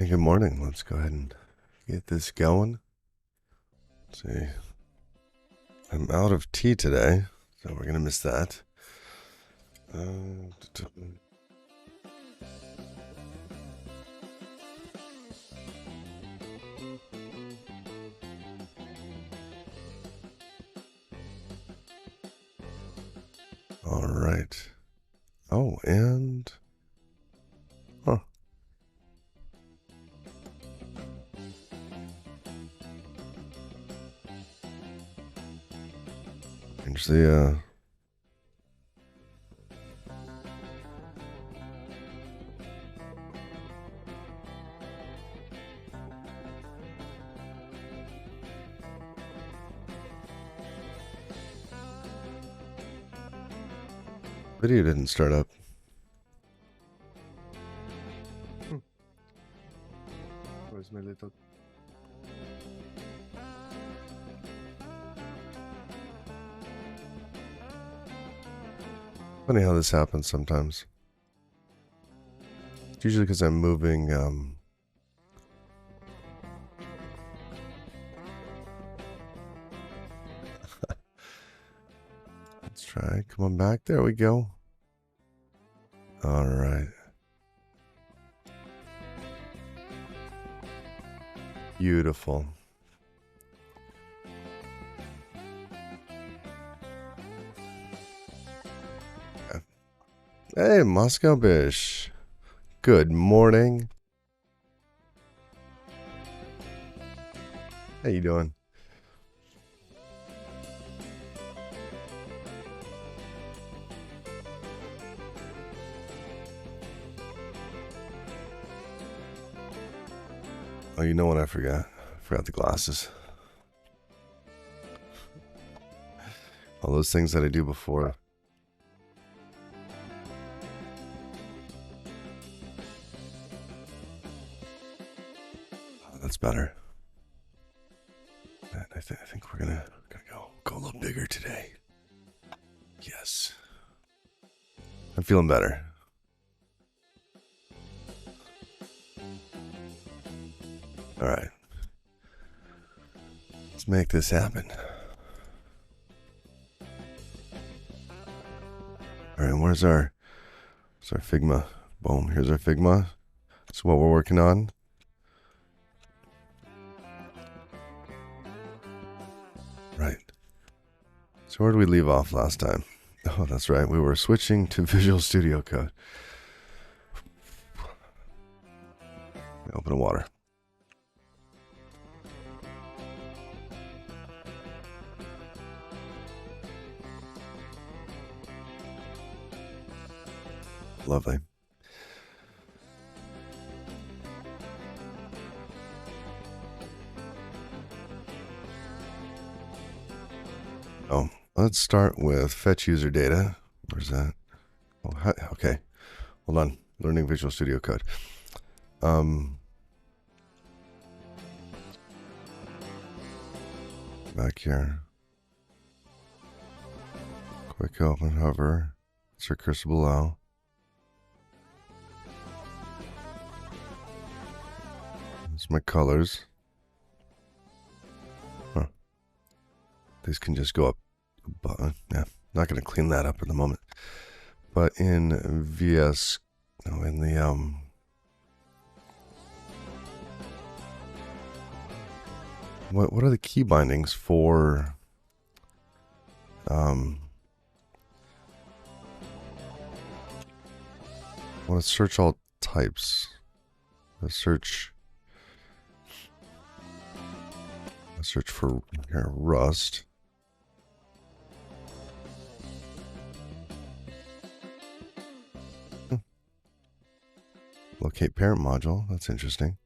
Hey, good morning. Let's go ahead and get this going. Let's see. I'm out of tea today, so we're going to miss that. All right. Oh, and... Huh. Change the, video didn't start up. Where's my little... Funny how this happens sometimes. It's usually because I'm moving, Let's try. Come on back. There we go. All right. Beautiful. Hey, Moscow Bish. Good morning. How you doing? Oh, you know what I forgot? I forgot the glasses. All those things that I do before. Oh, that's better. And I think we're gonna go a little bigger today. Yes. I'm feeling better. All right. Let's make this happen. All right, where's our Figma? Boom, here's our Figma. That's what we're working on. Right. So where did we leave off last time? Oh, that's right. We were switching to Visual Studio Code. Open the water. Lovely. Oh, let's start with fetch user data. Where's that? Oh, okay. Hold on. Learning Visual Studio Code. Back here. Quick open, hover. Insert cursor below. That's my colors. Huh. These can just go up. Yeah, not going to clean that up at the moment. But in VS, no, in the what are the key bindings for I want to search all types. Let's search for here, Rust. Locate parent module. That's interesting.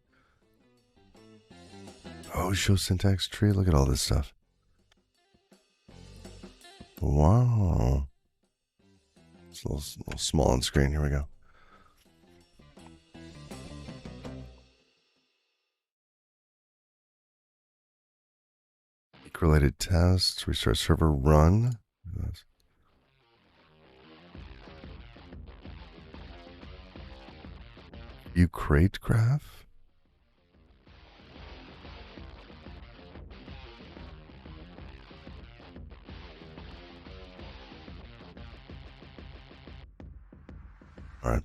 Oh, show syntax tree. Look at all this stuff. Wow. It's a little small on screen. Here we go. Related tests. Restart server. Run. View crate graph. All right.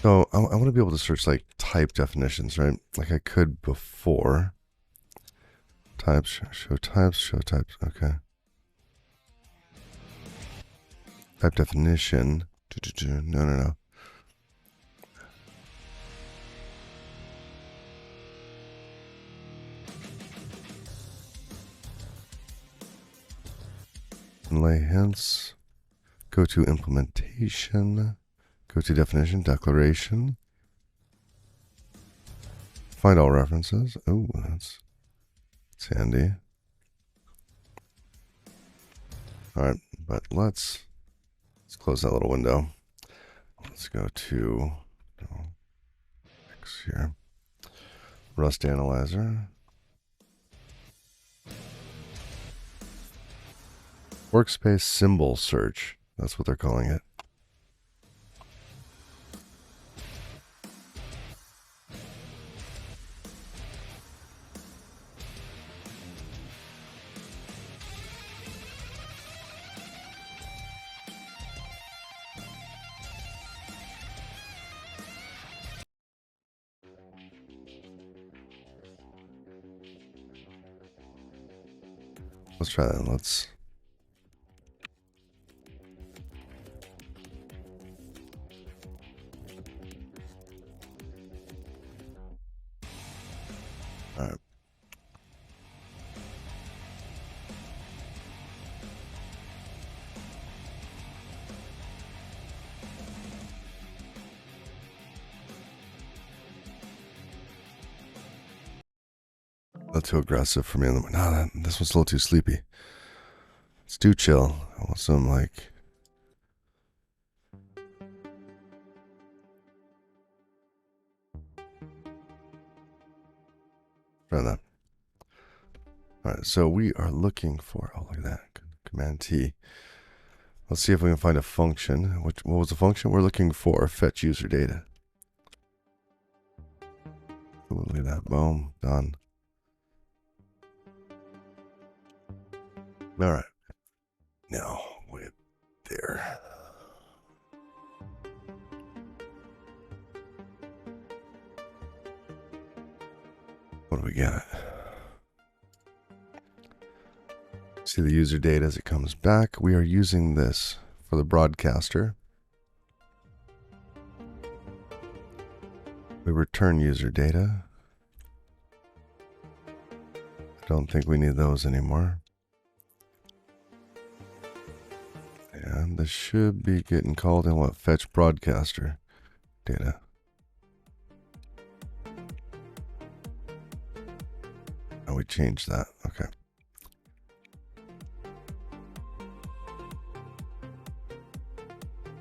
So I want to be able to search like type definitions, right? Like I could before. Types, show types. Okay. Type definition. No. Lay hence. Go to implementation. Go to definition, declaration. Find all references. Oh, that's handy. All right, but let's close that little window. Let's go to X here. Rust Analyzer. Workspace symbol search. That's what they're calling it. Let's try that. Let's. All right. That's too aggressive for me. No, this one's a little too sleepy. It's too chill. I want some like. Try that. All right, so we are looking for. Oh, look at that. Command T. Let's see if we can find a function. What was the function? We're looking for fetch user data. Ooh, look at that. Boom. Done. All right. Now we're there. What do we got? See the user data as it comes back. We are using this for the broadcaster. We return user data. I don't think we need those anymore. And this should be getting called in what? Fetch broadcaster data. Oh, we changed that. Okay.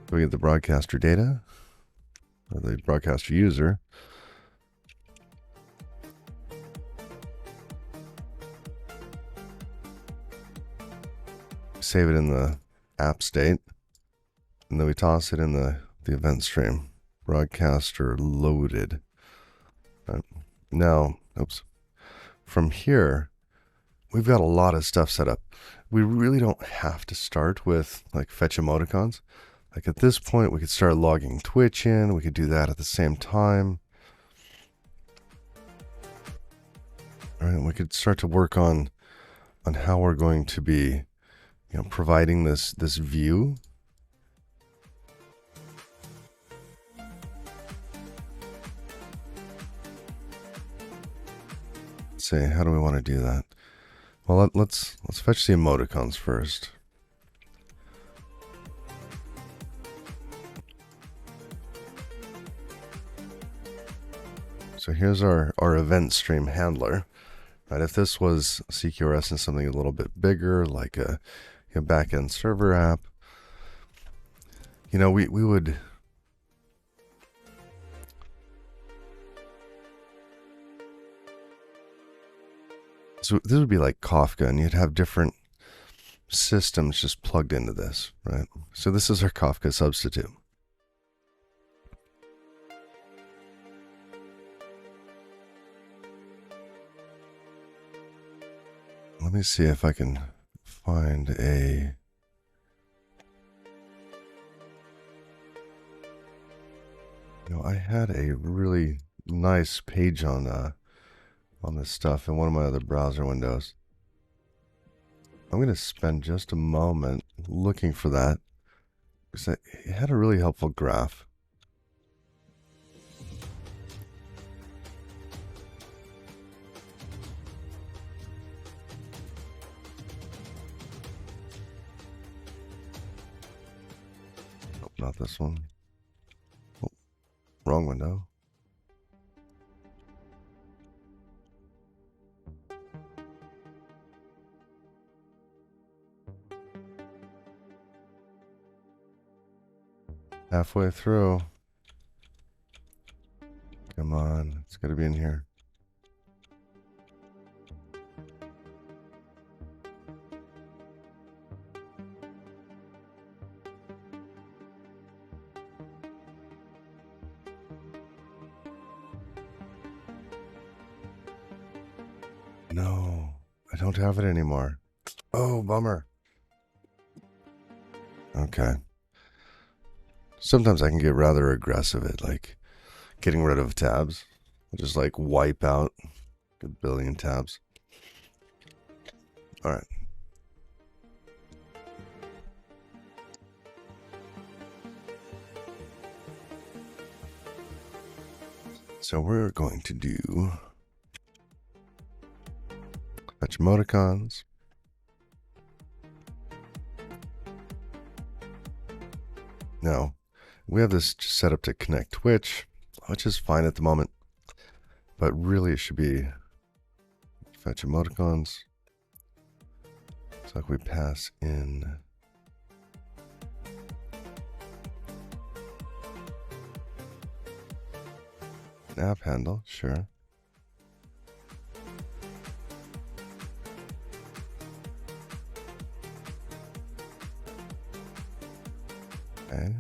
So we get the broadcaster data, or the broadcaster user. Save it in the app state, and then we toss it in the event stream. Broadcaster loaded. Right. Now, oops. From here, we've got a lot of stuff set up. We really don't have to start with like fetch emoticons. Like at this point, we could start logging Twitch in. We could do that at the same time. All right, we could start to work on how we're going to be, providing this view. Let's see, how do we want to do that? Well, let's fetch the emoticons first. So here's our event stream handler. Right, if this was CQRS and something a little bit bigger, like a backend server app, we would. So this would be like Kafka, and you'd have different systems just plugged into this, right? So this is our Kafka substitute. Let me see if I can find a... You know, I had a really nice page on this stuff in one of my other browser windows. I'm going to spend just a moment looking for that because it had a really helpful graph. Oh, not this one. Oh, wrong window. Halfway through. Come on, it's got to be in here. No, I don't have it anymore. Oh, bummer. Okay. Sometimes I can get rather aggressive at like getting rid of tabs. I'll just like wipe out a billion tabs. All right. So we're going to do fetch emoticons. Now, we have this set up to connect Twitch, which is fine at the moment. But really it should be fetch emoticons. So like we pass in an app handle, sure. Okay.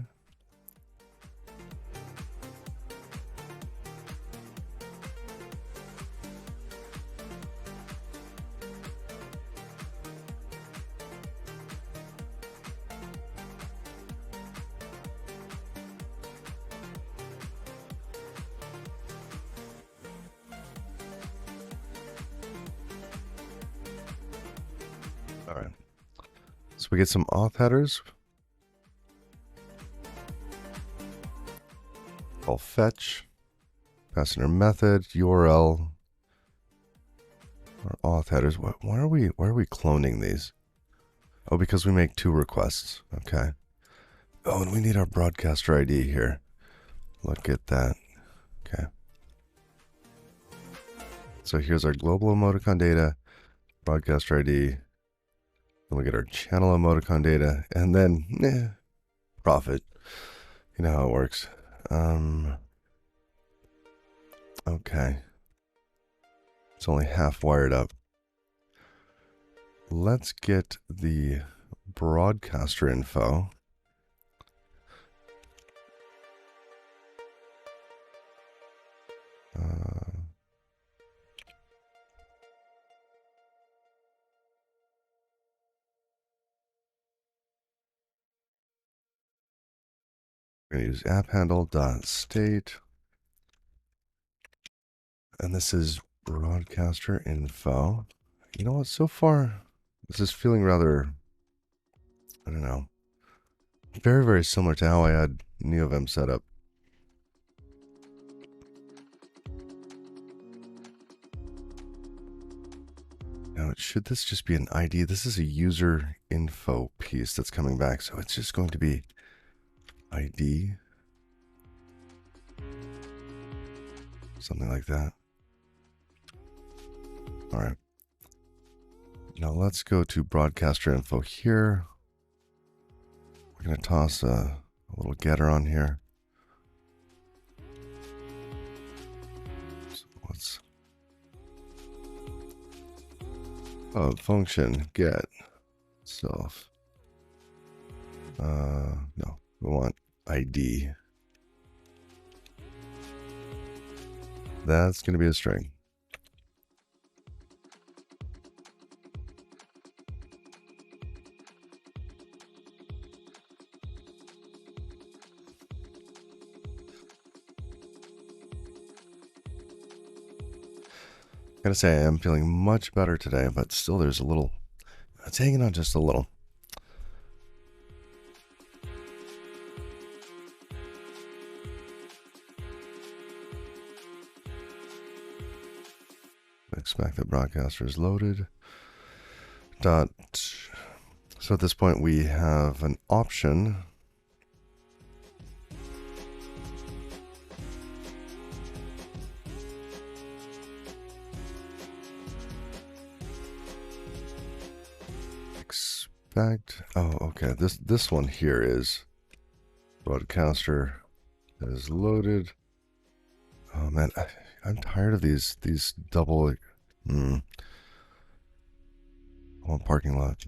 All right. So we get some auth headers. Call fetch, pass in our method, URL, our auth headers. Why are we cloning these? Oh, because we make 2 requests. Okay. Oh, and we need our broadcaster ID here. Look at that. Okay. So here's our global emoticon data, broadcaster ID. Then we get our channel emoticon data, and then profit. You know how it works. Okay. It's only half wired up. Let's get the broadcaster info. We're going to use app handle.state. And this is broadcaster info. You know what? So far, this is feeling rather, I don't know, very, very similar to how I had NeoVim set up. Now, should this just be an ID? This is a user info piece that's coming back. So it's just going to be ID. Something like that. All right. Now let's go to broadcaster info here. We're going to toss a little getter on here. So let's function get self. No, we want ID. That's going to be a string. Gotta say, I am feeling much better today, but still there's a little, it's hanging on just a little. Expect that broadcaster is loaded. So at this point we have an option. Oh, okay. This one here is broadcaster is loaded. Oh man, I'm tired of these double. One parking lot.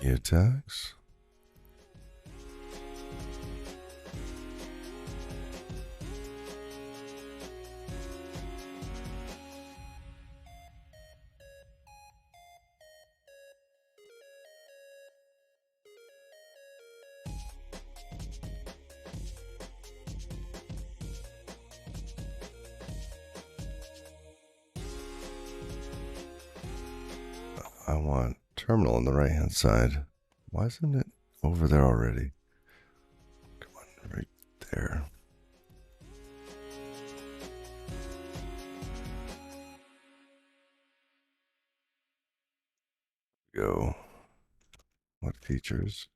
Attacks. I want terminal on the right hand side. Why isn't it over there already? Come on, right there. Go. What features?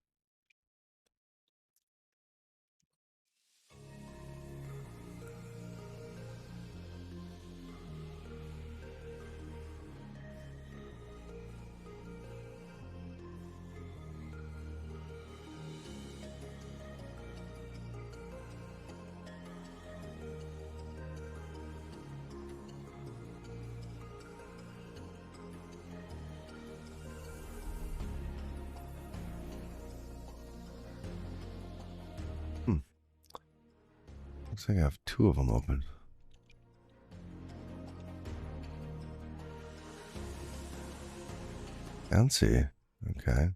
Looks like I have two of them open. Fancy. Okay.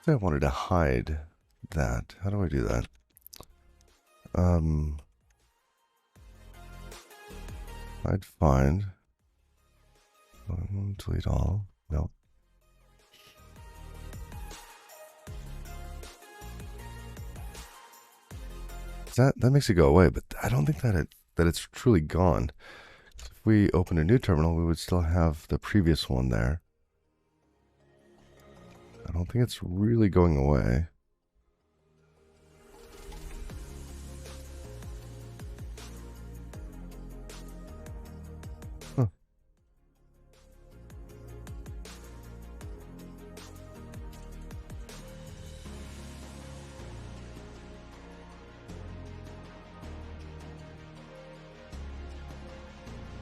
I wanted to hide that. How do I do that? I'd find. Delete all. No. That makes it go away, but I don't think that it's truly gone. If we open a new terminal, we would still have the previous one there. I don't think it's really going away. Huh.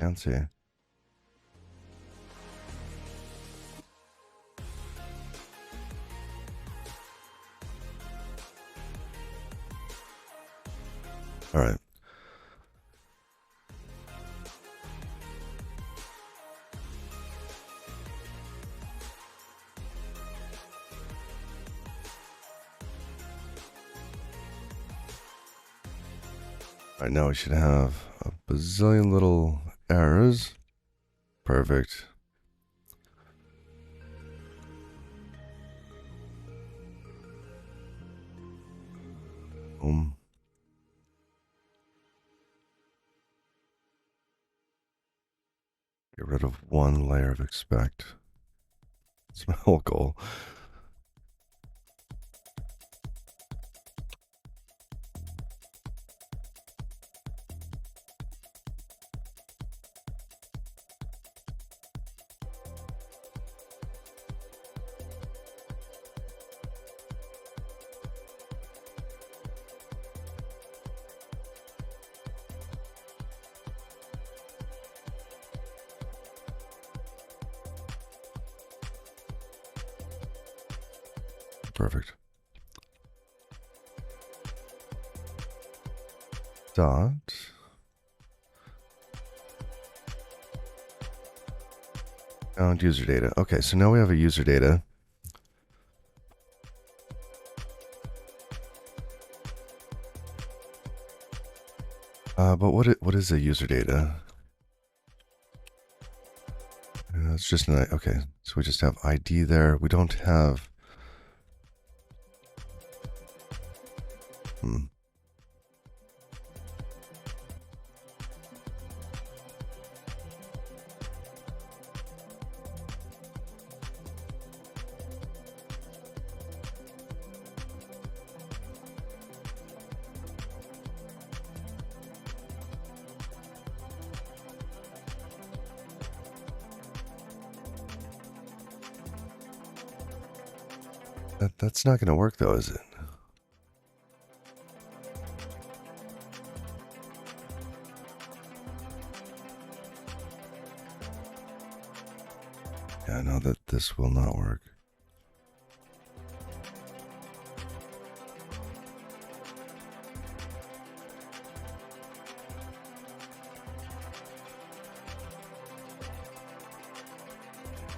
Can't see. All right. All right, now we should have a bazillion little errors. Perfect. Boom. Get rid of one layer of expect. That's my whole goal. Perfect. Dot. Found user data. Okay, so now we have a user data. But what is a user data? It's just an okay. So we just have ID there. We don't have. That's not going to work though, is it? Yeah, I know that this will not work.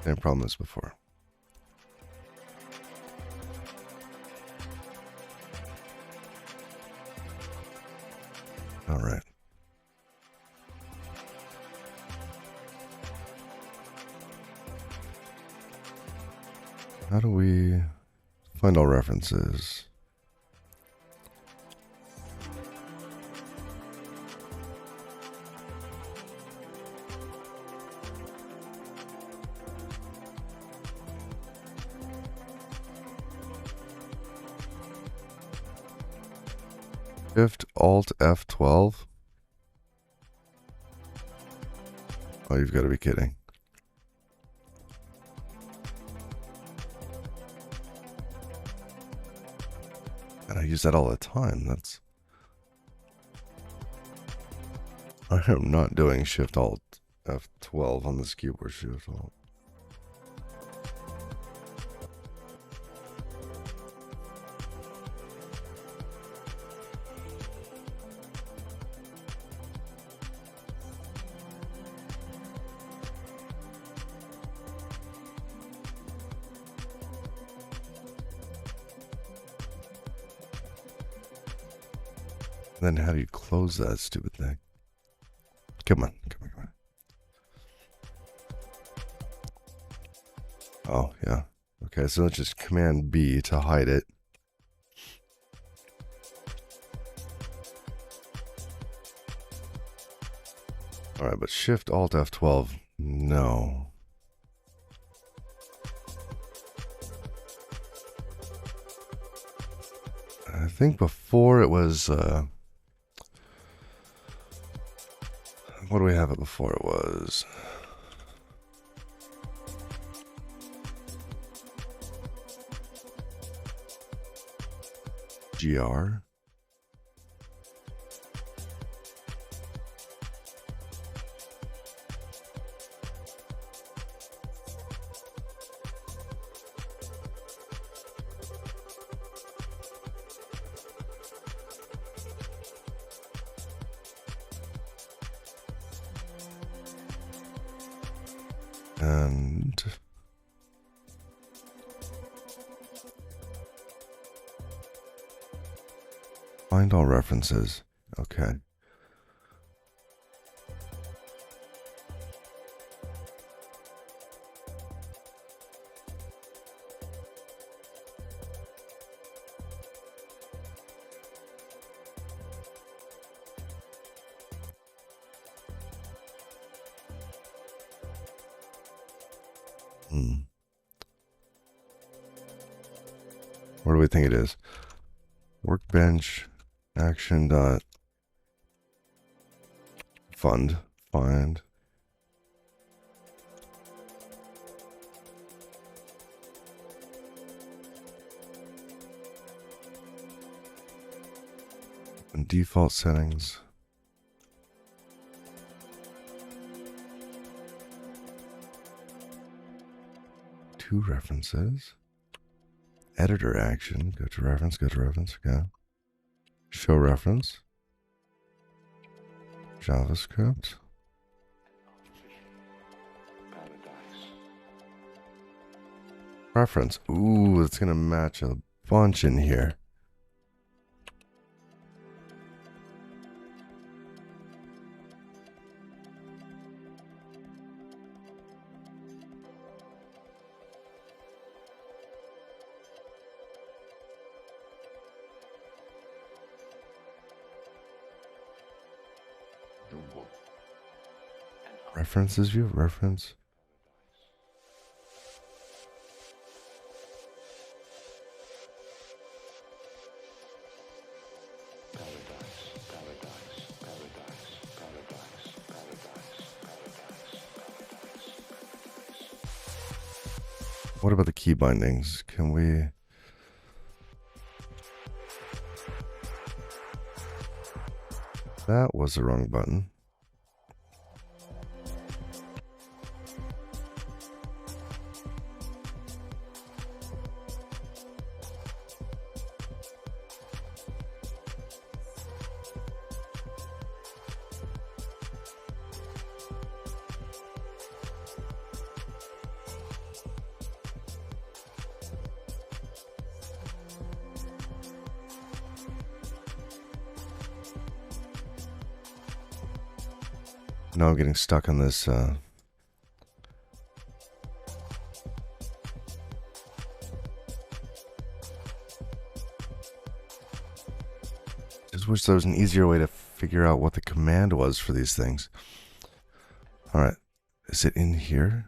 Same problem as before. All right. How do we find all references? Shift Alt F12. Oh, you've got to be kidding. And I use that all the time. That's. I am not doing Shift Alt F12 on this keyboard. Shift Alt. Then how do you close that stupid thing? Come on. Oh, yeah. Okay, so let's just Command B to hide it. All right, but Shift Alt F12, no. I think before it was, what do we have it before it was? GR. And find all references. Okay. What do we think it is? Workbench action dot find. And default settings. Two references. Editor action. Go to reference. Okay. Show reference. JavaScript. Reference. Ooh, it's gonna match a bunch in here. References view, reference. What about the key bindings? Can we... That was the wrong button. Now I'm getting stuck on this. Just wish there was an easier way to figure out what the command was for these things. All right, is it in here?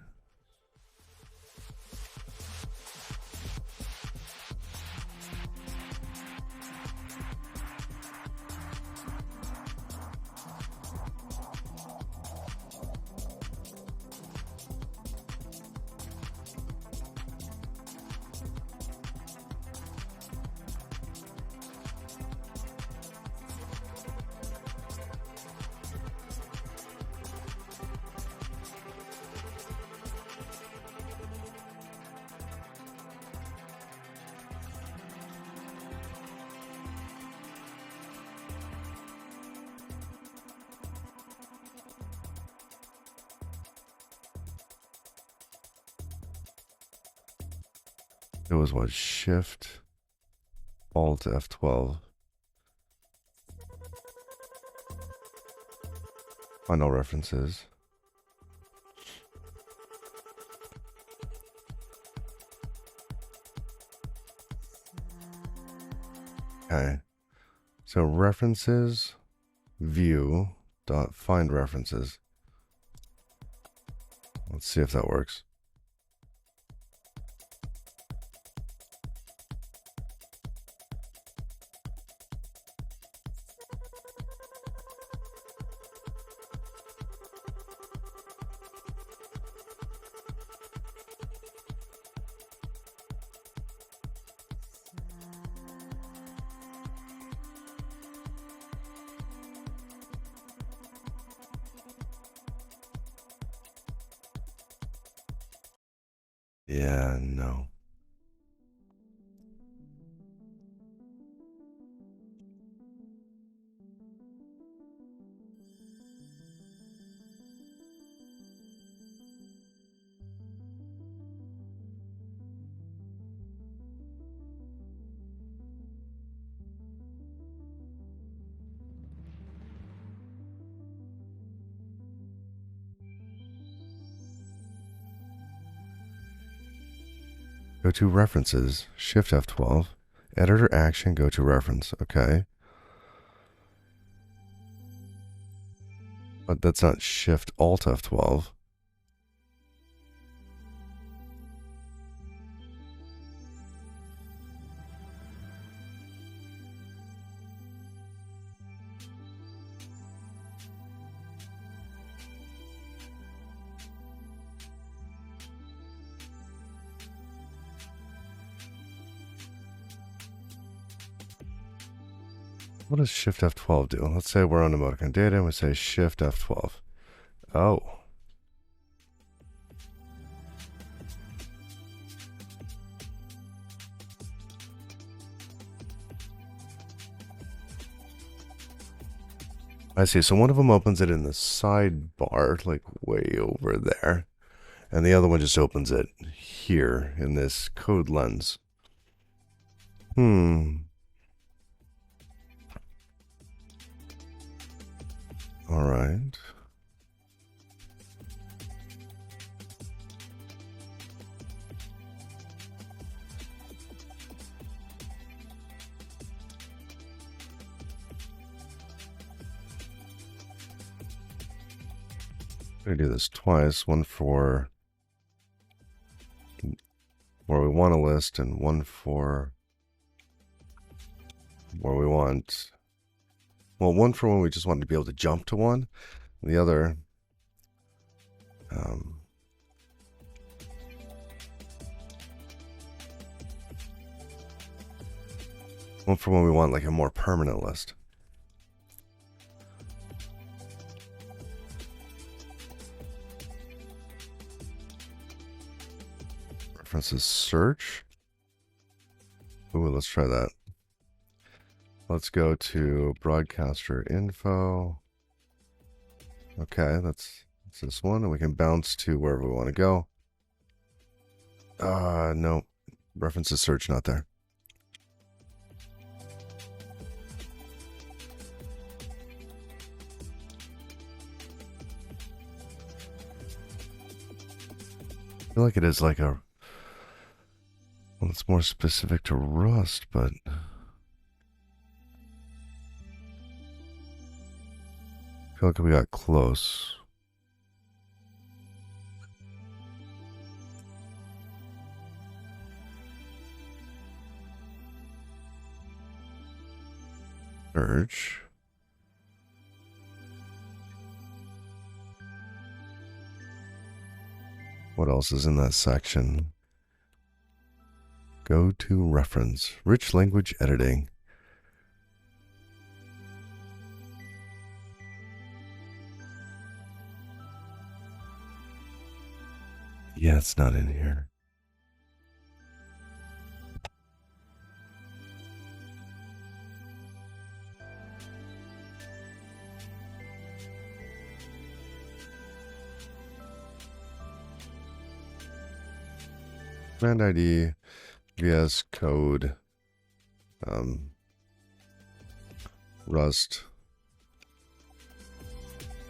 It was what? Shift, Alt, F12. Find all references. Okay. So references, view, dot find references. Let's see if that works. Yeah, no. Go to references, Shift F12, editor action, go to reference. Okay. But that's not Shift Alt F12. What does Shift F12 do? Let's say we're on emoticon data and we say Shift F12. Oh. I see. So one of them opens it in the sidebar, like way over there. And the other one just opens it here in this code lens. All right. I'm going to do this twice, one for where we want a list and one for where we want, well, one for when we just want to be able to jump to one, and the other, one for when we want like a more permanent list. References search. Ooh, let's try that. Let's go to broadcaster info. Okay, that's this one, and we can bounce to wherever we want to go. No, references search not there. I feel like it is like a, well, it's more specific to Rust, but I feel like we got close. Search. What else is in that section? Go to reference. Rich language editing. Yeah, it's not in here. Command ID, VS Code, Rust,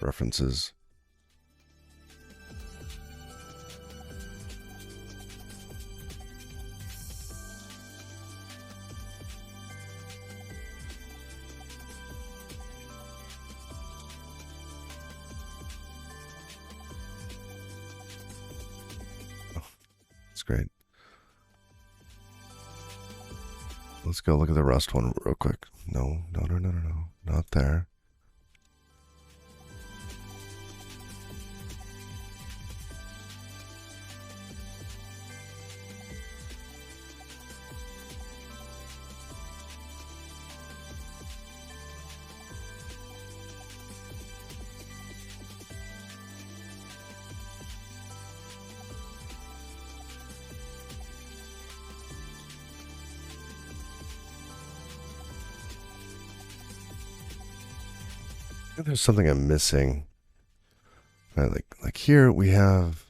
references. Oh, that's great. Let's go look at the Rust one real quick. No, not there. There's something I'm missing. Like here we have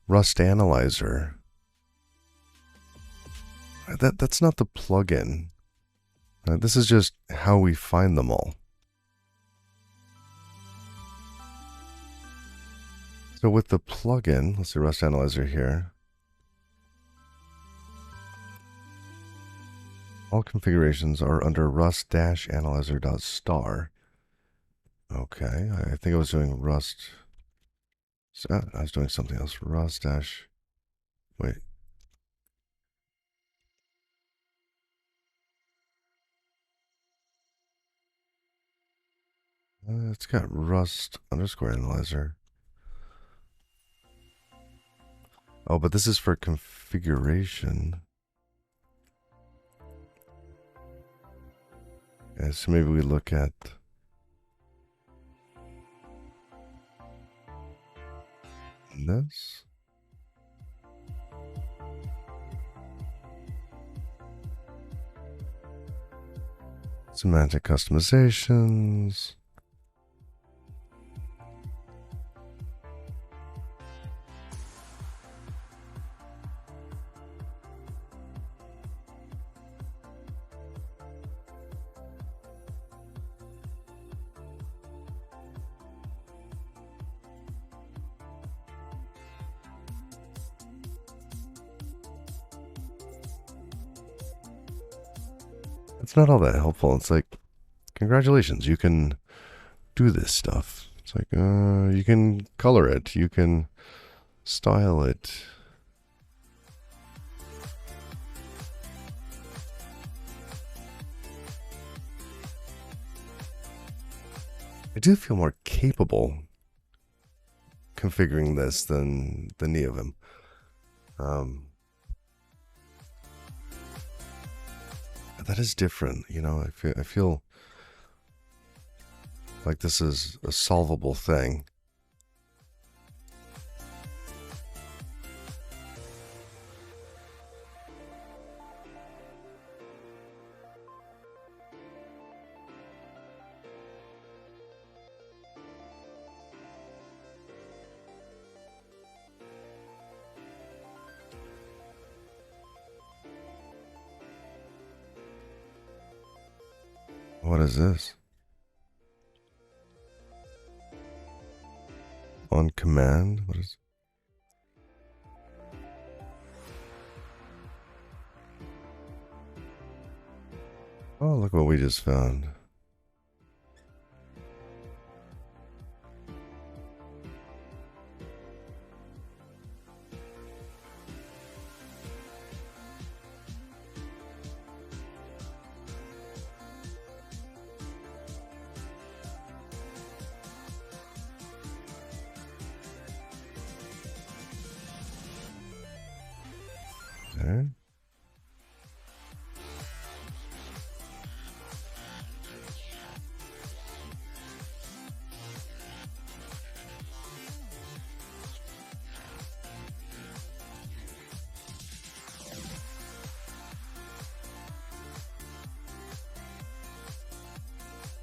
Rust Analyzer. That's not the plugin. This is just how we find them all. So with the plugin, let's see Rust Analyzer here. All configurations are under rust-analyzer.star. Okay, I think I was doing Rust. I was doing something else. Rust dash. Wait. It's got Rust underscore analyzer. Oh, but this is for configuration. Okay, so maybe we look at this. Semantic customizations. It's not all that helpful. It's like, congratulations, you can do this stuff. It's like, you can color it, you can style it. I do feel more capable configuring this than any of them. That is different, you know. I feel like this is a solvable thing. What is this? On command? What is? Oh, look what we just found. Okay.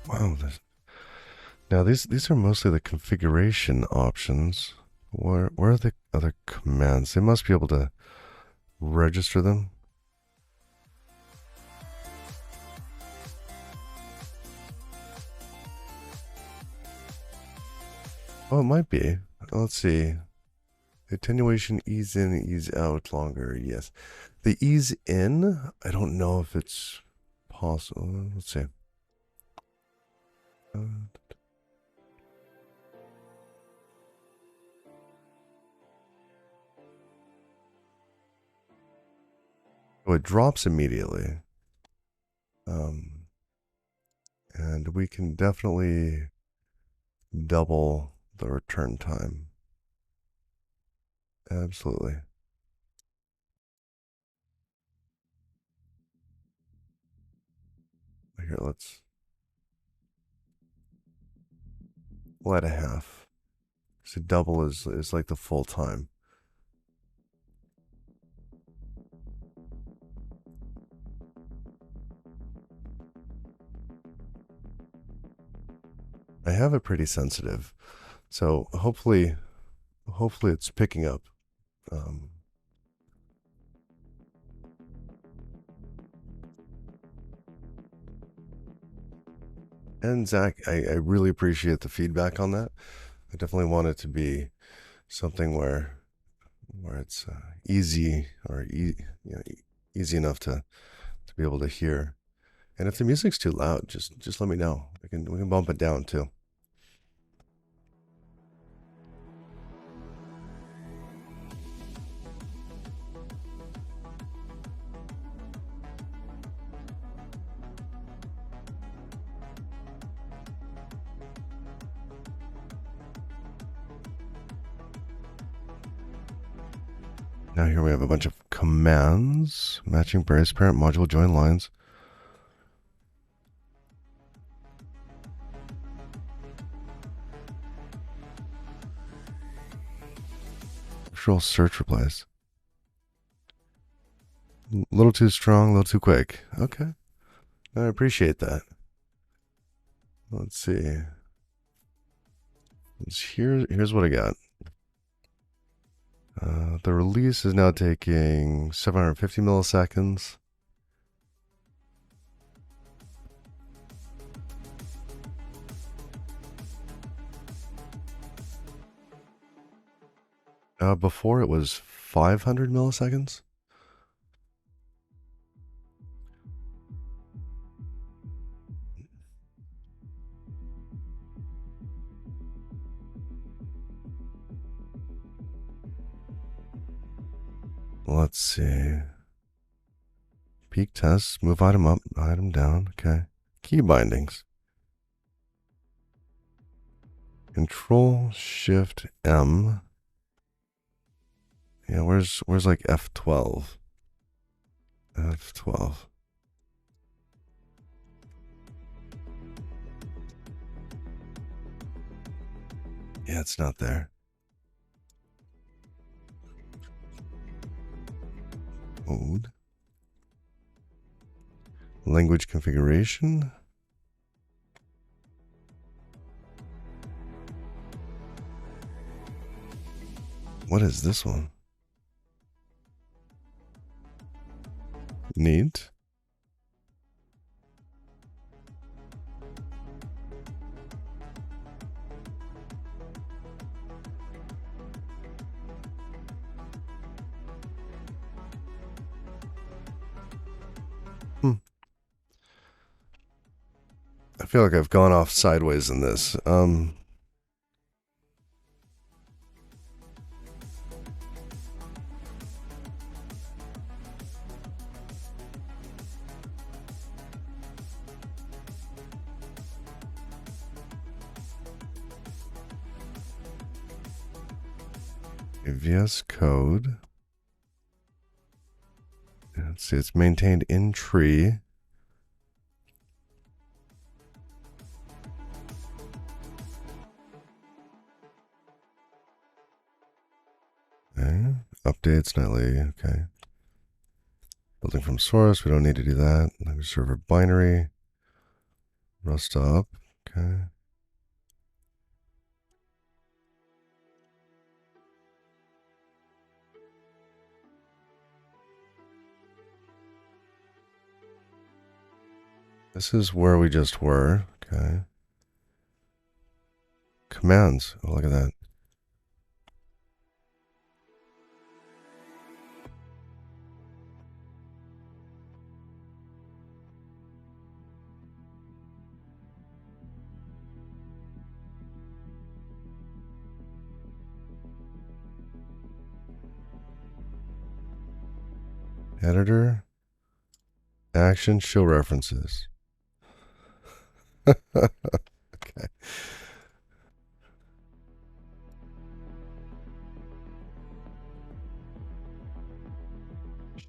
Wow. Now these are mostly the configuration options. Where are the other commands? They must be able to register them. Oh, it might be. Let's see. Attenuation, ease in, ease out longer. Yes. The ease in, I don't know if it's possible. Let's see. Oh, it drops immediately. And we can definitely double the return time. Absolutely. Here, we'll add a half. So double is like the full time. I have it pretty sensitive, so hopefully it's picking up. And Zach, I really appreciate the feedback on that. I definitely want it to be something where it's easy or easy enough to be able to hear. And if the music's too loud, just let me know. We can bump it down too. Now here we have a bunch of commands, matching brace parent module join lines. Control search replies. A little too strong, a little too quick. Okay. I appreciate that. Let's see. Here's what I got. The release is now taking 750 milliseconds. Before it was 500 milliseconds. Let's see. Peak tests, move item up, item down. Okay. Key bindings. Control Shift M. Yeah, where's like F12? F12. Yeah, it's not there. Mode. Language configuration. What is this one? Neat. I feel like I've gone off sideways in this. VS Code. Let's see, it's maintained in tree. Okay. Updates nightly. Okay. Building from source. We don't need to do that. Language server binary. Rust up. Okay. This is where we just were. Okay. Commands. Oh, look at that. Editor. Action. Show references. Okay.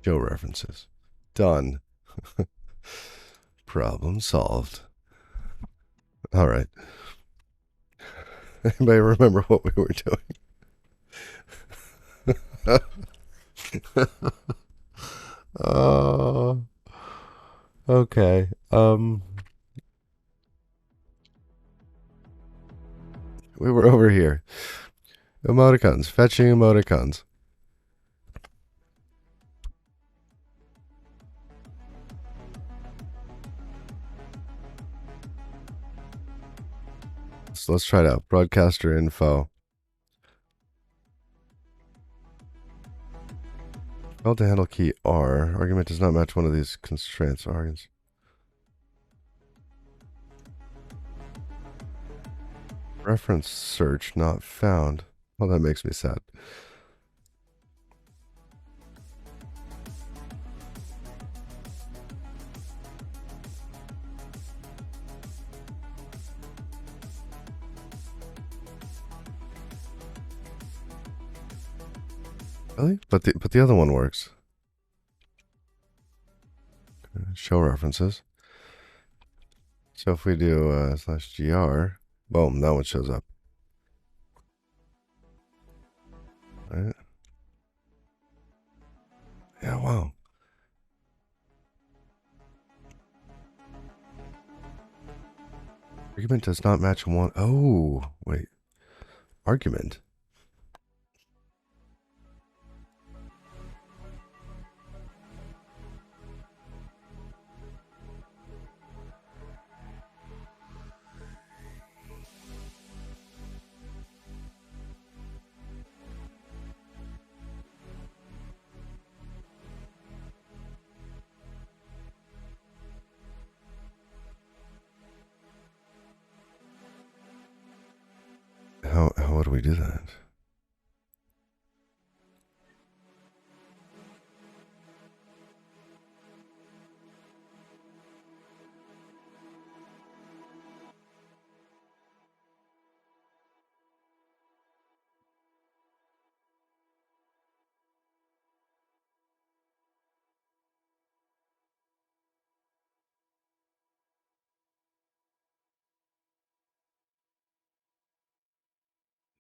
Show references. Done. Problem solved. All right. Anybody remember what we were doing? Okay. We were over here. Emoticons. Fetching emoticons. So let's try it out. Broadcaster info. Failed to handle key R. Argument does not match one of these constraints. Arguments. Reference search not found. Well, that makes me sad. Really? But the other one works. Okay, show references. So if we do /gr, boom, that one shows up. All right. wow. Argument does not match one. Oh, wait. Argument. How do we do that?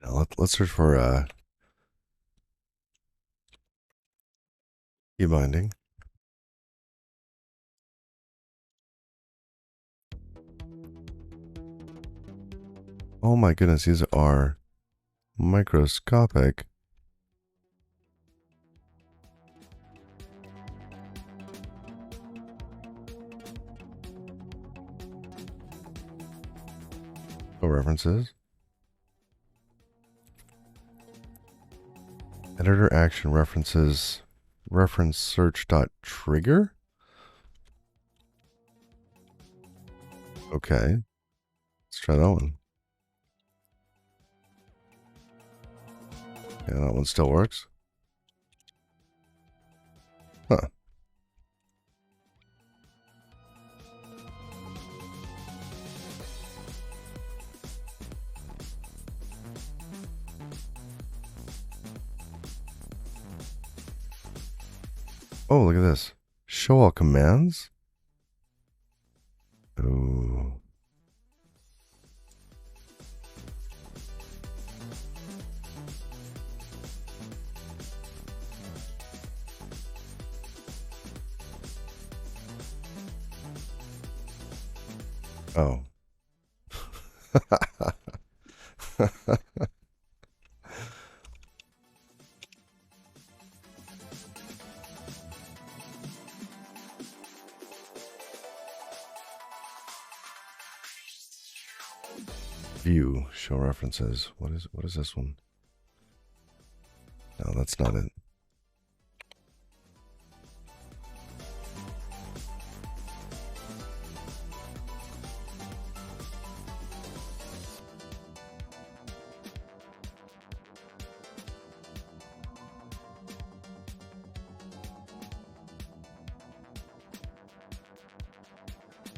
Now let's search for key binding. Oh my goodness, these are microscopic. Oh, references. Editor action references. Reference search dot trigger. Okay. Let's try that one. Yeah, that one still works. Huh. Oh, look at this. Show all commands? Oh. Oh. View, show references. What is this one? No, that's not it.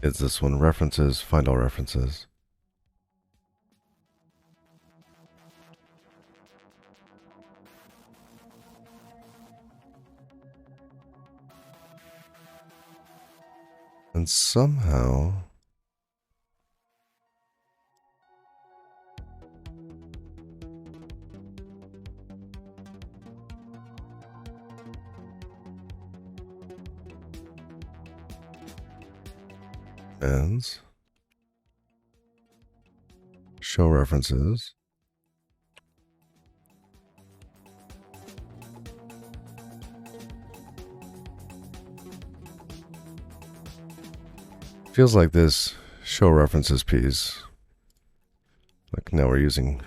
It's this one. References, find all references. And somehow ends. Show references. Feels like this show references piece. Like now we're using.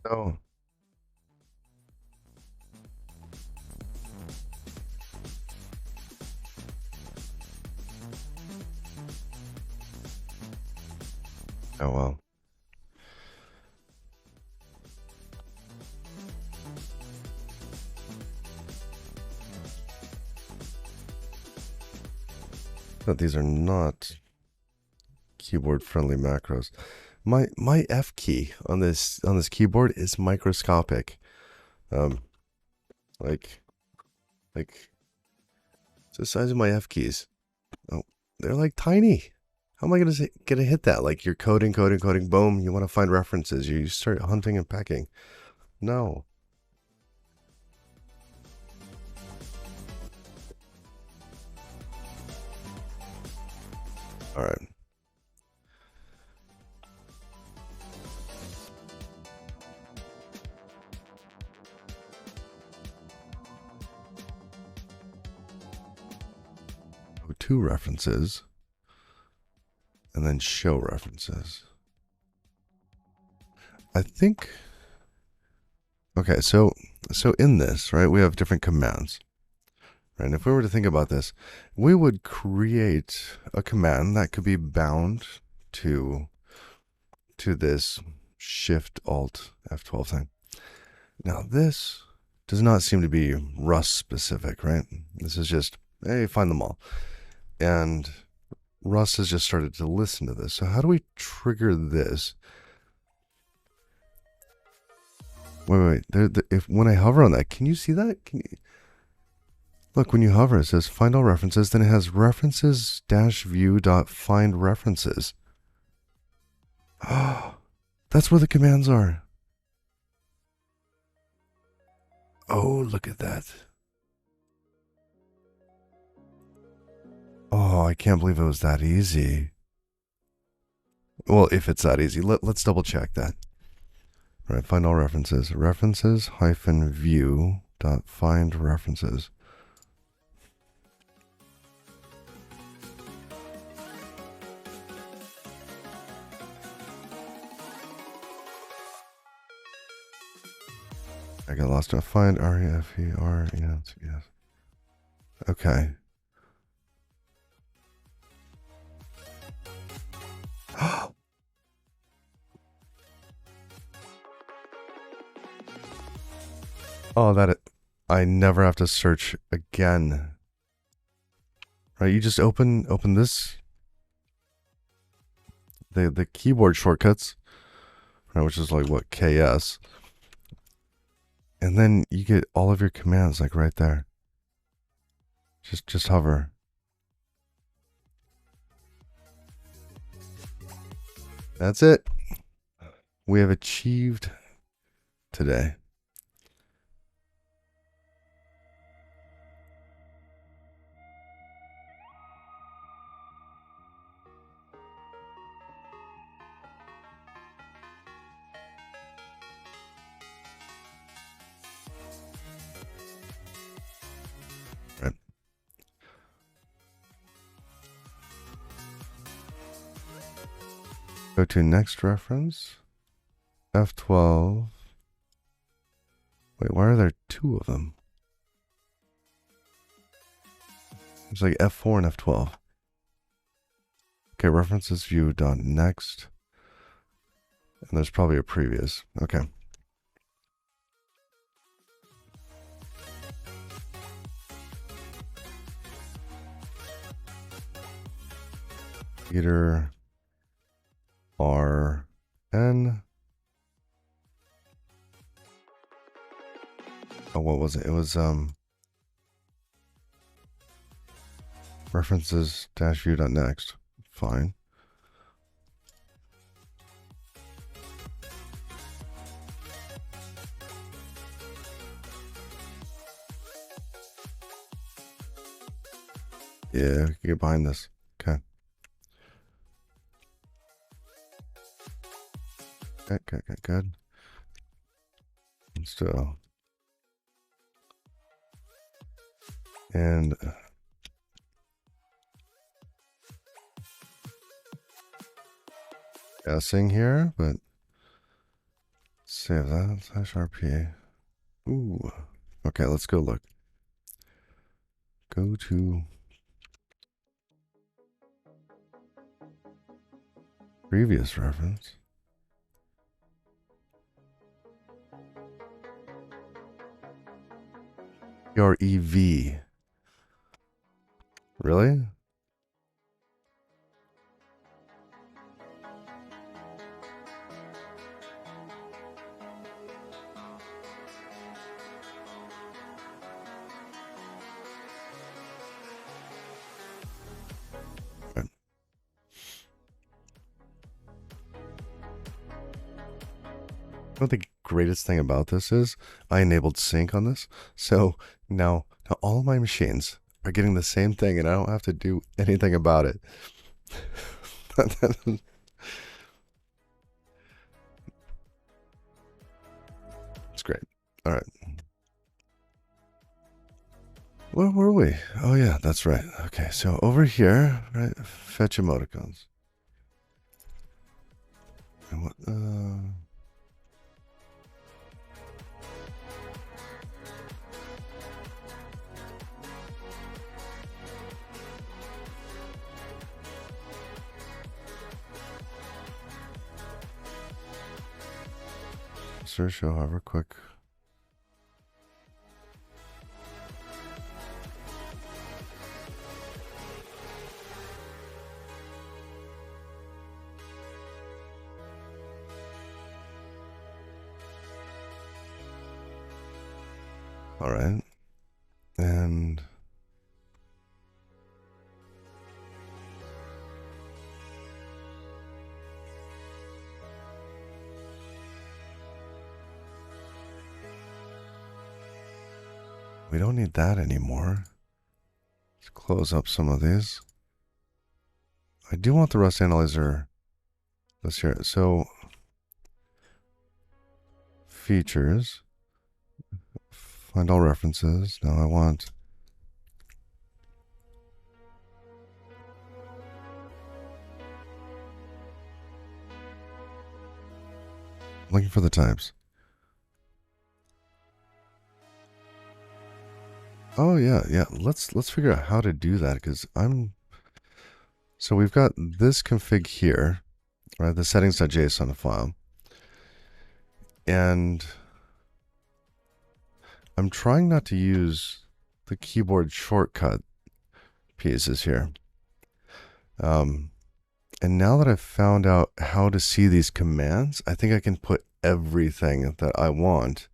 No. Oh well. But these are not keyboard friendly macros. My F key on this keyboard is microscopic. Like, it's the size of my F keys. Oh, they're like tiny. How am I gonna hit that? Like you're coding, boom, you want to find references. You start hunting and pecking. No. All right. Two references. And then show references. I think. Okay, so in this, right, we have different commands. Right, and if we were to think about this, we would create a command that could be bound to this Shift Alt F12 thing. Now this does not seem to be Rust specific, right? This is just, hey, find them all. And Rust has just started to listen to this. So how do we trigger this? Wait. If when I hover on that, can you see that? Look, when you hover, it says find all references. Then it has references -view dot find references. Oh, that's where the commands are. Oh, look at that. Oh, I can't believe it was that easy. Well, if it's that easy, let's double check that. All right, find all references. References -view dot find references. I got lost to find REFER. Yes. Okay. Oh, I never have to search again. Right, you just open this, the keyboard shortcuts, right, which is like what, KS, and then you get all of your commands like right there. Just hover. That's it. We have achieved today. Right. Go to next reference. F12. Wait, why are there two of them? It's like F4 and F12. Okay, references view dot next. And there's probably a previous. Okay. Peter RN. Oh, what was it? It was references -view dot next. Fine. Yeah, we can get behind this. Okay. Good. Let's do. And guessing here, but save that. /RPA. Ooh. Okay, let's go look. Go to previous reference. REV. Really? know the greatest thing about this is I enabled sync on this. So now all of my machines are getting the same thing and I don't have to do anything about it. It's great. All right. Where were we? Oh yeah, that's right. Okay, so over here, right, fetch emoticons. And what, search however quick. All right. And we don't need that anymore. Let's close up some of these. I do want the rust analyzer. Let's hear it. So features, find all references. Now I want looking for the types. Oh yeah. Let's figure out how to do that because so we've got this config here, right? The settings.json file. And I'm trying not to use the keyboard shortcut pieces here. And now that I've found out how to see these commands, I think I can put everything that I want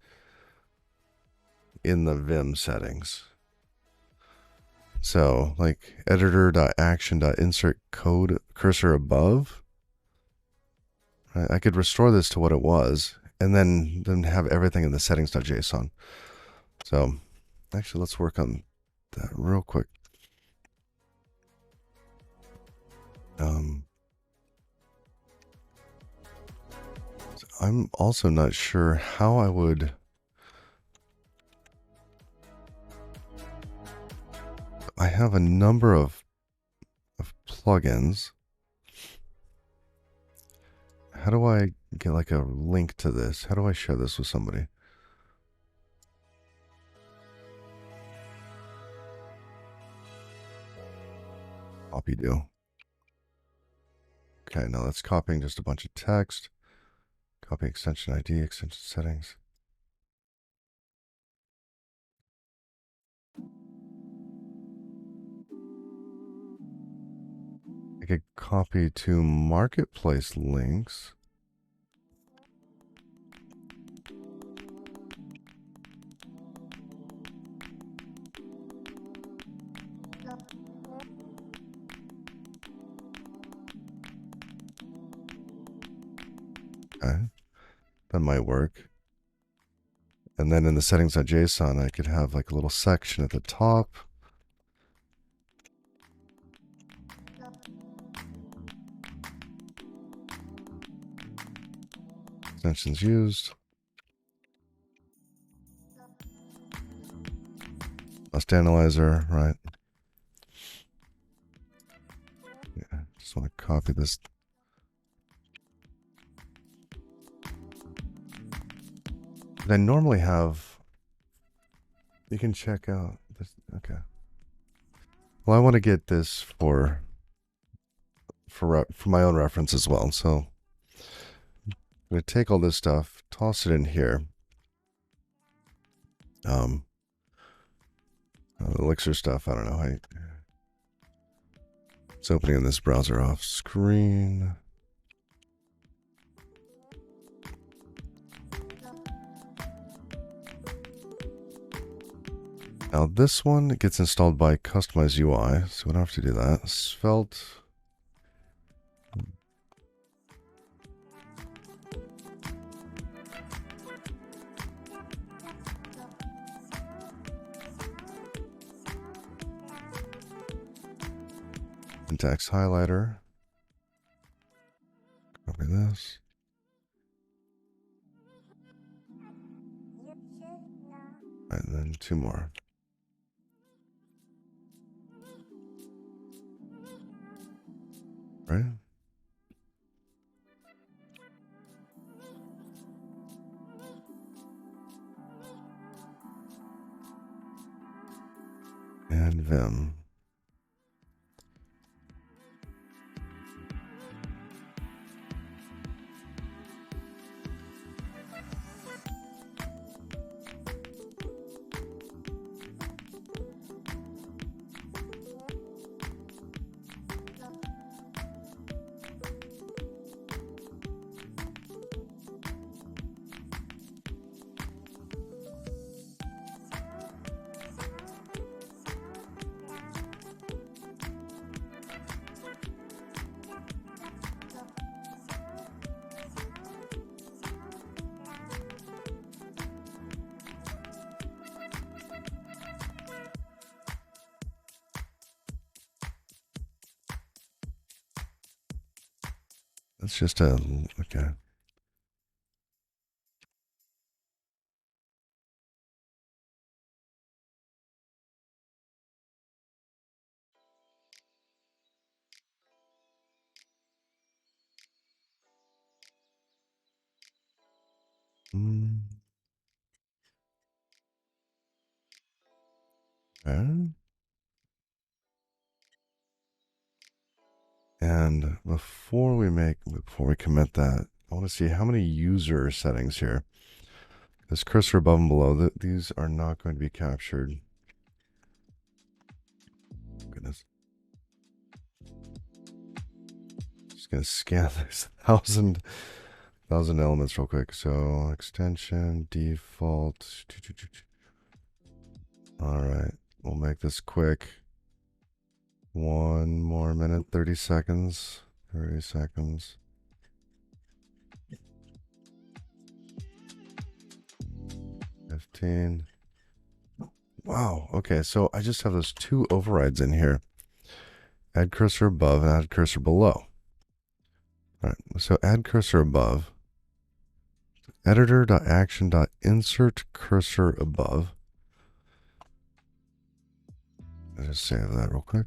in the Vim settings. So like editor.action.insert code cursor above. I could restore this to what it was and then have everything in the settings.json. So actually let's work on that real quick. So I'm also not sure how I would. I have a number of plugins. How do I get like a link to this? How do I share this with somebody? Copy do. Okay, now that's copying just a bunch of text. Copy extension ID, extension settings. I could copy to marketplace links. Okay, that might work. And then in the settings.json, I could have like a little section at the top. Extensions used. Rust analyzer, right? Yeah, just want to copy this. I normally have. You can check out this. Okay. Well, I want to get this for my own reference as well. So I'm going to take all this stuff, toss it in here. Elixir stuff. I don't know. It's opening this browser off screen. Now this one gets installed by Customize UI, so we don't have to do that. Svelte. syntax highlighter. Copy this. And then 2 more. Right? And Vim. That's just a, okay. Okay. And before we commit that, I want to see how many user settings here. This cursor above and below, these are not going to be captured. Goodness. Just going to scan these 1,000 elements real quick. So extension, default. All right, we'll make this quick. 1 more minute, 30 seconds. 30 seconds. 15. Wow. Okay, so I just have those 2 overrides in here. Add cursor above and add cursor below. All right, so add cursor above. Editor.action.insert cursor above. I'll just save that real quick.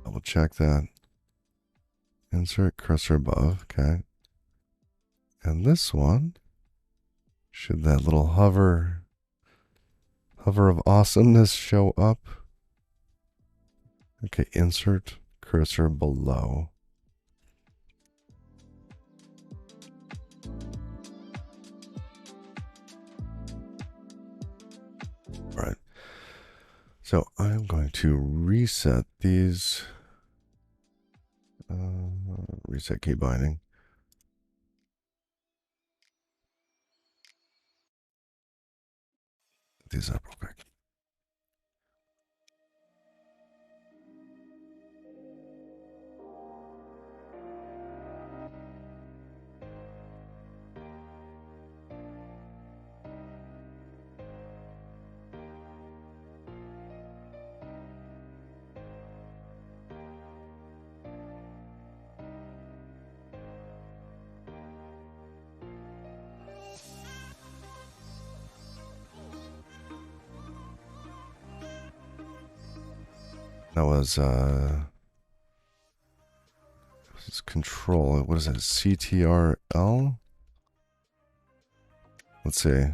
Double check that. Insert cursor above, okay. And this one, should that little hover of awesomeness show up? Okay, insert cursor below. All right. So I'm going to reset these. Reset key binding. Put these up real quick. That was this control. What is it? CTRL? Let's see.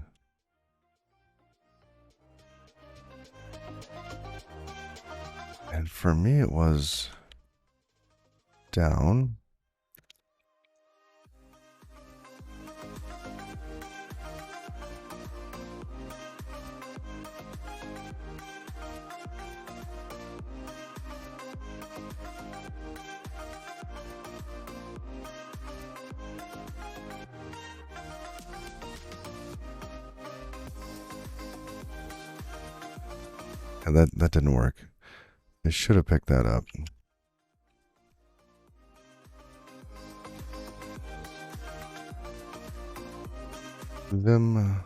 And for me, it was down. And that didn't work. It should have picked that up. Them.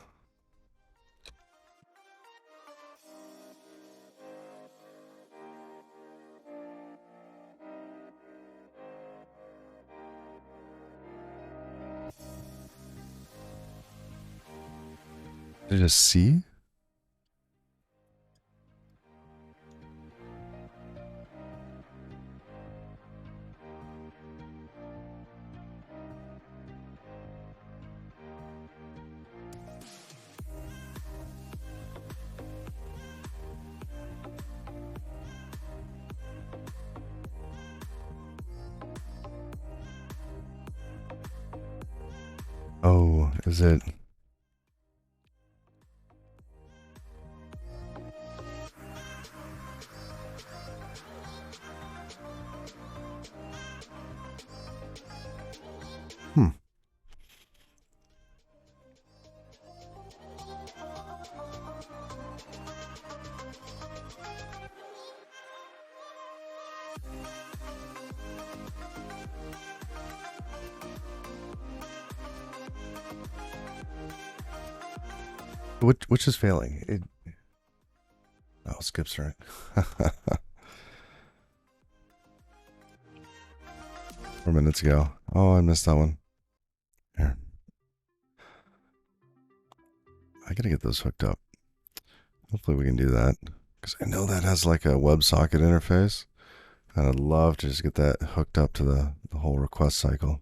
Did I just see? Oh, is it? Hmm. Which is failing? It. Oh, skips right. 4 minutes ago. Oh, I missed that one. Here. I gotta get those hooked up. Hopefully we can do that. Because I know that has like a WebSocket interface. And I'd love to just get that hooked up to the whole request cycle.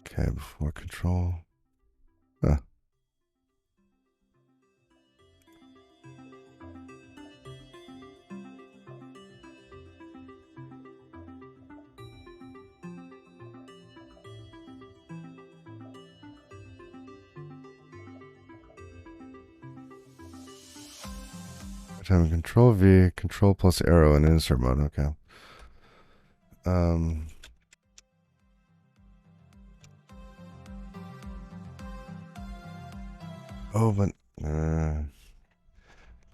Okay, before control. Huh. Time control V, control plus arrow in insert mode. Okay. Oh, but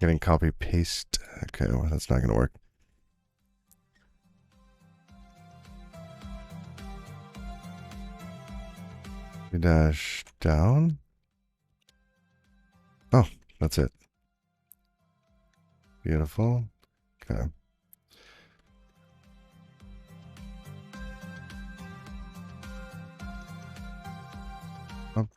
getting copy paste. Okay, well, that's not gonna work. Dash down. Oh, that's it. Beautiful. Okay. Oh.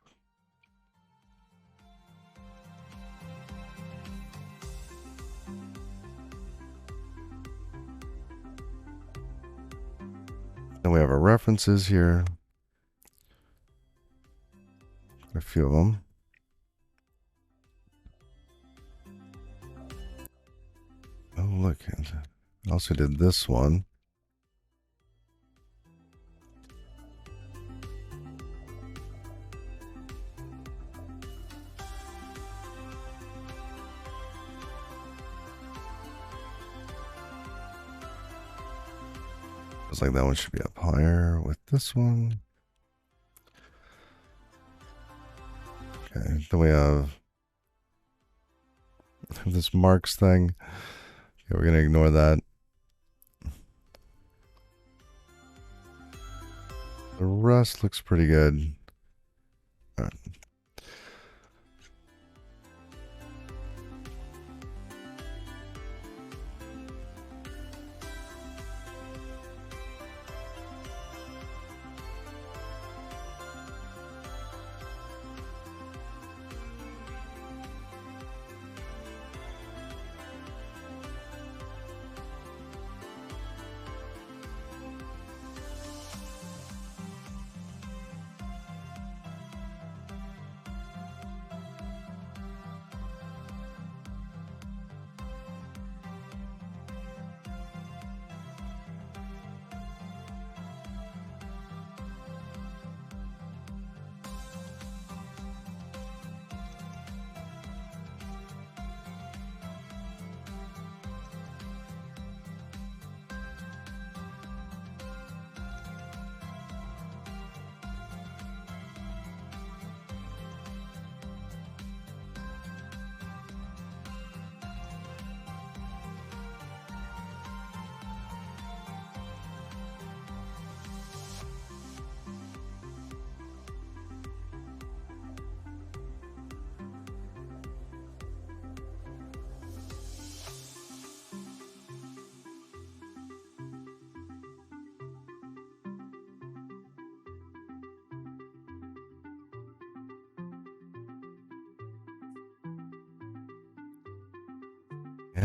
Then we have our references here. A few of them. Oh, look. I also did this one. Looks like that one should be up higher with this one. Okay, then we have this marks thing. Okay, we're gonna ignore that. The rest looks pretty good. All right.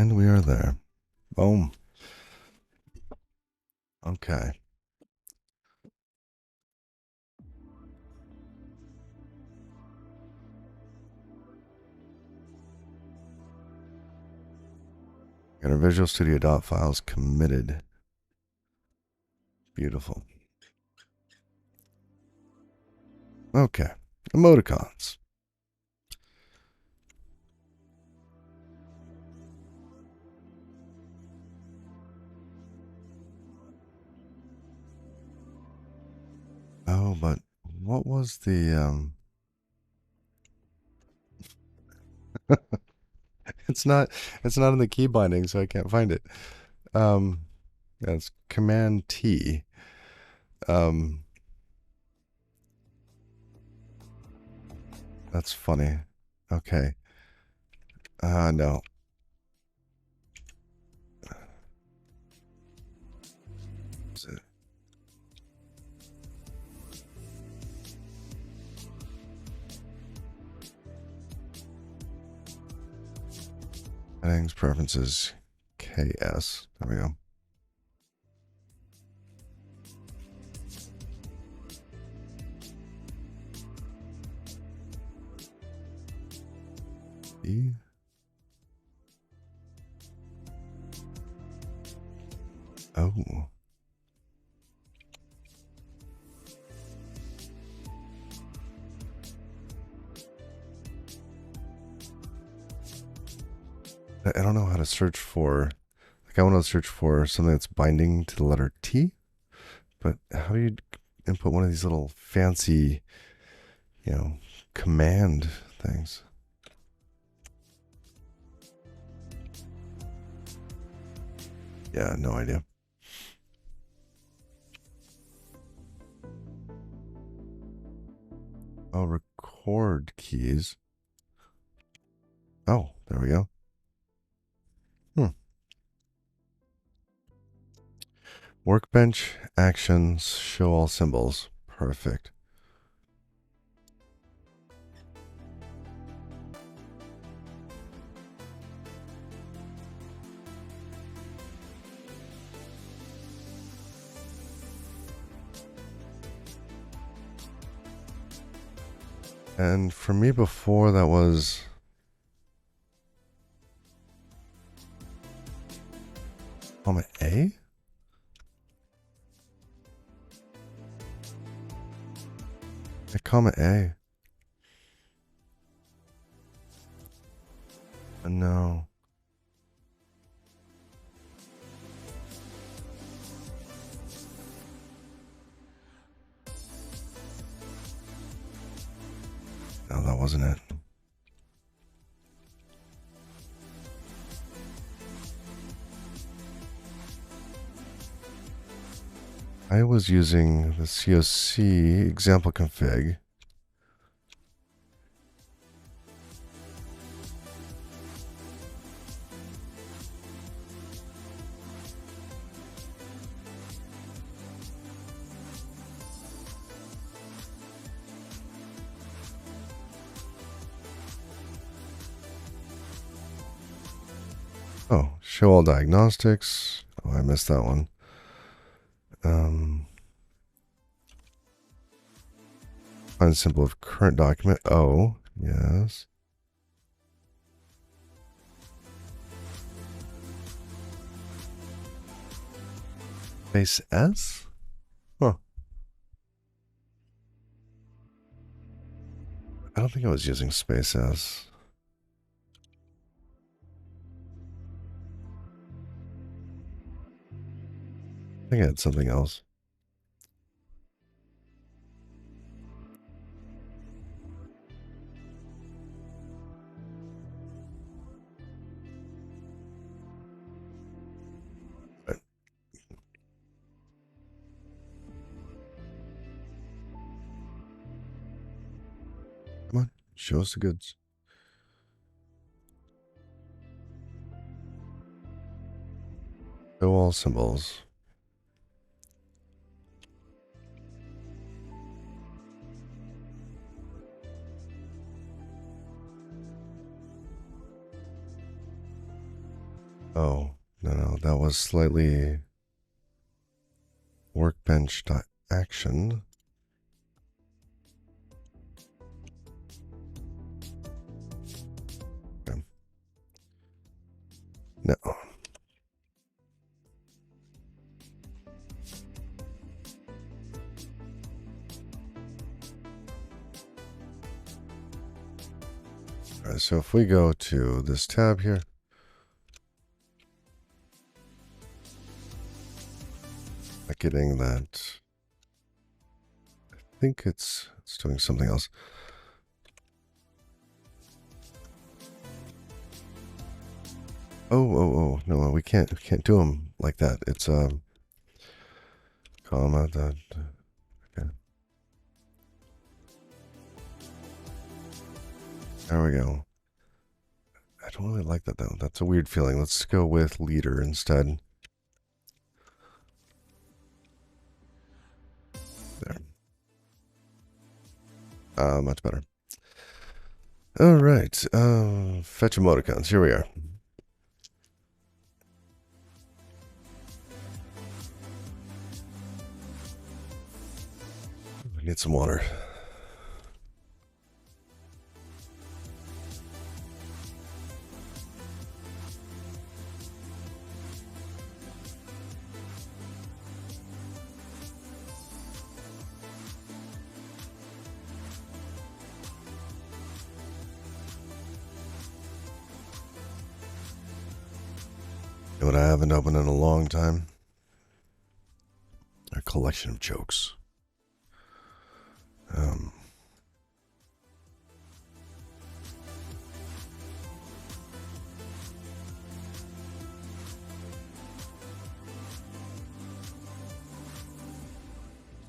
And we are there. Boom. Okay. Got our Visual Studio dot files committed. Beautiful. Okay. Emoticons. Oh, but what was the it's not in the key binding, so I can't find it. That's Command T. That's funny. Okay. No. Is it? Settings, preferences, KS. There we go. E. Oh. I don't know how to search for, like I want to search for something that's binding to the letter T, but how do you input one of these little fancy, command things? Yeah, no idea. Oh, record keys. Oh, there we go. Workbench, actions, show all symbols. Perfect. And for me before, that was comma A? A comma A. No. No, that wasn't it. I was using the COC example config. Oh, show all diagnostics. Oh, I missed that one. Find symbol of current document. Oh, yes. Space S? Huh. I don't think I was using space S. I think I had something else. Come on, show us the goods. Show all symbols. Oh, no, that was slightly workbench.action. Okay. No. All right, so if we go to this tab here, getting that, I think it's doing something else. Oh, no, we can't do them like that. It's comma that. Okay. There we go. I don't really like that though. That's a weird feeling. Let's go with leader instead. There. Much better. All right. Fetch emoticons. Here we are. We need some water. You know what I haven't opened in a long time? A collection of jokes.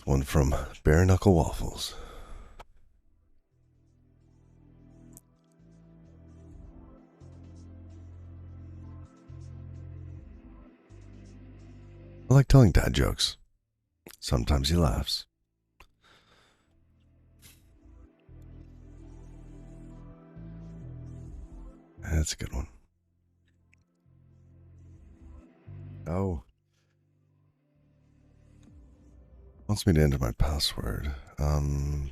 One from Bare Knuckle Waffles. I like telling dad jokes. Sometimes he laughs. That's a good one. Oh. Wants me to enter my password. I don't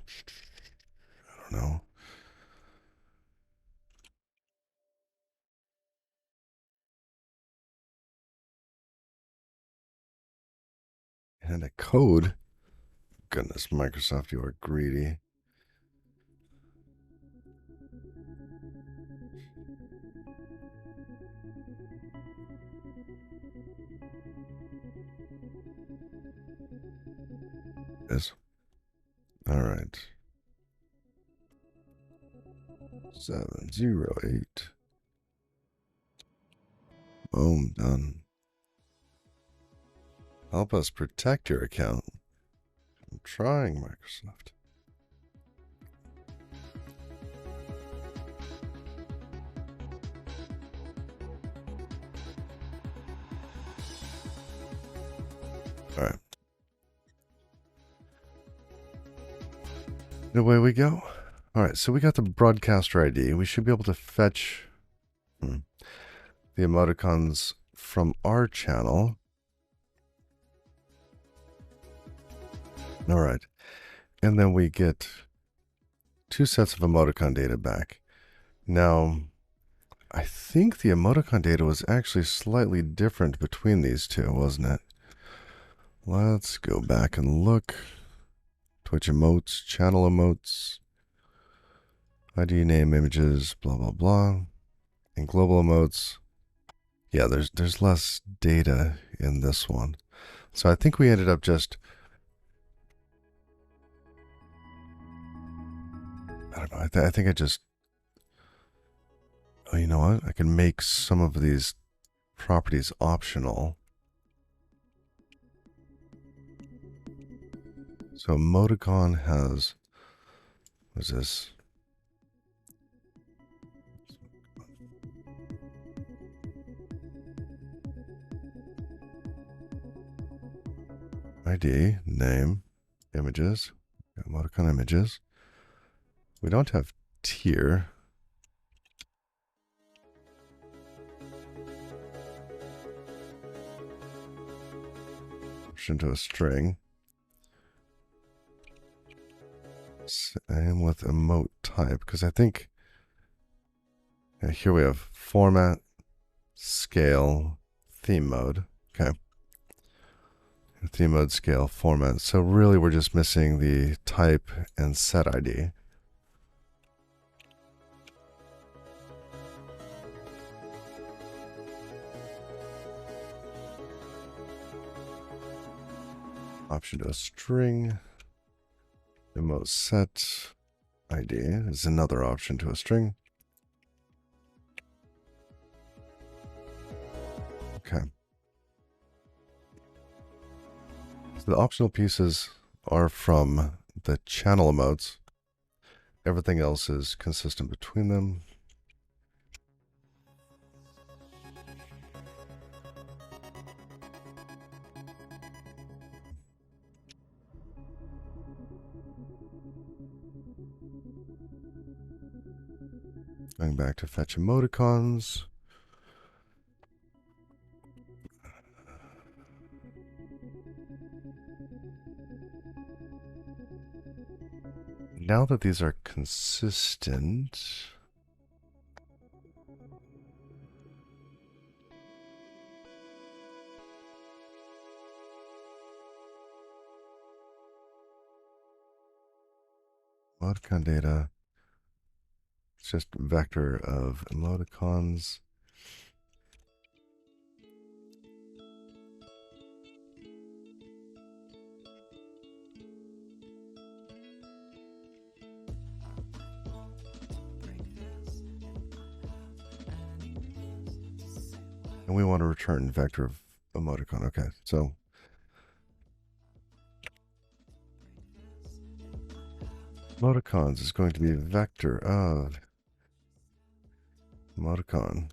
know. And a code? Goodness, Microsoft, you are greedy. Yes. All right. 708. Boom, done. Help us protect your account. I'm trying, Microsoft. All right. And away we go. All right, so we got the broadcaster ID. We should be able to fetch the emoticons from our channel. All right. And then we get 2 sets of emoticon data back. Now, I think the emoticon data was actually slightly different between these two, wasn't it? Let's go back and look. Twitch emotes, channel emotes, ID name images, blah, blah, blah. And global emotes. Yeah, there's less data in this one. So I think we ended up just, I don't know, I think I just, oh, you know what? I can make some of these properties optional. So emoticon has, what is this? ID, name, images, emoticon images. We don't have tier. option to a string. Same with emote type, because I think here we have format, scale, theme mode. Okay. Theme mode, scale, format. So really we're just missing the type and set ID. Option to a string. Emote set ID is another option to a string. Okay. So the optional pieces are from the channel emotes. Everything else is consistent between them. Going back to fetch emoticons. Now that these are consistent, emoticon data, it's just vector of emoticons. And we want to return vector of emoticon. Okay, so emoticons is going to be vector of emoticon.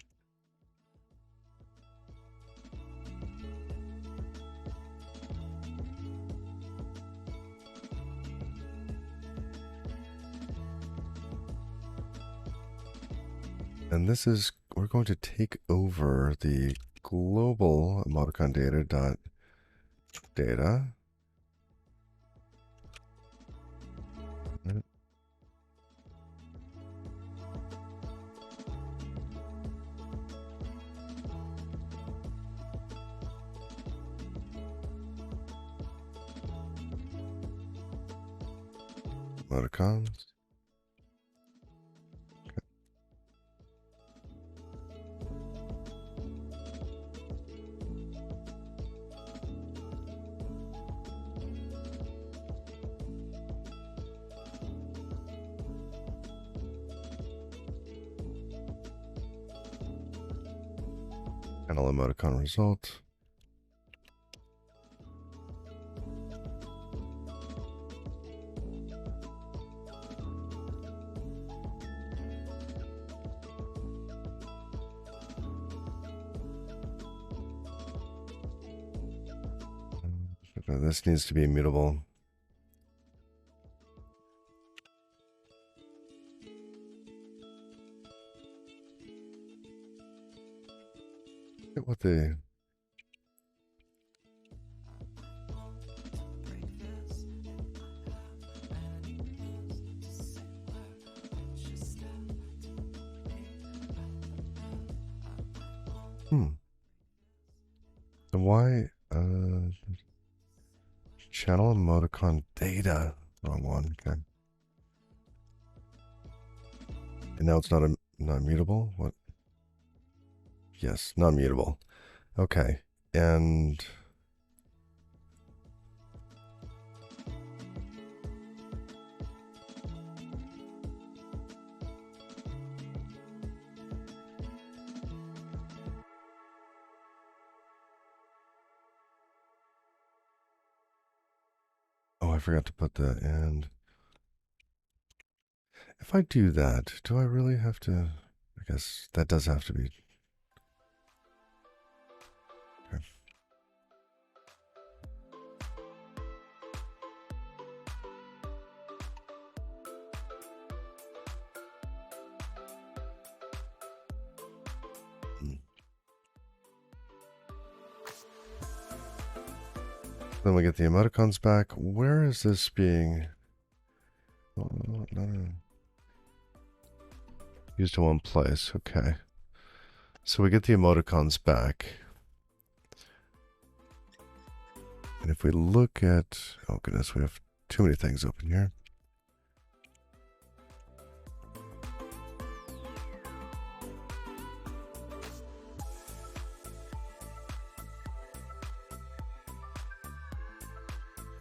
And this is, we're going to take over the global emoticon data. Emoticons. Channel emoticon result. This needs to be immutable. Look at what the why channel emoticon data, wrong one. Okay, and now it's not immutable. What? Yes, not mutable. Okay, and oh, I forgot to put the and. If I do that, do I really have to? I guess that does have to be. Okay. then we get the emoticons back. Where is this being... Oh, no. Used to one place. Okay. So we get the emoticons back. And if we look at... Oh, goodness, we have too many things open here.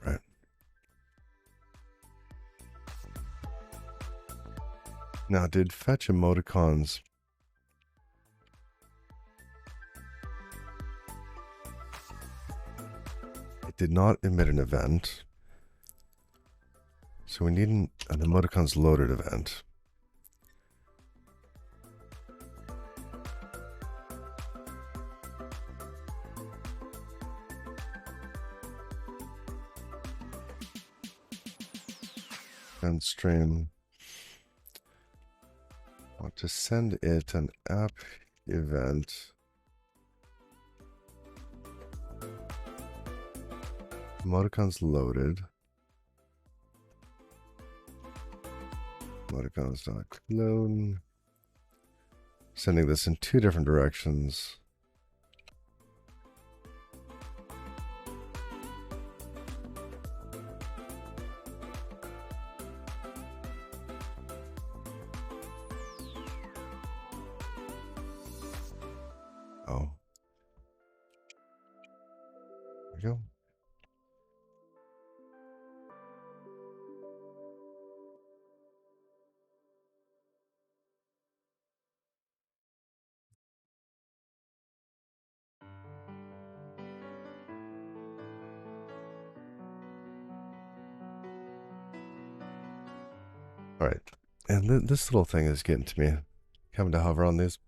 Right. Now, did fetch emoticons... It did not emit an event. So we need an emoticons loaded event. And stream. I want to send it an app event. Emoticons loaded. Emoticons.clone. Sending this in two different directions. Oh. There we go. All right. And this little thing is getting to me. Having to hover on these.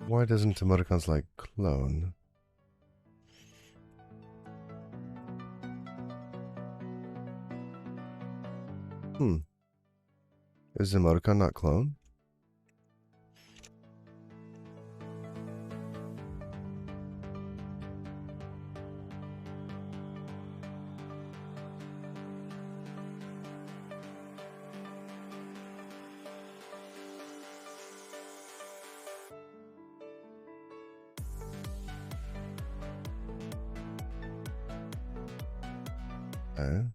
Why doesn't emoticons like clone? Is emoticon not clone? Okay.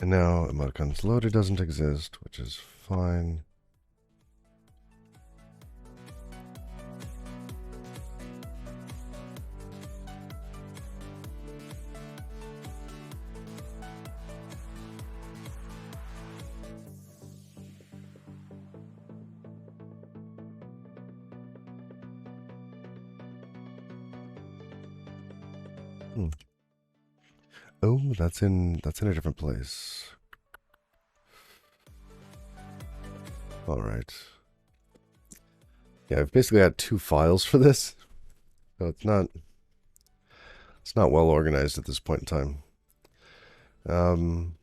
And now emoticons loaded doesn't exist, which is fine. Oh, that's in a different place. All right. Yeah, I've basically got two files for this, so it's not well organized at this point in time.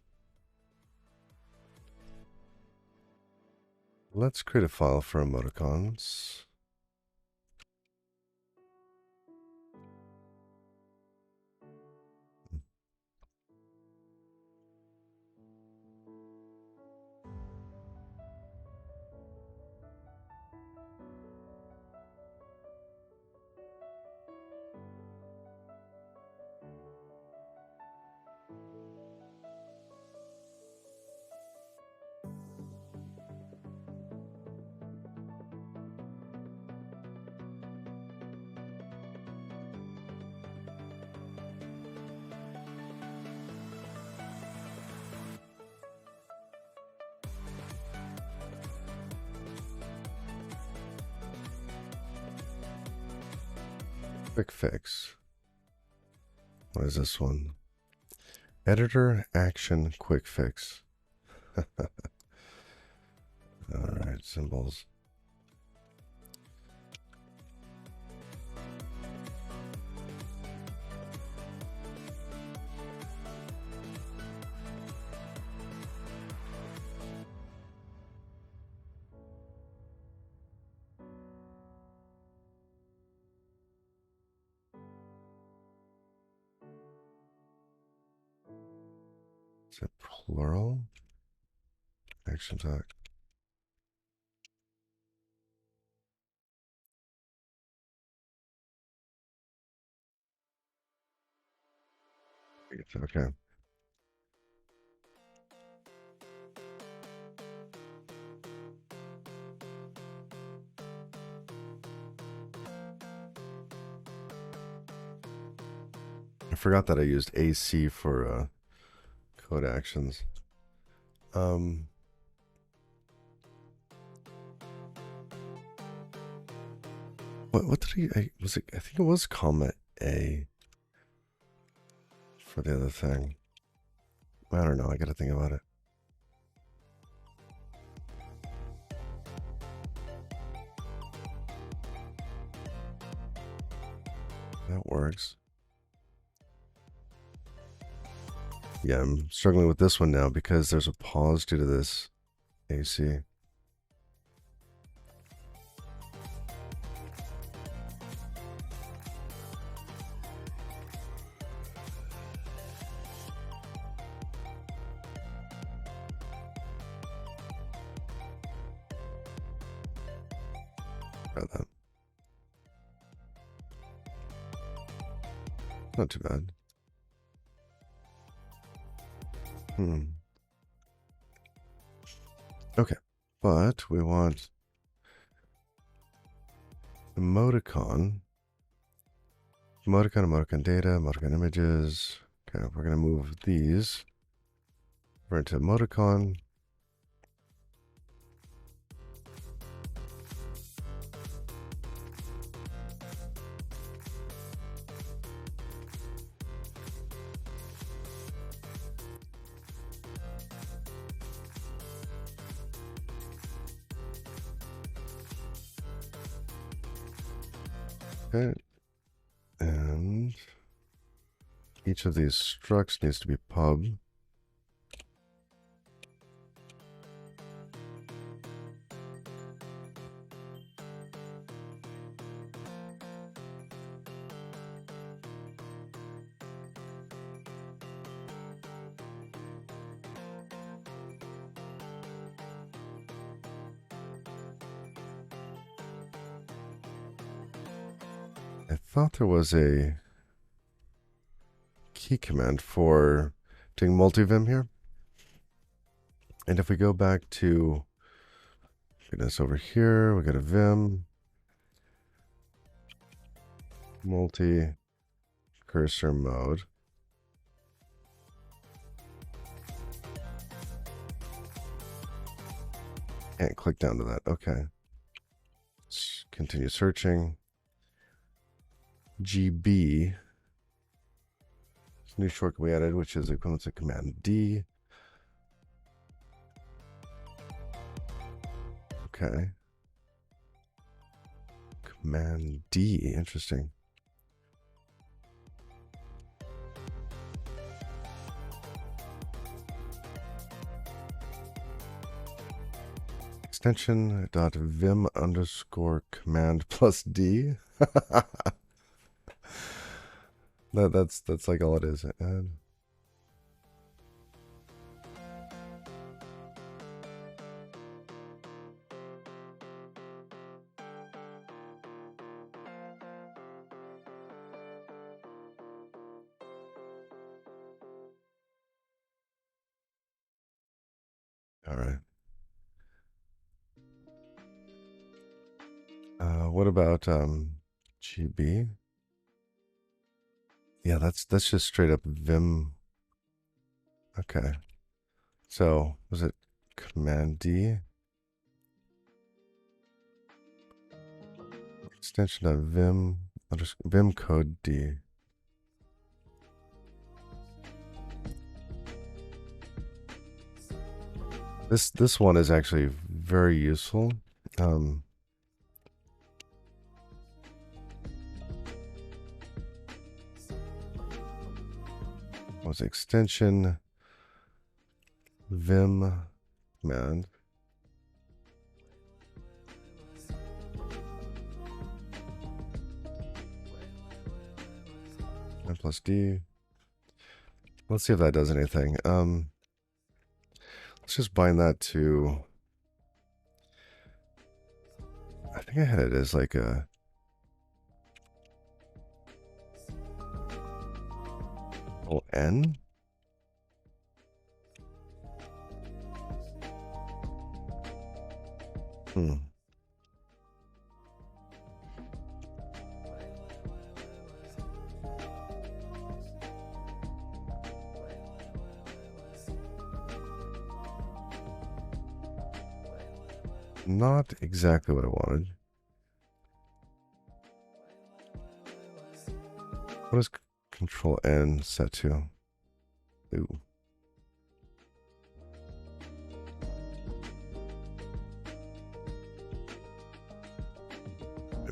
Let's create a file for emoticons. Quick fix. What is this one? Editor action quick fix. All right, symbols. Is it plural? Action talk. Okay. I forgot that I used AC for code actions. What did he? I think it was comma A for the other thing. I don't know. I got to think about it. That works. Yeah, I'm struggling with this one now because there's a pause due to this AC. Got that. Not too bad. Okay, but we want emoticon data, emoticon images. Okay, we're going to move these over into emoticon. Okay, and each of these structs needs to be pub. I thought there was a key command for doing multi-vim here. And if we go back to this over here, we got a vim, multi cursor mode. Can't click down to that. Okay. Let's continue searching. GB. New shortcut we added, which is equivalent to Command D. Okay. Command D. Interesting. Extension dot vim underscore command plus D. That's like all it is. And all right. What about GB? Yeah, that's just straight up vim. Okay. So was it Command D? Extension of vim code D. This one is actually very useful. Was extension vim command. And plus D. Let's see if that does anything. just bind that to, I think I had it as like a, N. Not exactly what I wanted. What is Control N set to? Ooh.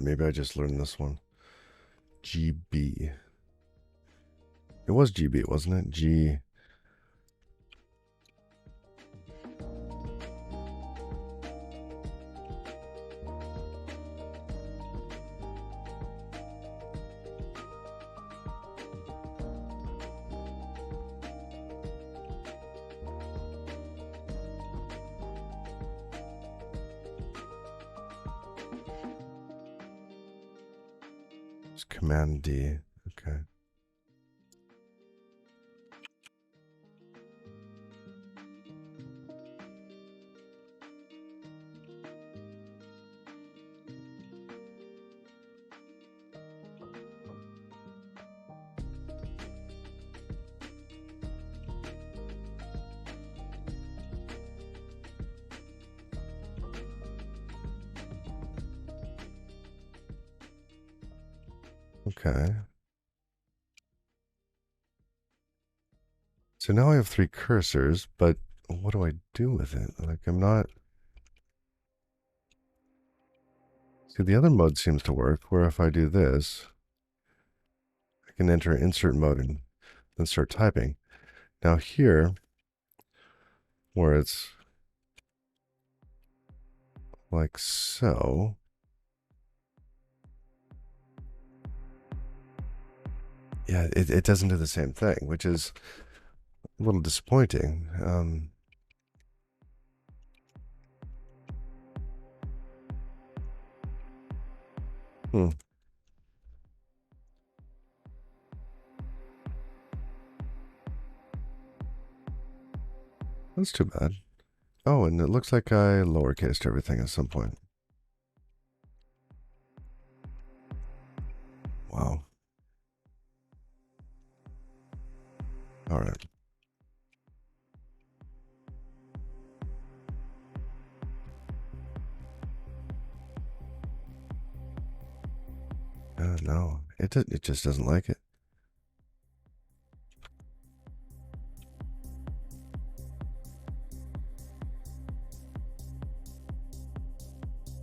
Maybe I just learned this one. GB. It was GB, wasn't it? G. It's Command D. Okay. Okay. So now I have 3 cursors, but what do I do with it? Like, I'm not... See, the other mode seems to work, where if I do this, I can enter insert mode and then start typing. Now here, where it's like so, yeah, it doesn't do the same thing, which is a little disappointing. That's too bad. Oh, and it looks like I lowercased everything at some point. Wow. All right. No, it just doesn't like it.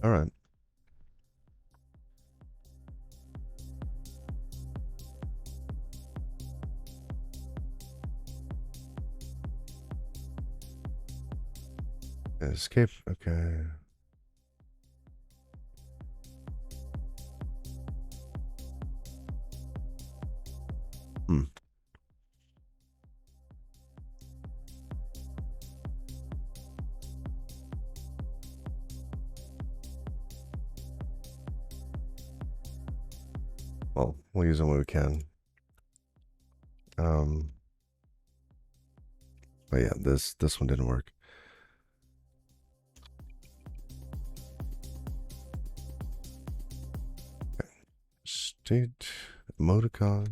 All right. Escape. Okay. Well, we'll use them when we can. But yeah, this one didn't work. Okay. State emoticon.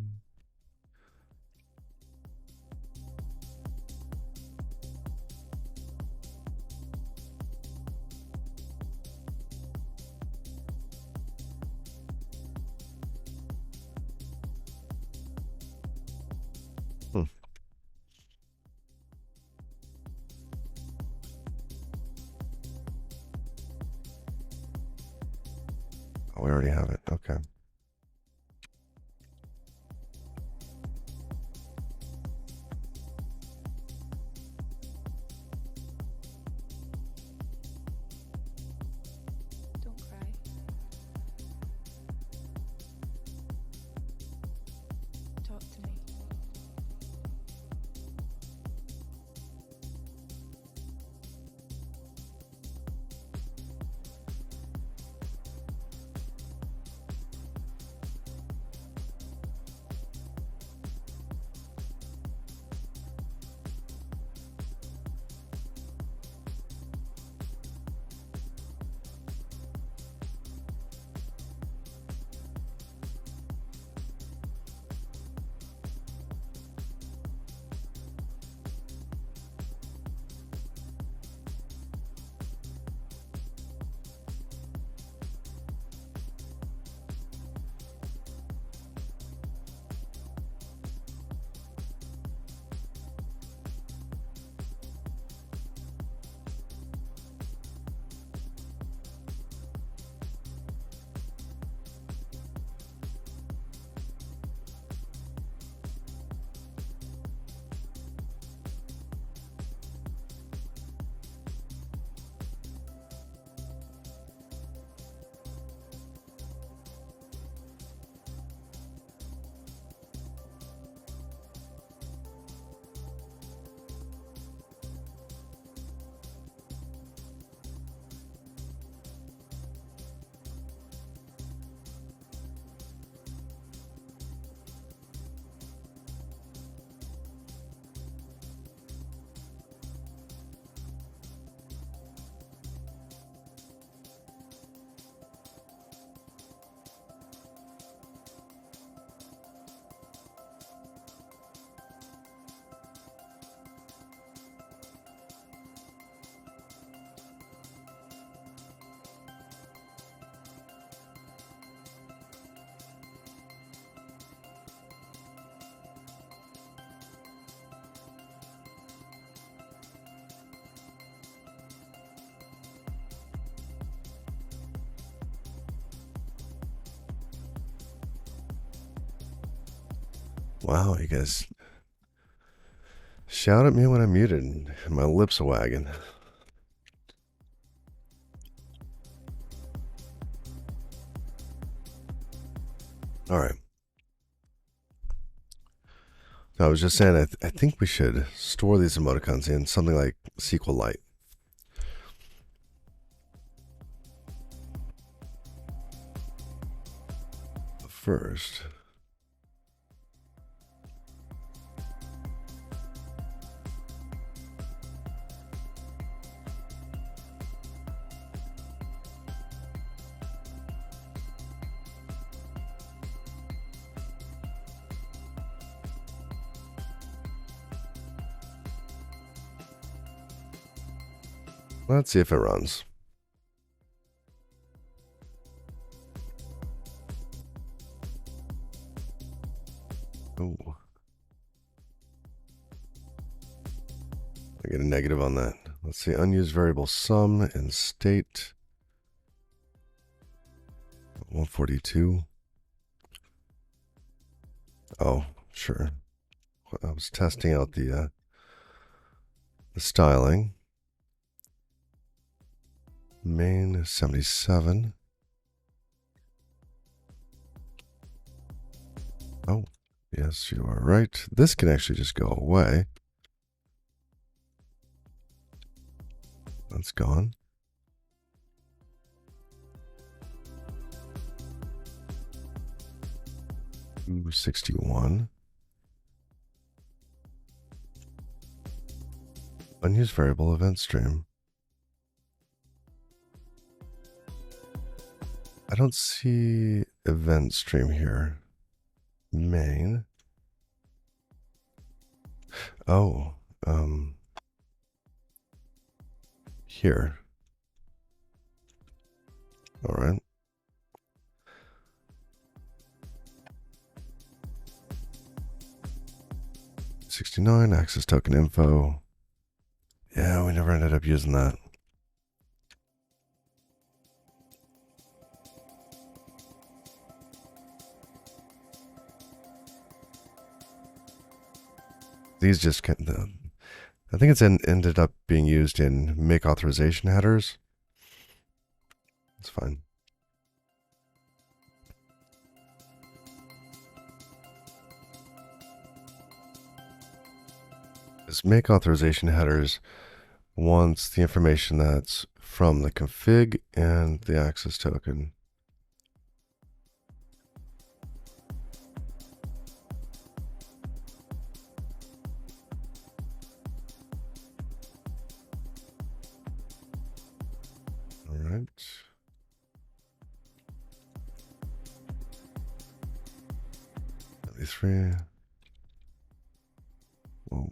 Oh, we already have it. Okay. Don't cry. Talk to me. Wow, you guys shout at me when I'm muted and my lips are wagging. All right. I was just saying, I think we should store these emoticons in something like SQLite. First, let's see if it runs. Oh, I get a negative on that. Let's see, unused variable sum and state. 142. Oh, sure. I was testing out the styling. Main 77. Oh, yes, you are right. This can actually just go away. That's gone. Ooh, 61. Unused variable event stream. I don't see event stream here. Main. Oh, here. All right. $69 access token info. Yeah, we never ended up using that. These just can't. I think it's ended up being used in make authorization headers. It's fine. This make authorization headers wants the information that's from the config and the access token. All right. Three. Whoa.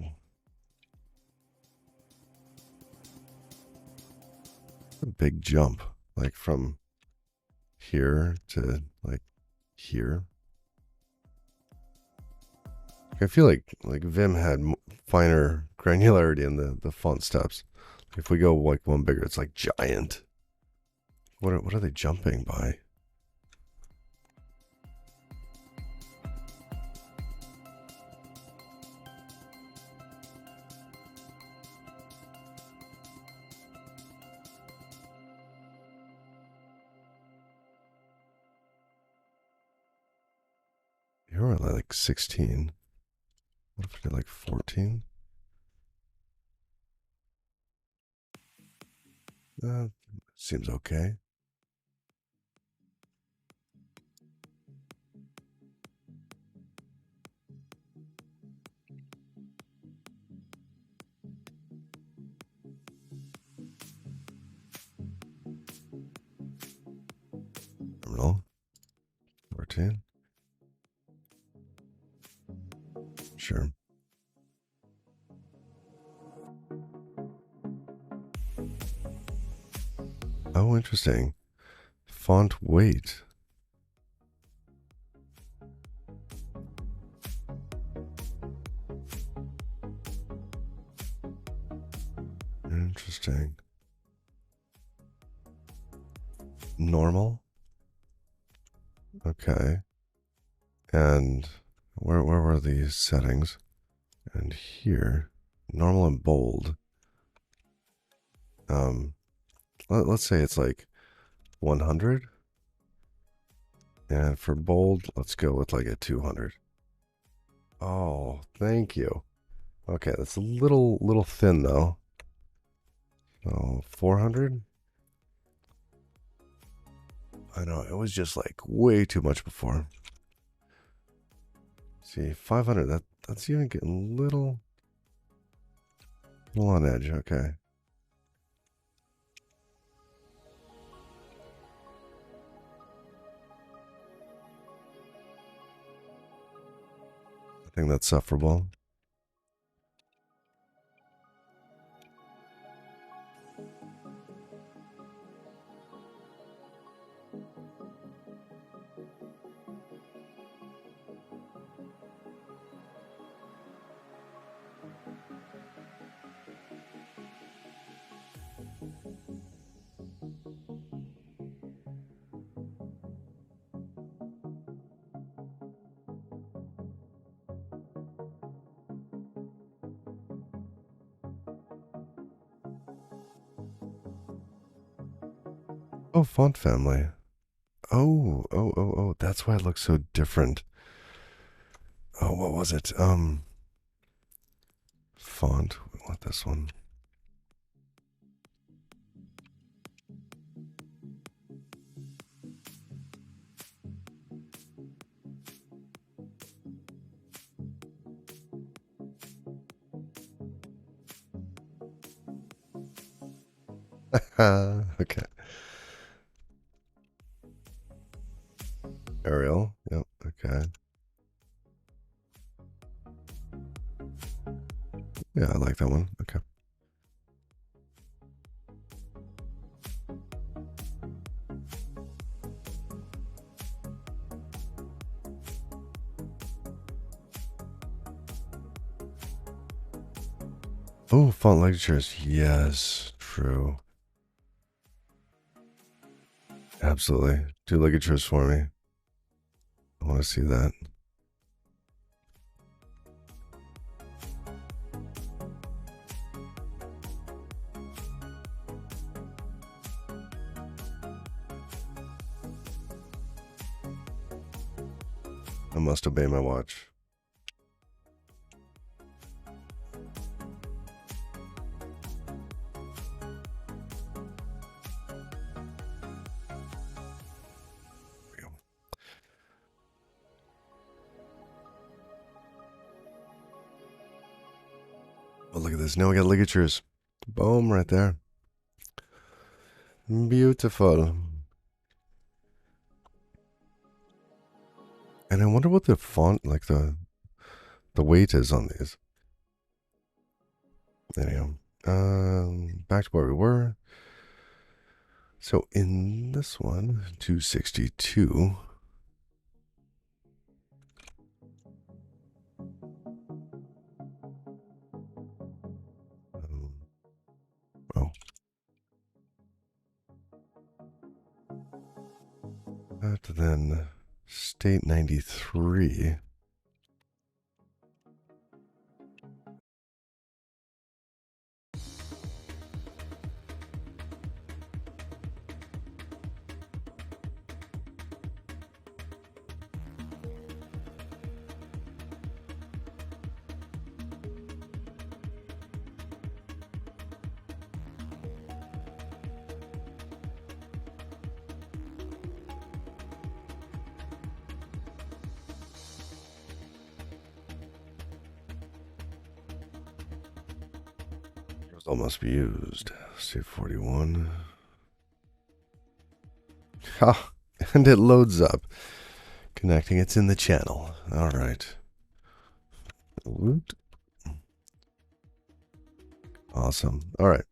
A big jump, like from here to like here. I feel like Vim had finer granularity in the font steps. If we go like one bigger, it's like giant. What are they jumping by? You're at like 16. What if I did like 14? Seems okay. Terminal. 14. Sure. Oh, interesting. Font weight. Interesting. Normal. Okay. And where were the settings? And here, normal and bold. Let's say it's like 100. And for bold, let's go with like a 200. Oh, thank you. Okay, that's a little thin though. So 400. I know it was just like way too much before. See, 500. That's even getting a little on edge. Okay. I think that's sufferable. Oh, font family. Oh, that's why it looks so different. Oh, what was it? Font. We want this one. Okay. Arial. Yep. Okay. Yeah, I like that one. Okay. Oh, font ligatures. Yes, true. Absolutely. Do ligatures for me. I want to see that. I must obey my watch. Oh, look at this. Now we got ligatures. Boom, right there. Beautiful. And I wonder what the font, like the weight is on these. Anyhow, back to where we were. So in this one, 262. Oh. That then state 93. All must be used. State 41. Ha! And it loads up. Connecting. It's in the channel. All right. Woot. Awesome. All right.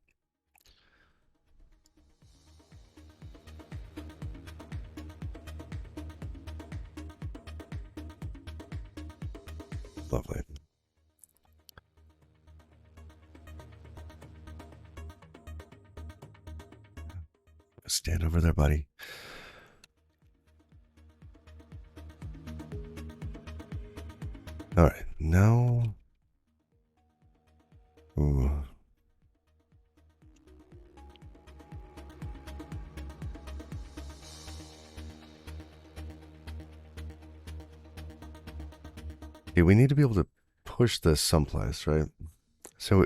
Lovely. Stand over there, buddy. All right, now. Ooh. Okay, we need to be able to push this someplace, right? So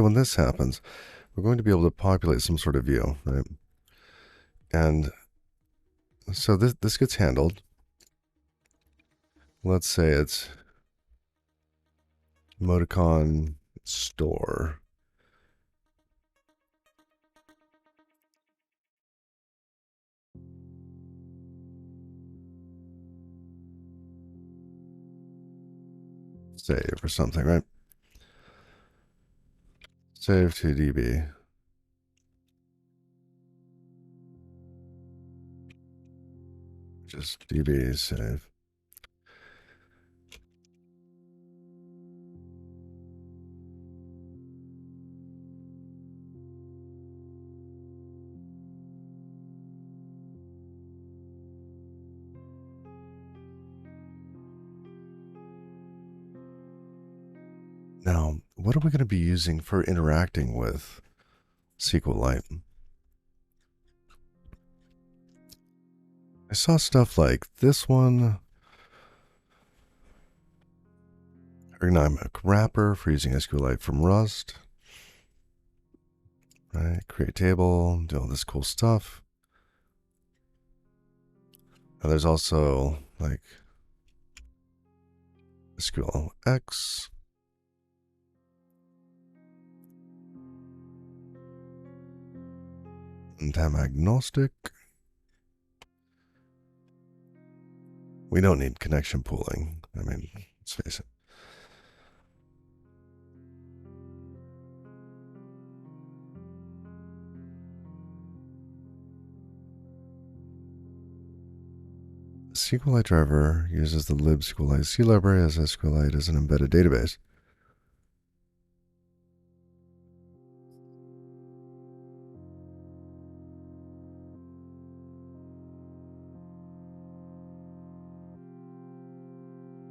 when this happens, we're going to be able to populate some sort of view, right? And so this gets handled. Let's say it's emoticon store. Save or something, right? Save to DB. Just DB save. Now, what are we going to be using for interacting with SQLite? I saw stuff like this one. Ergonomic wrapper for using SQLite from Rust. Right, create table, do all this cool stuff. Now there's also like SQLX. And time agnostic. We don't need connection pooling. I mean, let's face it. SQLite driver uses the libsqlite C library as SQLite as an embedded database.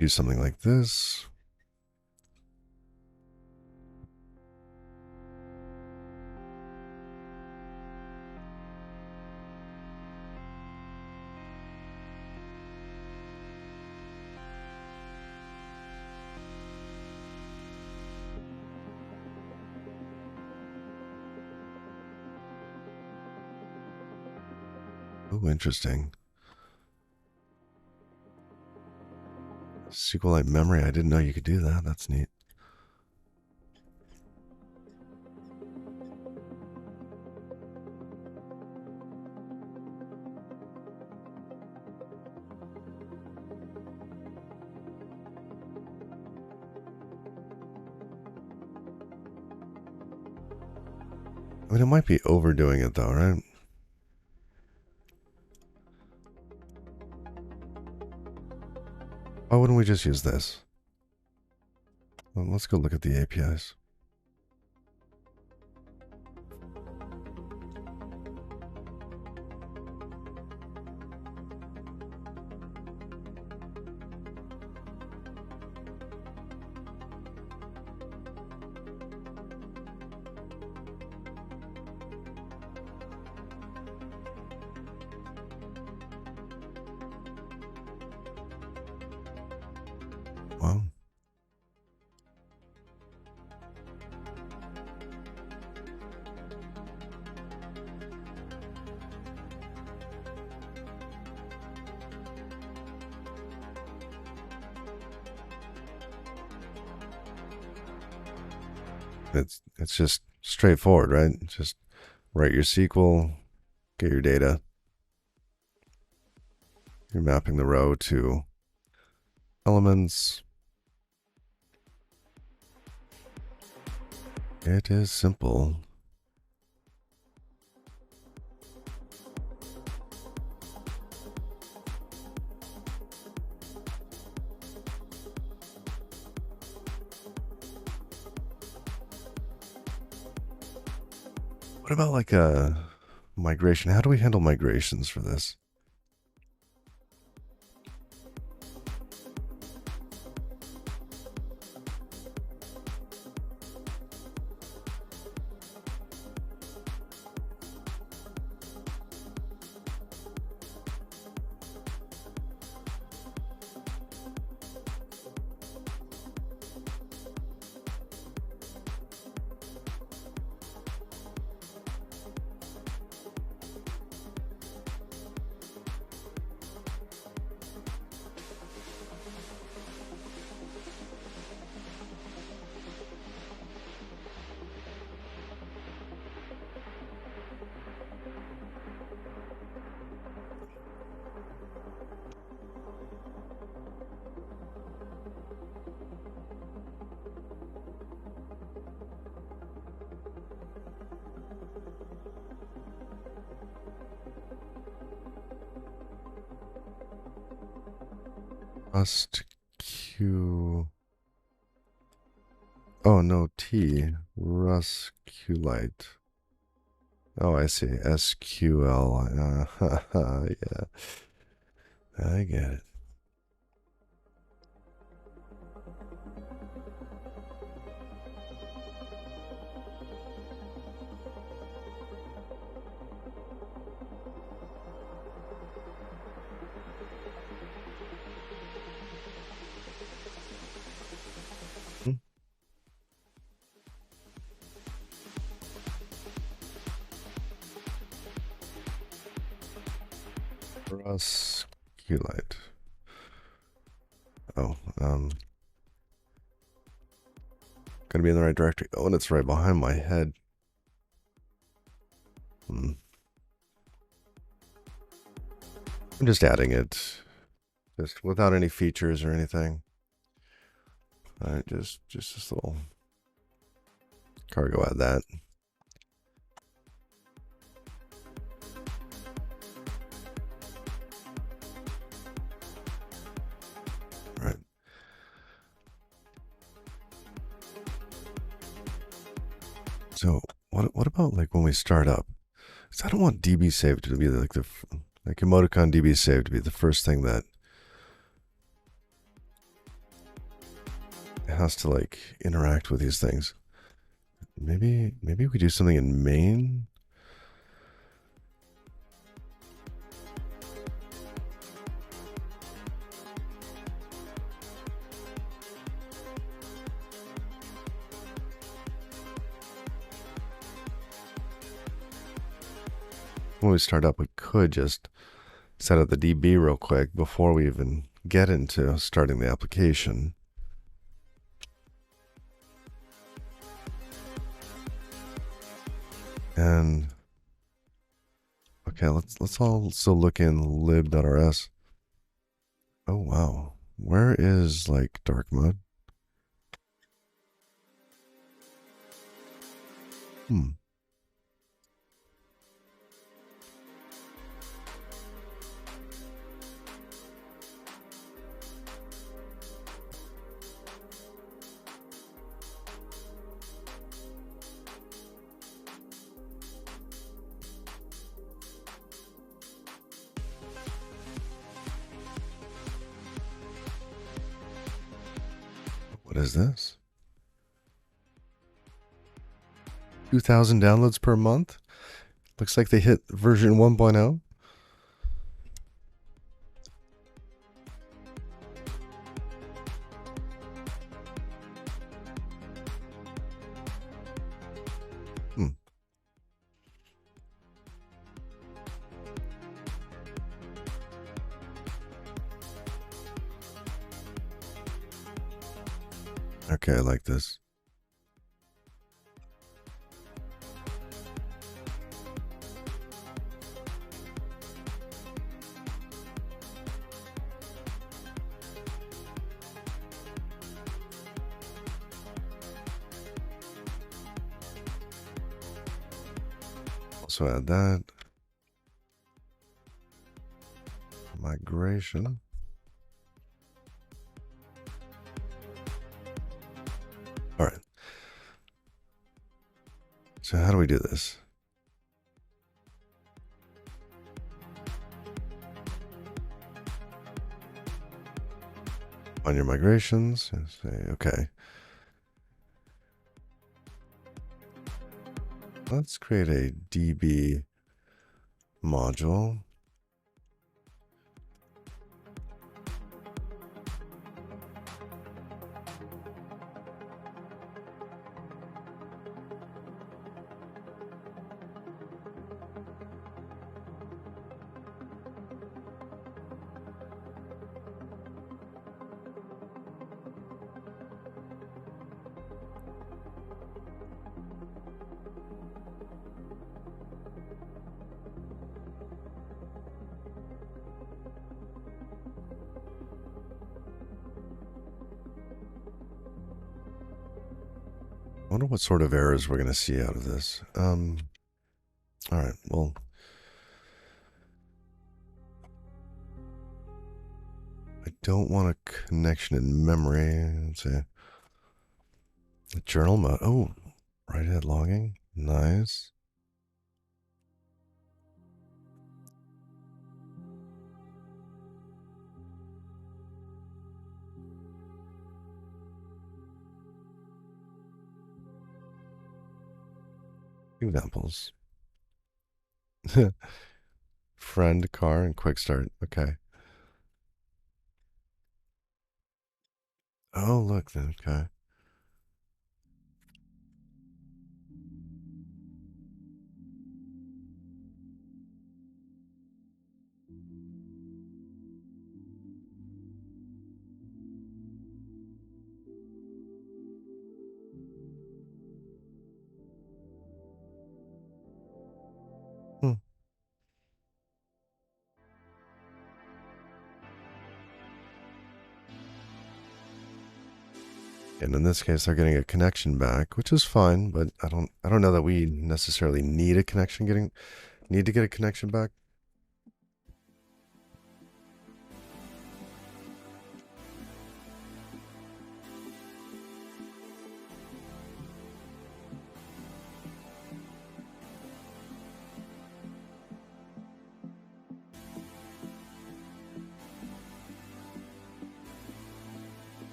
Use something like this. Oh, interesting. SQLite memory. I didn't know you could do that. That's neat. I mean, it might be overdoing it though, right? Why wouldn't we just use this? Well, let's go look at the APIs. Wow. It's just straightforward, right? Just write your SQL, get your data. You're mapping the row to elements. It is simple. What about like a migration? How do we handle migrations for this? Rust Q. Oh no, T. Rusculite. Oh, I see. SQL. Yeah. I get it. Rusculite. Oh, gotta be in the right directory. Oh, and it's right behind my head. I'm just adding it, just without any features or anything. All right, just this little cargo. Add that. All right. So what about like when we start up? Because I don't want DB save to be like emoticon DB save to be the first thing that has to like interact with these things. Maybe we do something in main. When we start up, we could just set up the DB real quick before we even get into starting the application. And okay, let's also look in lib.rs. Oh wow, where is like dark mode? What is this? 2,000 downloads per month? Looks like they hit version 1.0. Okay, I like this. Also add that. Migration. All right. So how do we do this? On your migrations, say, okay. Let's create a DB module. I wonder what sort of errors we're going to see out of this. All right, well, I don't want a connection in memory. Let's see. Journal mode. Oh, right head logging. Nice. Examples. Friend, car, and quick start. Okay. Oh, look. Okay. Hmm. And in this case, they're getting a connection back, which is fine, but I don't know that we necessarily need a connection need to get a connection back.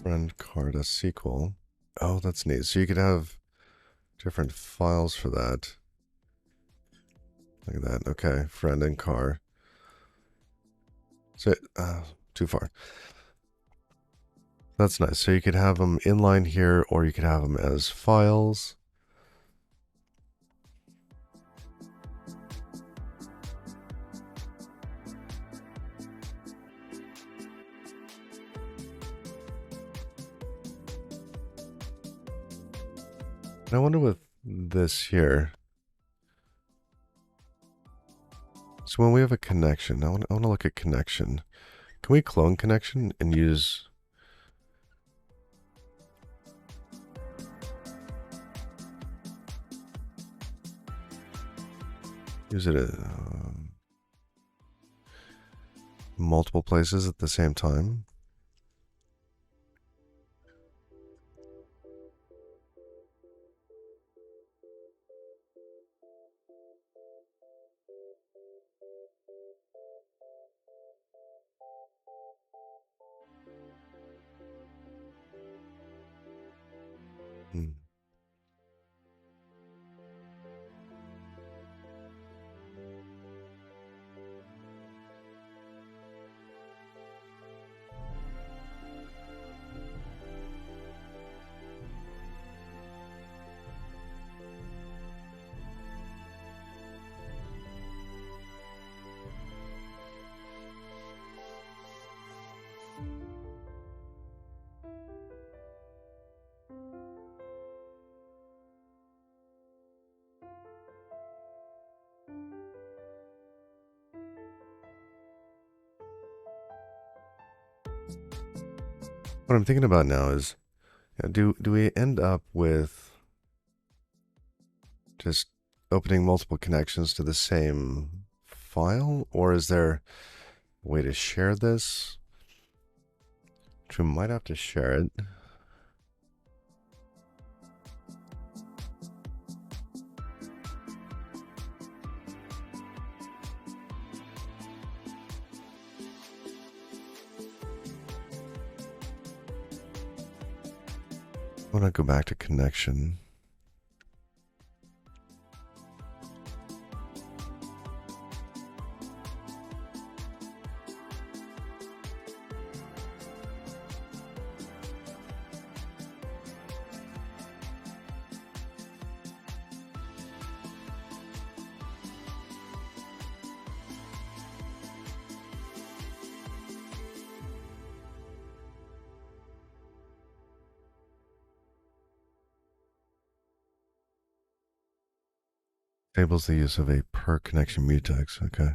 Friend card a sequel. Oh, that's neat. So you could have different files for that. Look at that. Okay, friend and car. So, too far. That's nice. So you could have them inline here, or you could have them as files. And I wonder with this here. So when we have a connection, I want to look at connection. Can we clone connection and use it at multiple places at the same time? Hmm. What I'm thinking about now is, do we end up with just opening multiple connections to the same file, or is there a way to share this? Which we might have to share it. I want to go back to connection. Enables the use of a per connection mutex. Okay.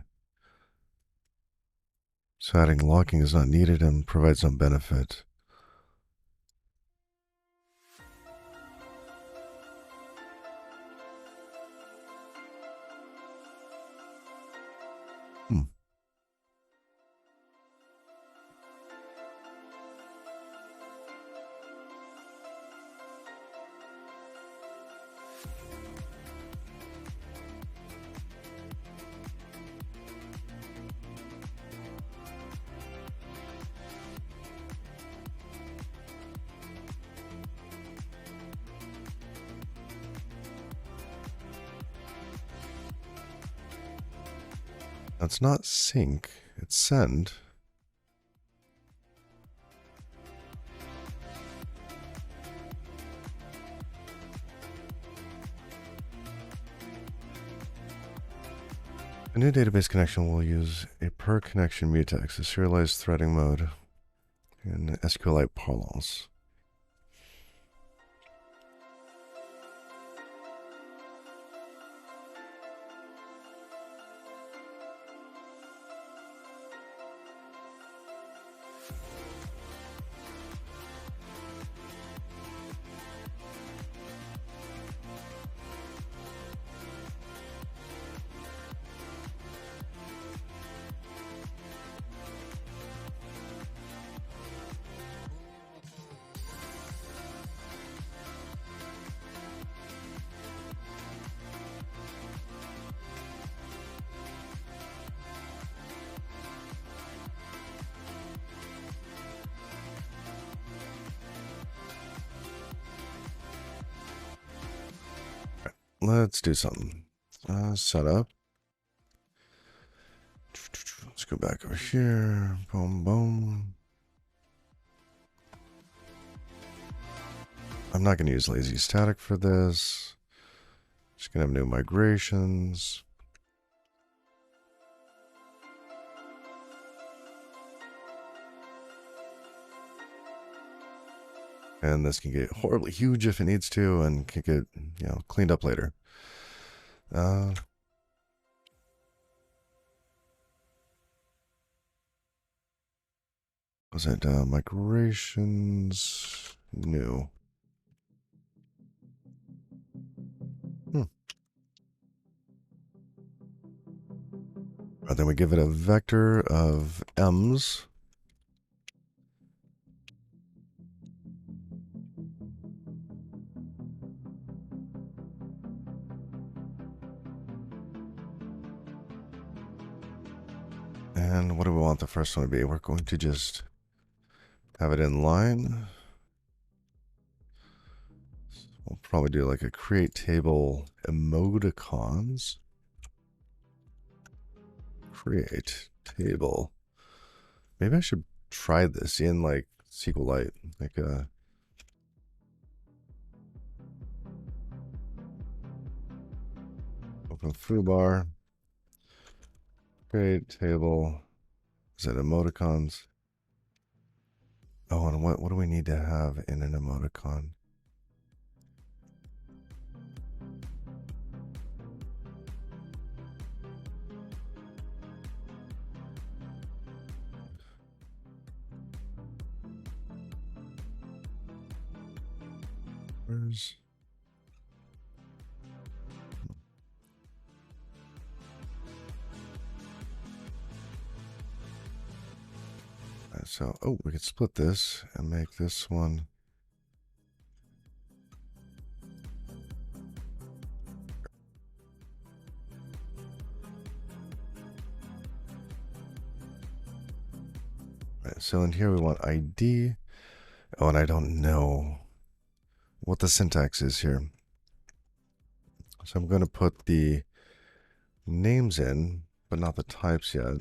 So adding locking is not needed and provides no benefit. Hmm. It's not sync, it's send. A new database connection will use a per connection mutex, a serialized threading mode in SQLite parlance. Let's do something. Setup. Let's go back over here. Boom, boom. I'm not going to use lazy static for this. Just going to have new migrations. And this can get horribly huge if it needs to, and can get, cleaned up later. Was it migrations? New. Right, then we give it a vector of m's. And what do we want the first one to be? We're going to just have it in line. We'll probably do like a create table emoticons. Create table. Maybe I should try this in like SQLite, like a open foobar. Create table. Is it emoticons? Oh, and what do we need to have in an emoticon? Where's... So, oh, we could split this and make this one. Right, so in here we want ID. Oh, and I don't know what the syntax is here. So I'm going to put the names in, but not the types yet.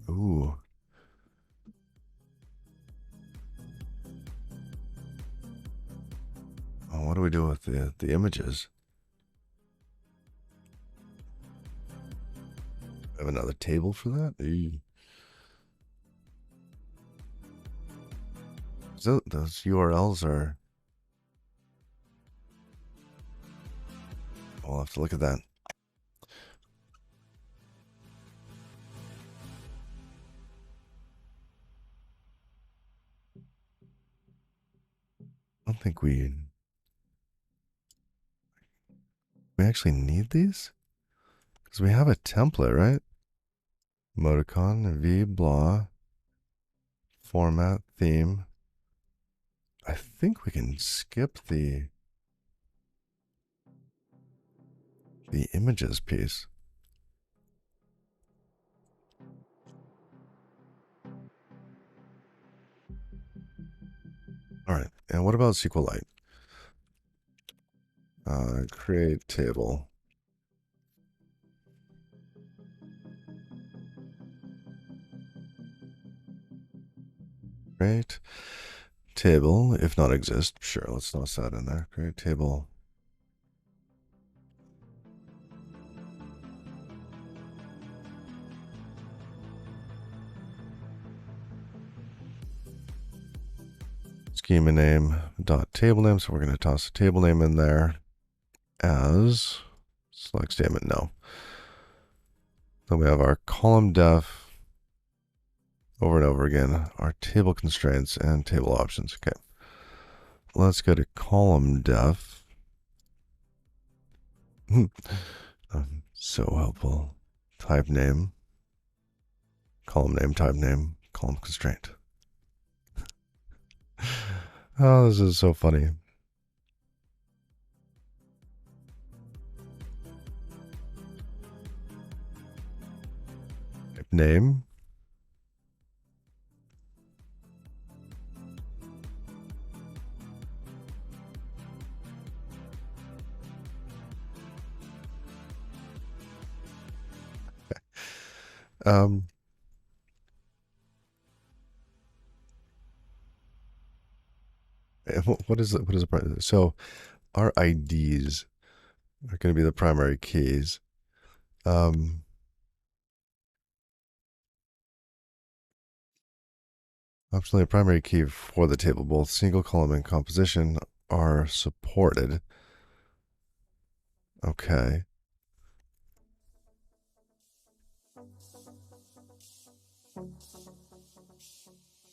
Ooh. Oh, what do we do with the images? I have another table for that? So those URLs are... We'll have to look at that. I don't think we actually need these? Because we have a template, right? Emoticon, v, blah, format, theme. I think we can skip the images piece. All right, and what about SQLite? Create table. Create table, if not exist. Sure, let's toss that in there. Create table. Schema name dot table name. So we're going to toss a table name in there as select statement. No. Then we have our column def over and over again, our table constraints and table options. Okay. Let's go to column def. So helpful. Type name, column name, type name, column constraint. Oh, this is so funny. Type name. What is it? What is the so our IDs are going to be the primary keys. Optionally, a primary key for the table, both single column and composition are supported. Okay.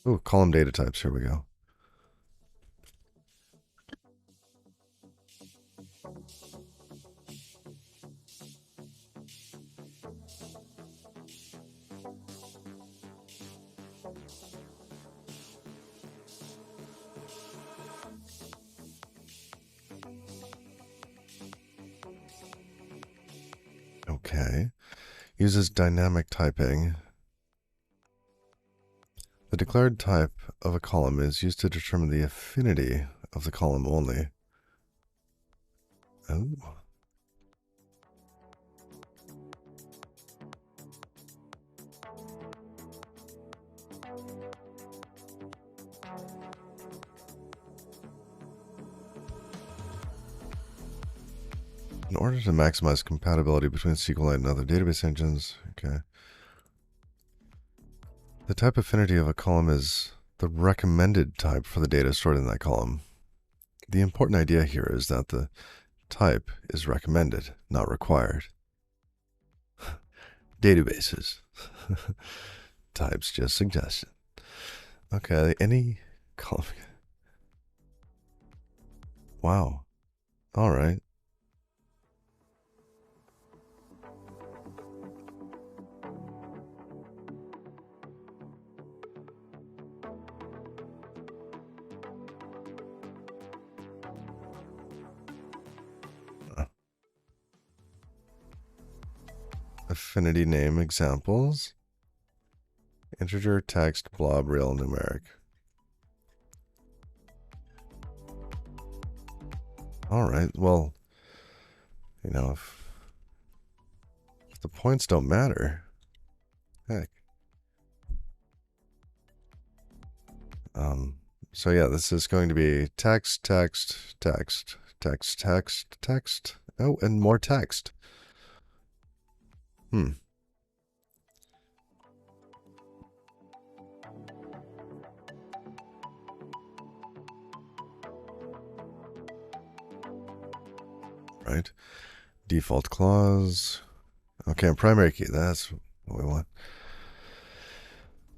Ooh, column data types. Here we go. Okay. Uses dynamic typing. The declared type of a column is used to determine the affinity of the column only. Oh. In order to maximize compatibility between SQLite and other database engines, okay. The type affinity of a column is the recommended type for the data stored in that column. The important idea here is that the type is recommended, not required. Databases. Types just suggestion. Okay, any column. Wow. All right. Affinity name examples. Integer, text, blob, real, numeric. All right. Well, you know, if the points don't matter, heck. So yeah, this is going to be text, text, text, text, text, text. Oh, and more text. Right. Default clause. Okay, and primary key. That's what we want.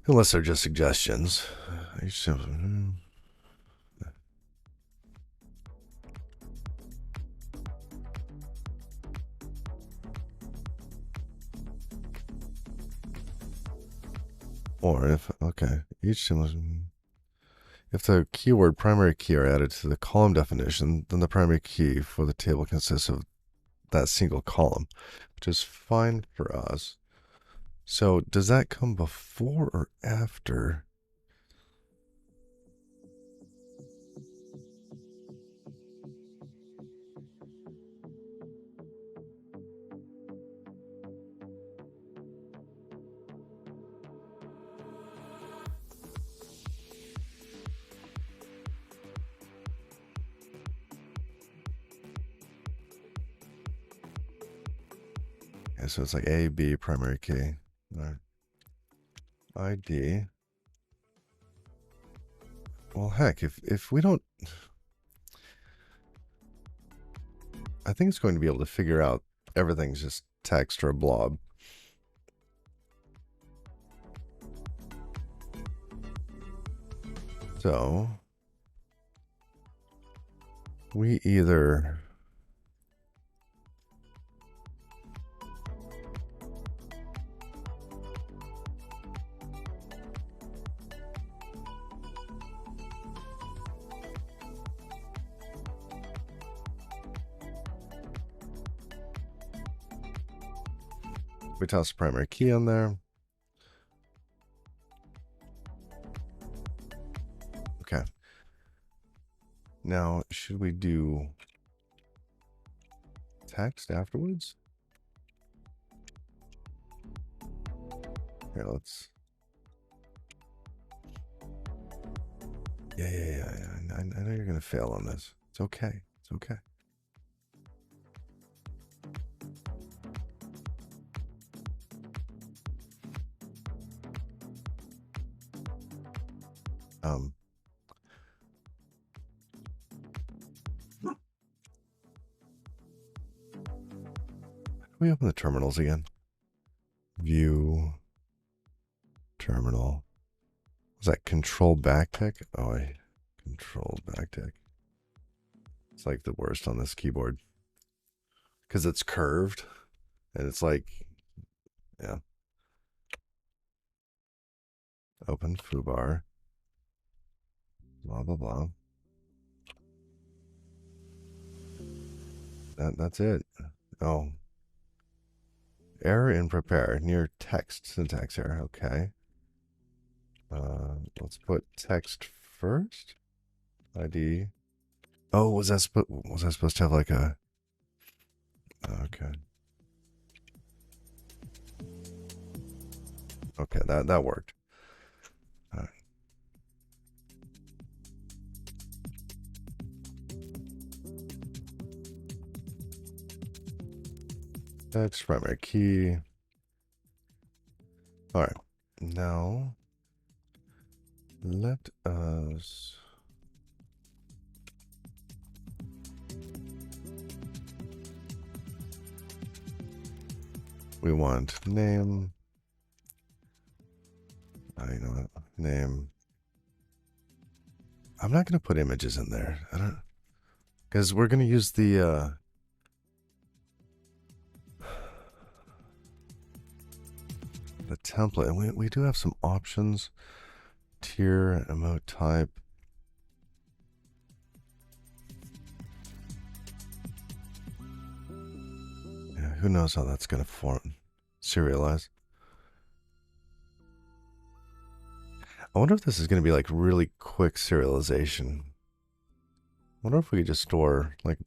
Unless they're just suggestions. Or if, okay, each symbol, If the keyword primary key are added to the column definition, then the primary key for the table consists of that single column, which is fine for us. So does that come before or after? Okay, so it's like A, B, primary key. All right. ID. Well, heck, if we don't, I think it's going to be able to figure out everything's just text or a blob. So we either we toss the primary key on there. Okay. Now, should we do text afterwards? Here, let's. Yeah. I know you're gonna fail on this. It's okay. It's okay. Can we open the terminals again? View terminal. Was that control backtick? Oh, control backtick. It's like the worst on this keyboard because it's curved and it's like, yeah. Open foobar. Blah blah blah. That's it. Oh. Error in prepare near text syntax error. Okay. Let's put text first. ID. Oh, was I supposed to have like a? Okay. Okay, that worked. All right. Text primary key. All right. Now let us. We want name. You know what? Name. I'm not going to put images in there. I don't, because we're going to use the template, and we do have some options. Tier, emote type. Yeah, who knows how that's going to serialize. I wonder if this is going to be like really quick serialization. I wonder if we could just store like.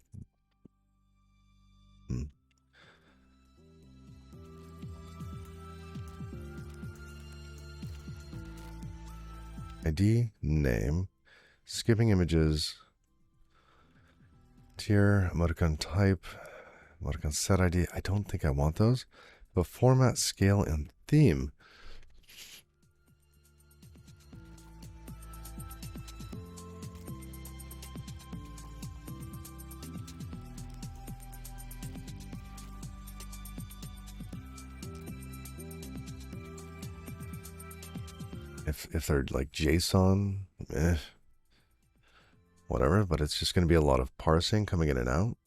ID, name, skipping images, tier, emoticon type, emoticon set ID. I don't think I want those, but format, scale, and theme. If they're like JSON, whatever, but it's just going to be a lot of parsing coming in and out.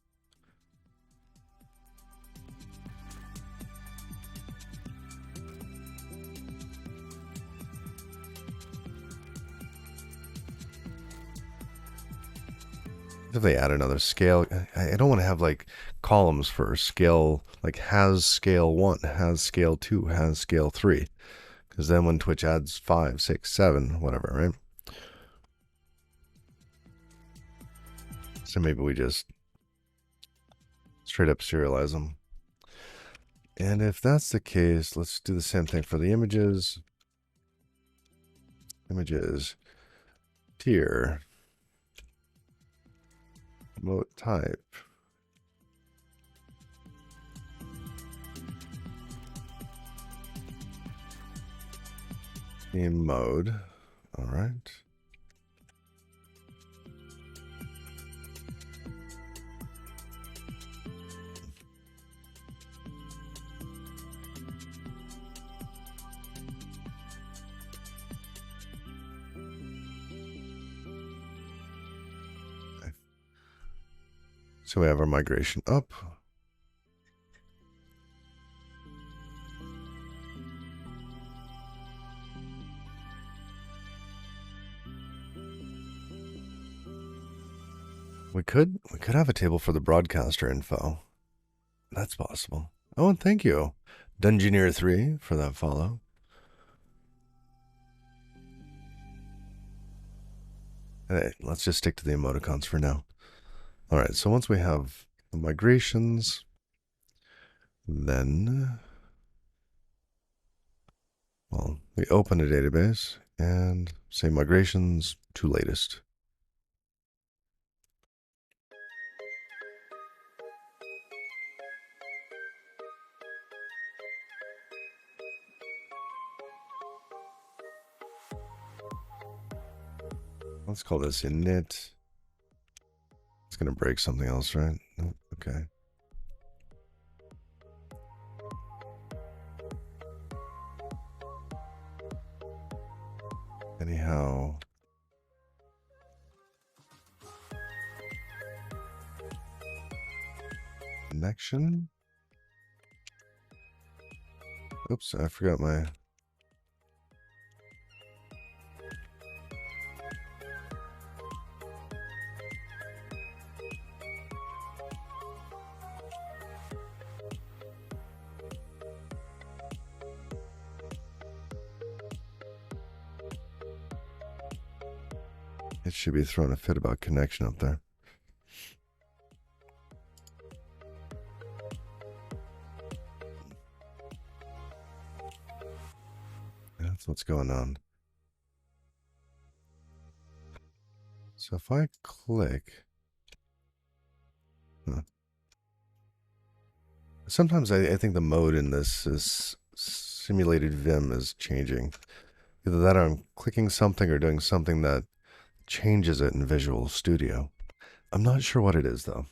If they add another scale, I don't want to have like columns for scale, like has scale 1, has scale 2, has scale 3. Because then when Twitch adds 5, 6, 7, whatever, right? So maybe we just straight up serialize them. And if that's the case, let's do the same thing for the images. Images, tier, emote type. Theme mode. All right. So we have our migration up. We could have a table for the broadcaster info. That's possible. Oh, and thank you, Dungeoneer3, for that follow. Hey, let's just stick to the emoticons for now. All right, so once we have the migrations, then, well, we open a database and say migrations to latest. Let's call this init. It's going to break something else, right? Nope. Okay. Anyhow. Connection. Oops, I forgot my... It should be throwing a fit about connection up there. That's what's going on. So if I click... Sometimes I think the mode in this is simulated Vim is changing. Either that or I'm clicking something or doing something that changes it in Visual Studio. I'm not sure what it is, though.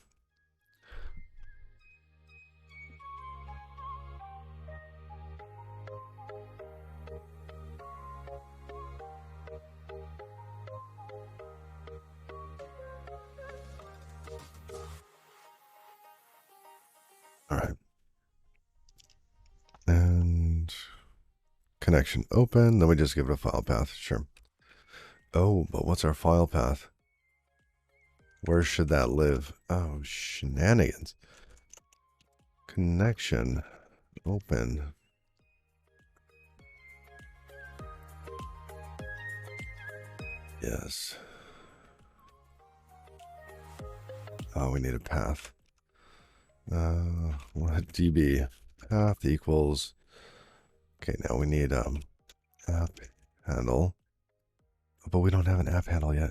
All right. And connection open. Then we just give it a file path. Sure. Oh, but what's our file path? Where should that live? Oh, shenanigans. Connection open. Yes. Oh, we need a path. What db path equals. Okay, now we need app handle, but we don't have an app handle yet.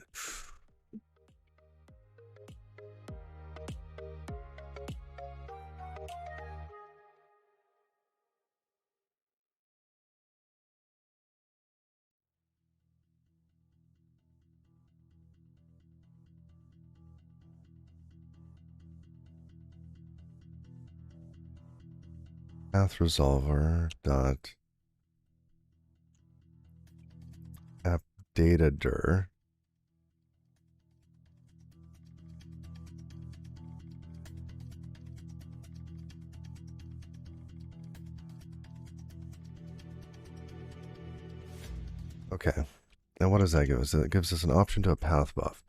Path resolver dot app data dir. Okay. Now what does that give us? It gives us an option to a path buff.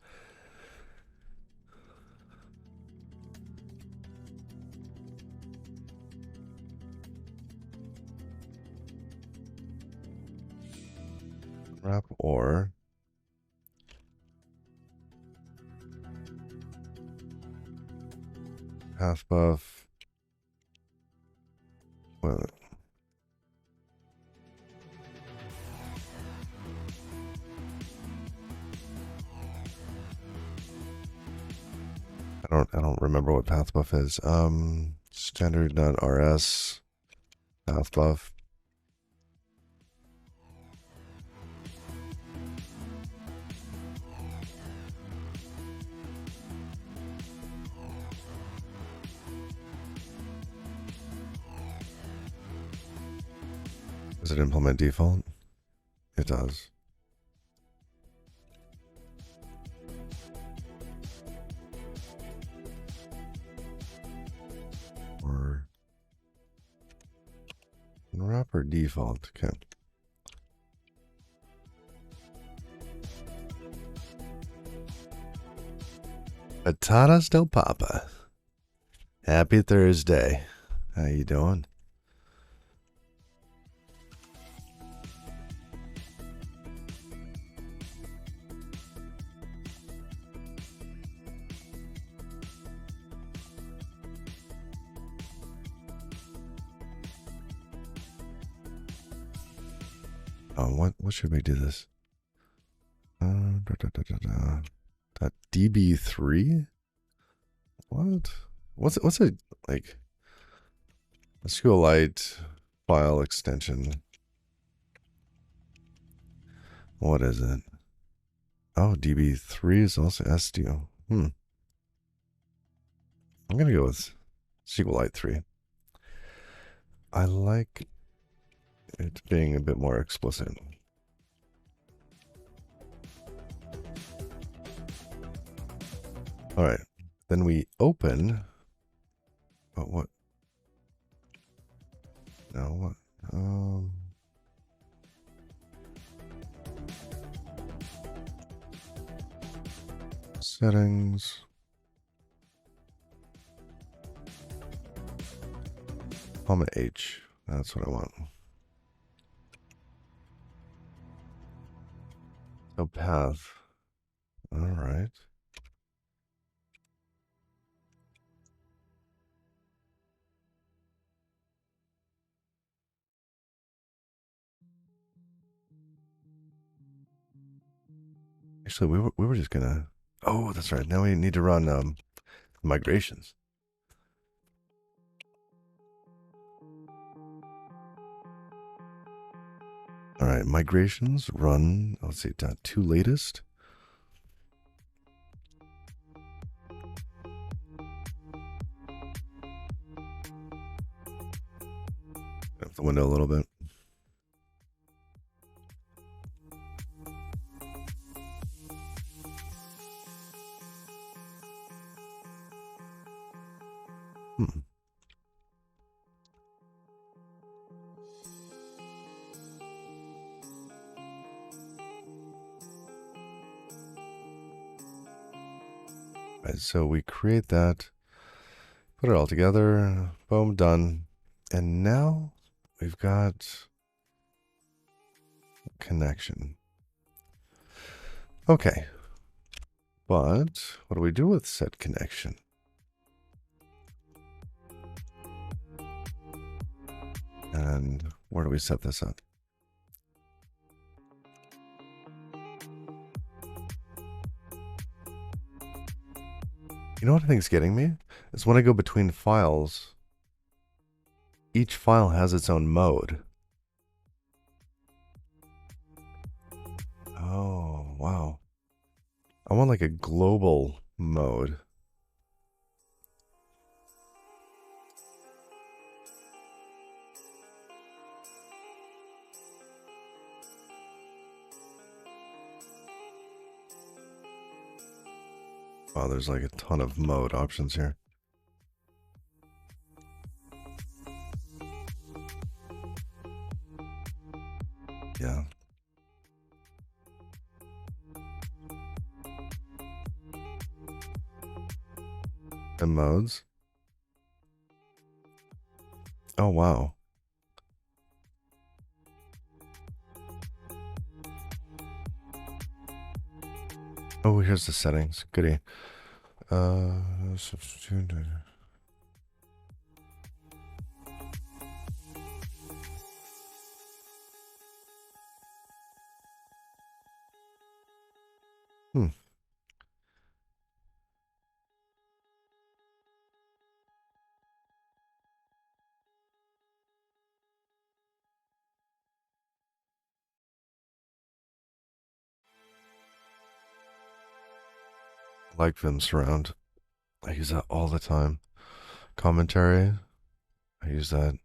or path buff. Well, I don't remember what path buff is. Standard.rs path buff. Does it implement default? It does. Or wrapper default. Okay. Patatas del Papa. Happy Thursday. How you doing? Oh, what should we do this? DB3? What? What's a like a SQLite file extension? What is it? Oh, DB3 is also SDO. I'm gonna go with SQLite 3. I like it being a bit more explicit. All right, then we open. But what? No, what? Settings. Comma H. That's what I want. So path. All right. Actually, we were just gonna. Oh, that's right. Now we need to run migrations. All right, migrations run. Let's see, .2 latest. Up the window a little bit. Right, so we create that, put it all together, boom, done. And now we've got a connection. Okay, but what do we do with said connection? And where do we set this up? You know what I think is getting me? Is when I go between files, each file has its own mode. Oh, wow. I want like a global mode. Wow, there's like a ton of mode options here. Yeah. And modes. Oh, wow. here's the settings. Goody. Substitute. Like Vim Surround. I use that all the time. Commentary. I use that.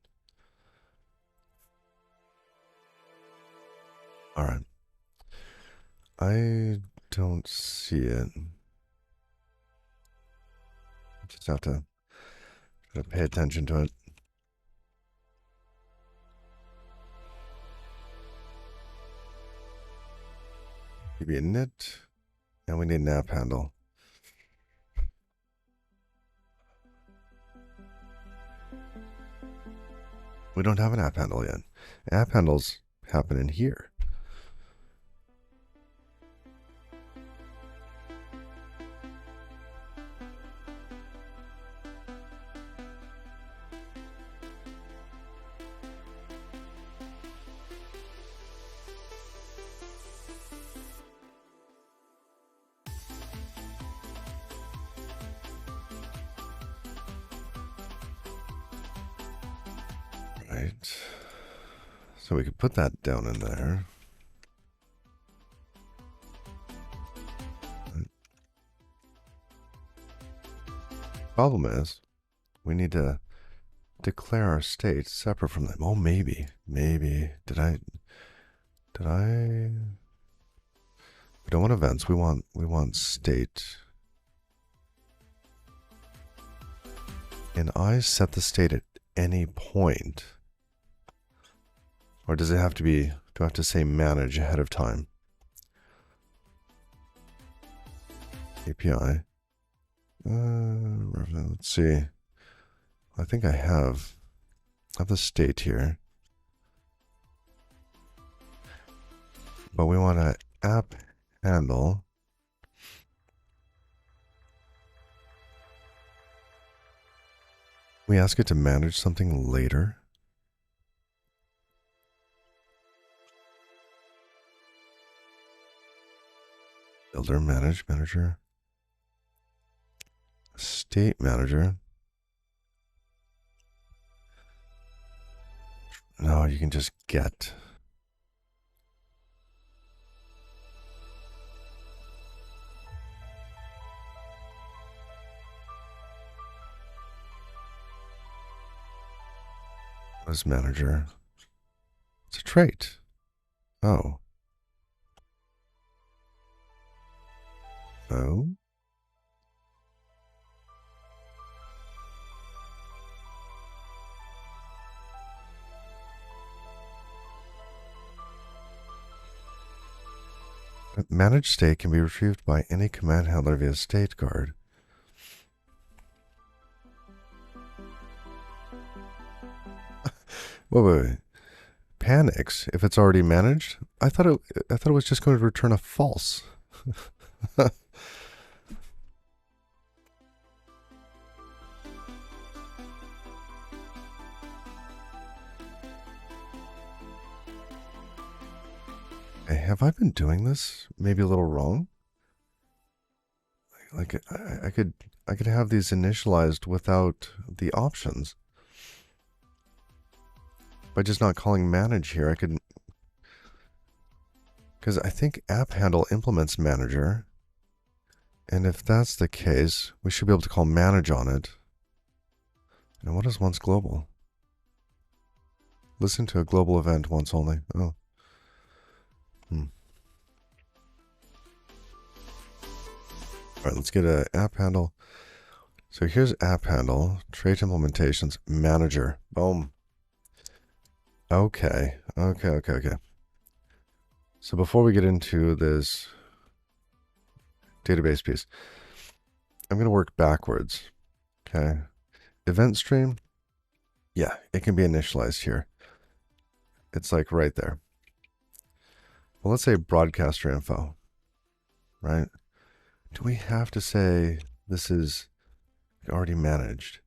All right. I don't see it. Just have to pay attention to it. Maybe a knit. And we need an app handle. We don't have an app handle yet. App handles happen in here. Right. So we could put that down in there. Problem is, we need to declare our state separate from them. Oh, maybe. Did I? We don't want events. We want state. And I set the state at any point. Or does it have to be, do I have to say manage ahead of time? API. Let's see. I think I have the state here. But we want an app handle. We ask it to manage something later. Builder, manager. State manager. No, you can just get. What is manager? It's a trait. Oh. Oh. Manage state can be retrieved by any command handler via state guard. Wait. Panics if it's already managed? I thought it was just going to return a false. Hey, have I been doing this maybe a little wrong? Like I could have these initialized without the options. By just not calling manage here, I could, because I think app handle implements manager. And if that's the case, we should be able to call manage on it. And what is once global? Listen to a global event once only. Oh. All right, let's get an app handle. So here's app handle, trait implementations, manager. Boom. Okay. So before we get into this database piece, I'm going to work backwards. Okay. Event stream. Yeah, it can be initialized here. It's like right there. Well, let's say broadcaster info, right? Do we have to say this is already managed?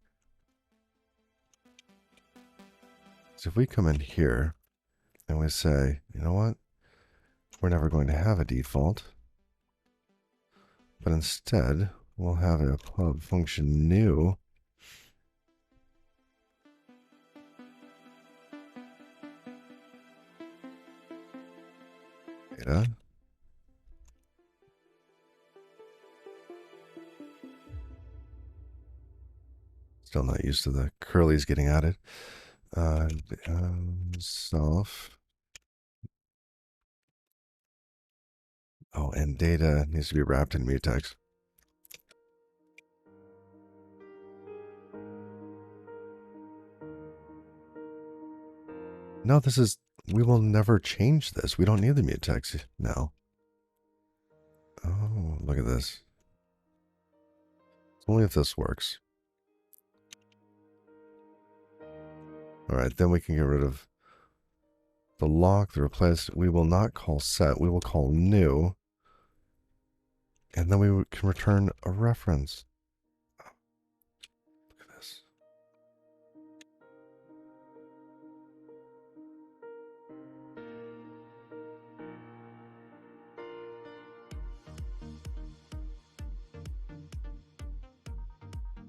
So if we come in here and we say, you know what? We're never going to have a default, but instead we'll have a pub function new. Data. Still not used to the curlies getting added. Self. Oh, and data needs to be wrapped in mutex. No, this is, we will never change this. We don't need the mutex now. Oh, look at this. Only if this works. All right, then we can get rid of the lock, the replace. We will not call set. We will call new. And then we can return a reference. Look at this.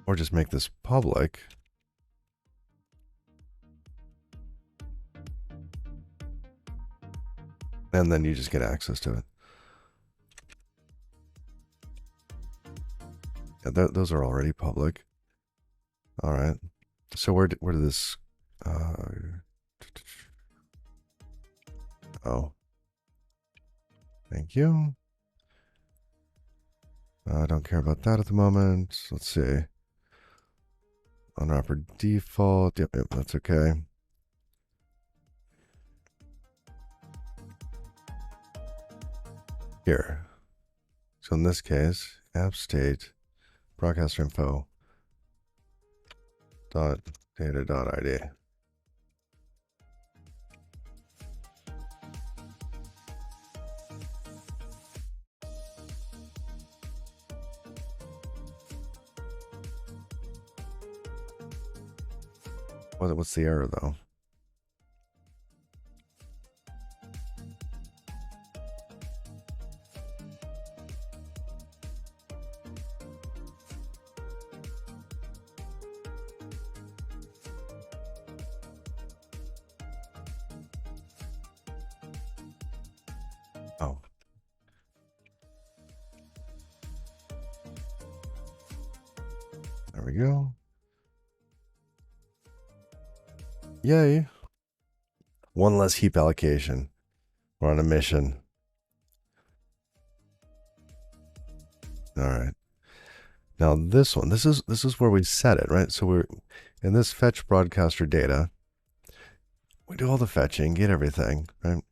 Or just make this public. And then you just get access to it. Yeah, those are already public. All right. So where did this... oh. Thank you. I don't care about that at the moment. Let's see. Unwrapper default. Yep, that's okay. Here. So in this case, app state, broadcaster info, dot data dot ID. What's the error though? Oh. There we go. Yay. One less heap allocation. We're on a mission. All right. Now this one, this is where we set it, right? So we're in this fetch broadcaster data. We do all the fetching, get everything, right?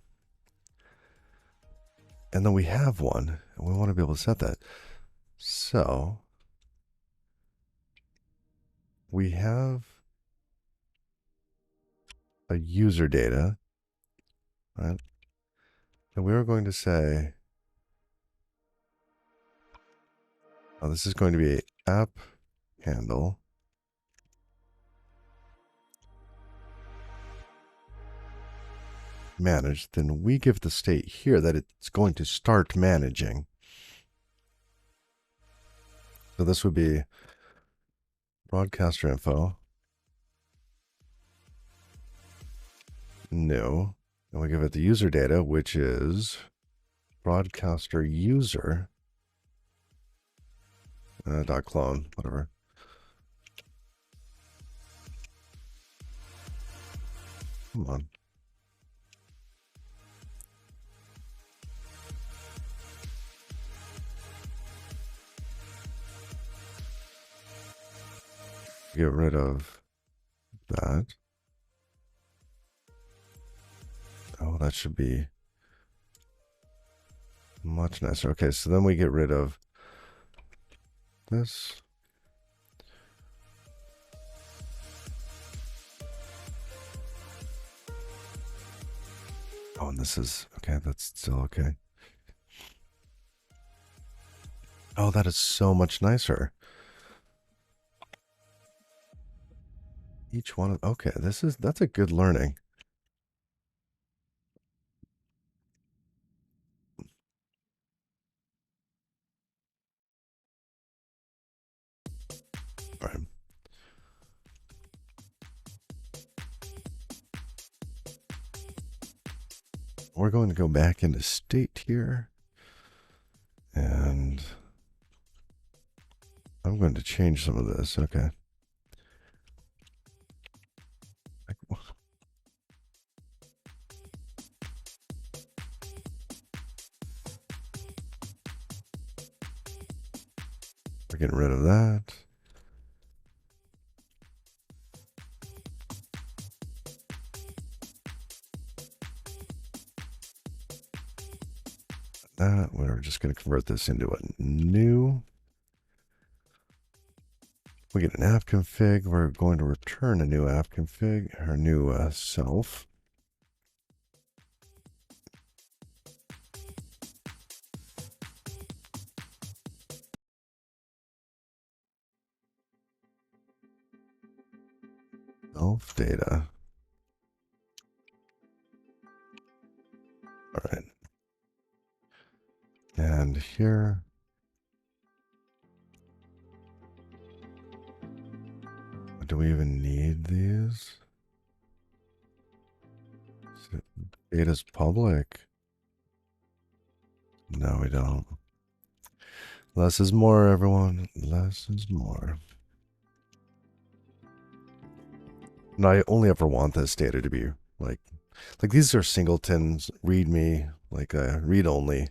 And then we have one, and we want to be able to set that. So we have a user data, right? And we are going to say, oh, this is going to be app handle managed. Then we give the state here that it's going to start managing. So this would be broadcaster info, new, and we give it the user data, which is broadcaster user dot clone, whatever. Come on. Get rid of that. Oh, that should be much nicer. Okay, so then we get rid of this. Oh, and this is, okay, that's still okay. Oh, that is so much nicer. Each one of, okay, that's a good learning. All right. We're going to go back into state here. And I'm going to change some of this. Okay. We're getting rid of that. That we're just going to convert this into a new. We get an app config. We're going to return a new app config, our new self. Self data. All right. And here. Do we even need these? Data's public. No, we don't. Less is more, everyone. Less is more. And I only ever want this data to be like these are singletons, readme, like read only.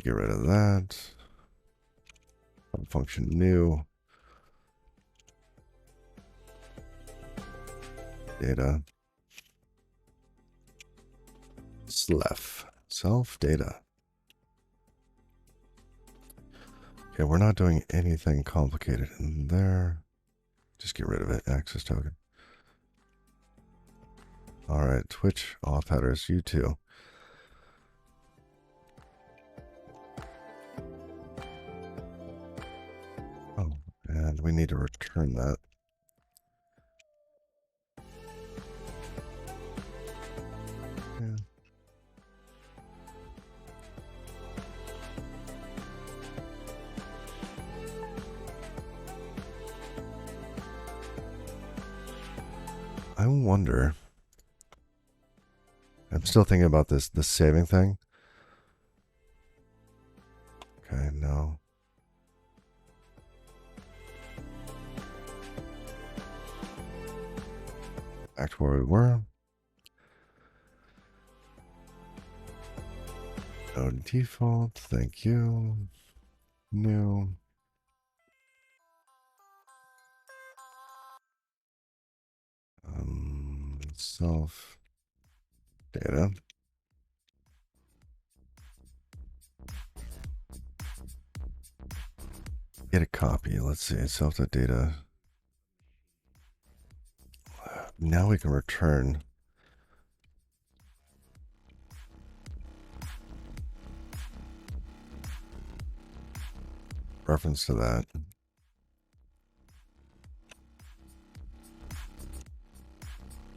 Get rid of that. Function new. Data. Slef. Self data. Okay, we're not doing anything complicated in there. Just get rid of it. Access token. All right, Twitch auth headers. You too. Oh, and we need to return that. Yeah. I wonder. I'm still thinking about the saving thing. Okay, no. Back to where we were. No default, thank you. New. Self data. Get a copy. Let's see. Self data. Now we can return. Reference to that.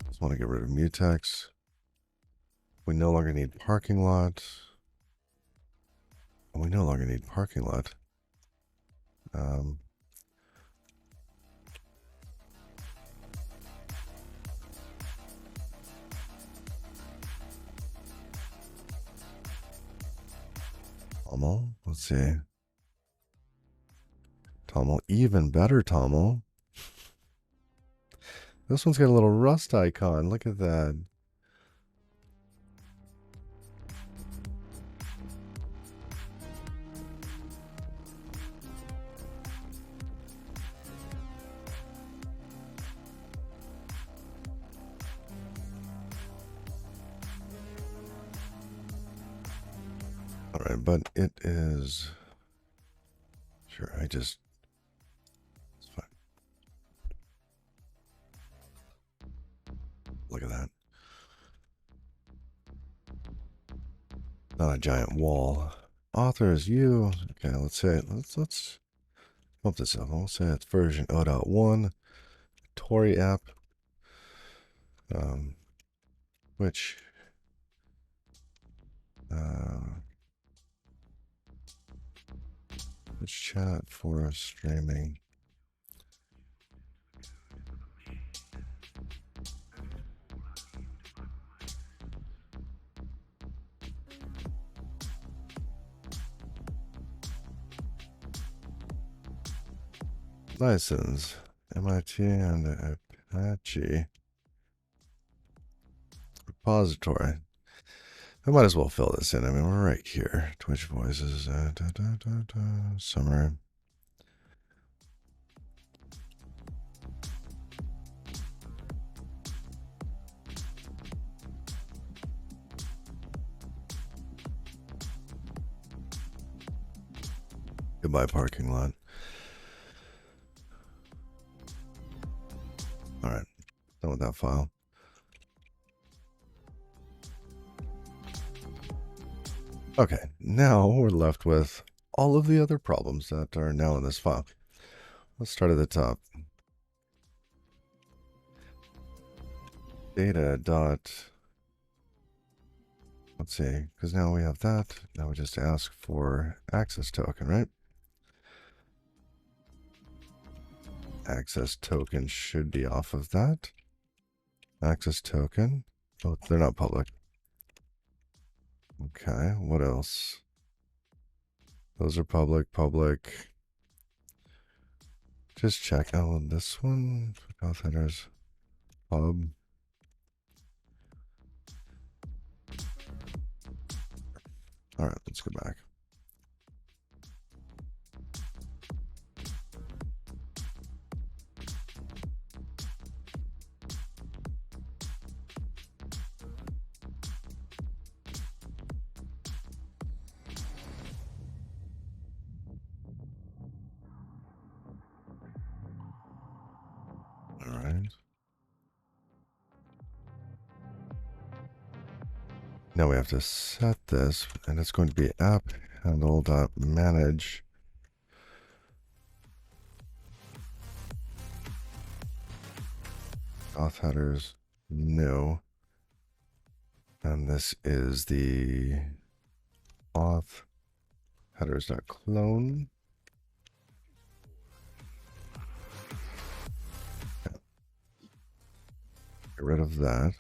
Just want to get rid of mutex. We no longer need parking lot. We no longer need parking lot. Tommel. Let's see. Tommel. Even better, Tommel. This one's got a little rust icon. Look at that. All right, but it is. Sure, it's fine. on a giant wall. Author is you. Okay, let's bump this up. I'll say it's version 0.1 Tauri app. Which chat for streaming. License MIT and Apache repository. I might as well fill this in. I mean, we're right here. Twitch voices, summary. Goodbye, parking lot. All right, done with that file. Okay, now we're left with all of the other problems that are now in this file. Let's start at the top. Data dot, let's see, because now we have that. Now we just ask for access token, right? Access token should be off of that. Access token. Oh, they're not public. Okay, what else? Those are public. Just check. Oh, this one. Path headers. Pub. All right, let's go back. All right. Now we have to set this, and it's going to be app handle.manage. Auth headers, no. And this is the auth headers.clone. Get rid of that.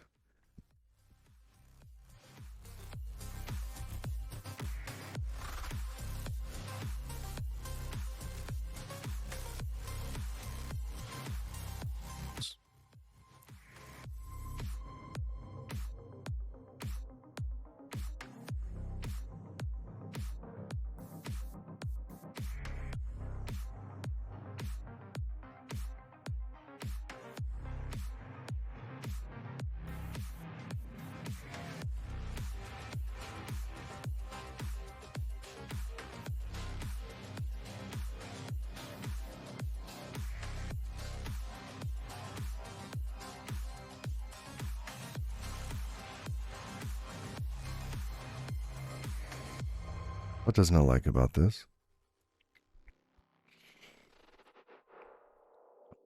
What doesn't I like about this?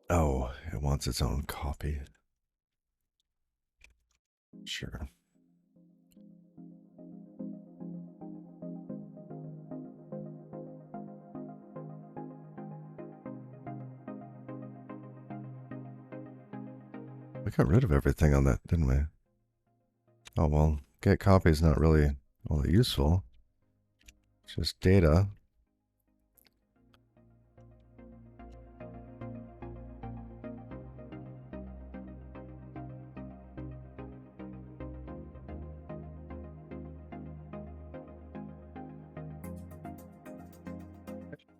Oh, it wants its own copy. Sure. We got rid of everything on that, didn't we? Oh, well, get copy is not really all that useful. It's just data.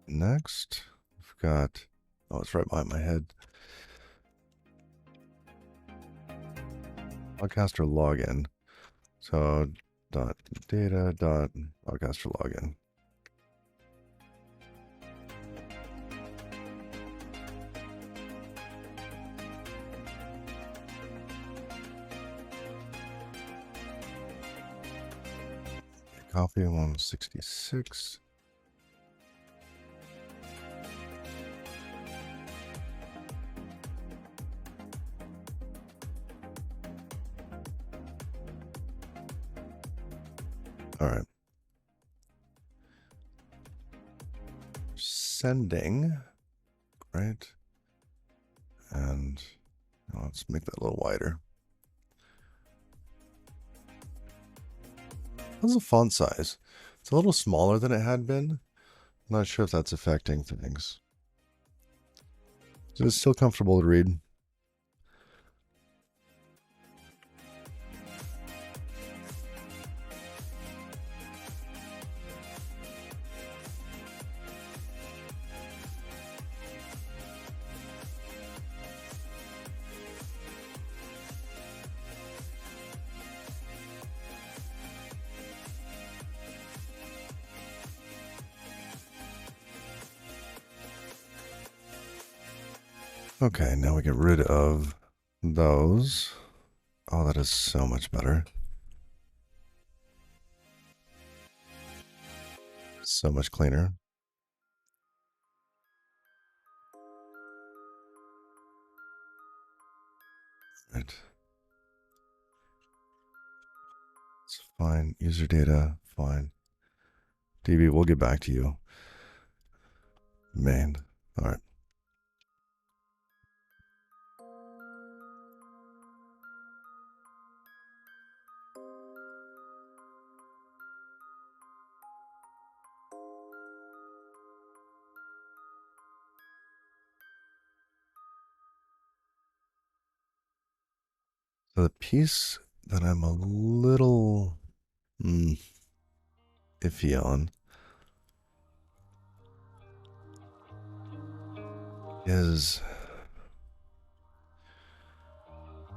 Next, we've got, oh, it's right behind my head. Podcaster login. So dot data dot podcaster login. Copy 166. All right. Sending, right? And let's make that a little wider. How's the font size? It's a little smaller than it had been. I'm not sure if that's affecting things. So it's still comfortable to read. Okay, now we get rid of those. Oh, that is so much better. So much cleaner. Right. It's fine. User data, fine. DB, we'll get back to you. Main. All right. So the piece that I'm a little iffy on is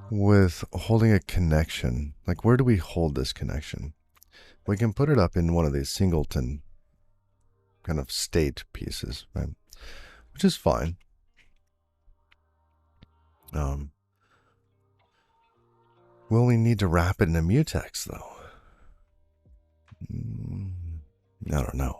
with holding a connection. Like, where do we hold this connection? We can put it up in one of these singleton kind of state pieces, right? Which is fine. Will we need to wrap it in a mutex, though? I don't know.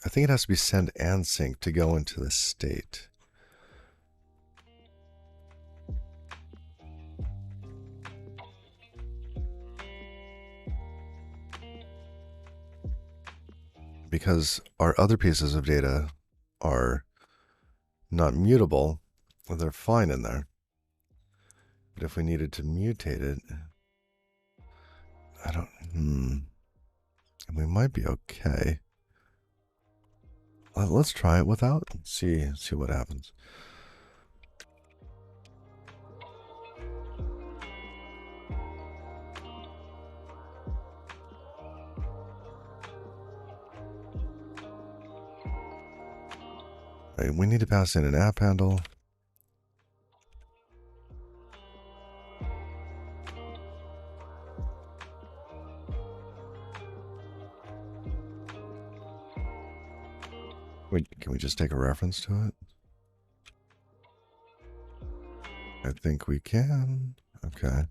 I think it has to be send and sync to go into the state. Because our other pieces of data are not mutable, they're fine in there. But if we needed to mutate it, I don't, we might be okay. Let's try it without, see what happens. All right, we need to pass in an app handle. Can we just take a reference to it? I think we can. Okay.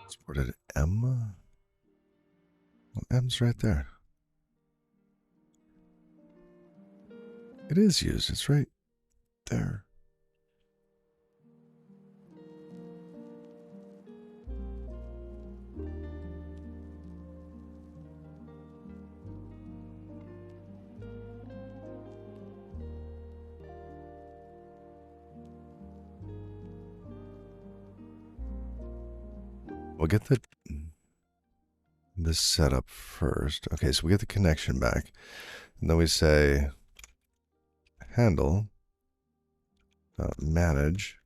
Supported M. Well, M's right there. It is used. It's right there. We'll get this set up first. Okay, so we get the connection back. And then we say handle manage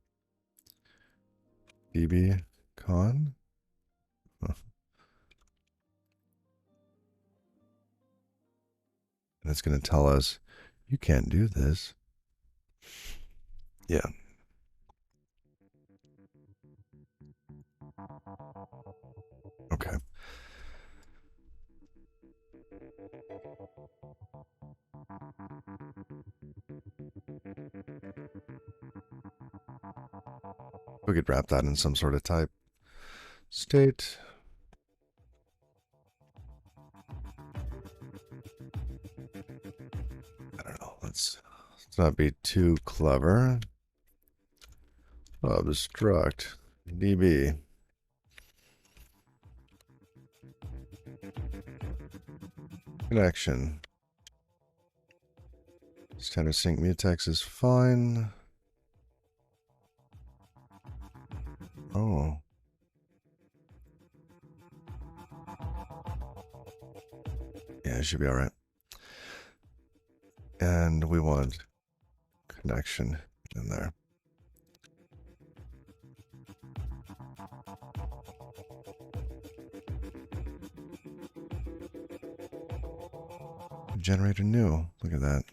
db con. Huh. And it's going to tell us, you can't do this. Yeah. Okay. We could wrap that in some sort of type. State. I don't know. Let's not be too clever. Obstruct db. Connection. Standard sync mutex is fine. Oh. Yeah, it should be all right. And we want connection in there. Generate a new. Look at that.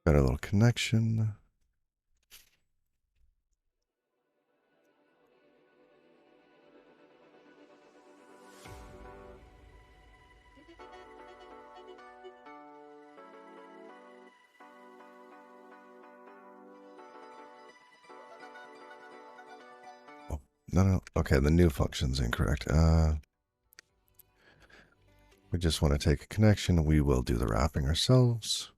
Got a little connection. Oh, no. Okay, the new function's incorrect. We just want to take a connection. We will do the wrapping ourselves.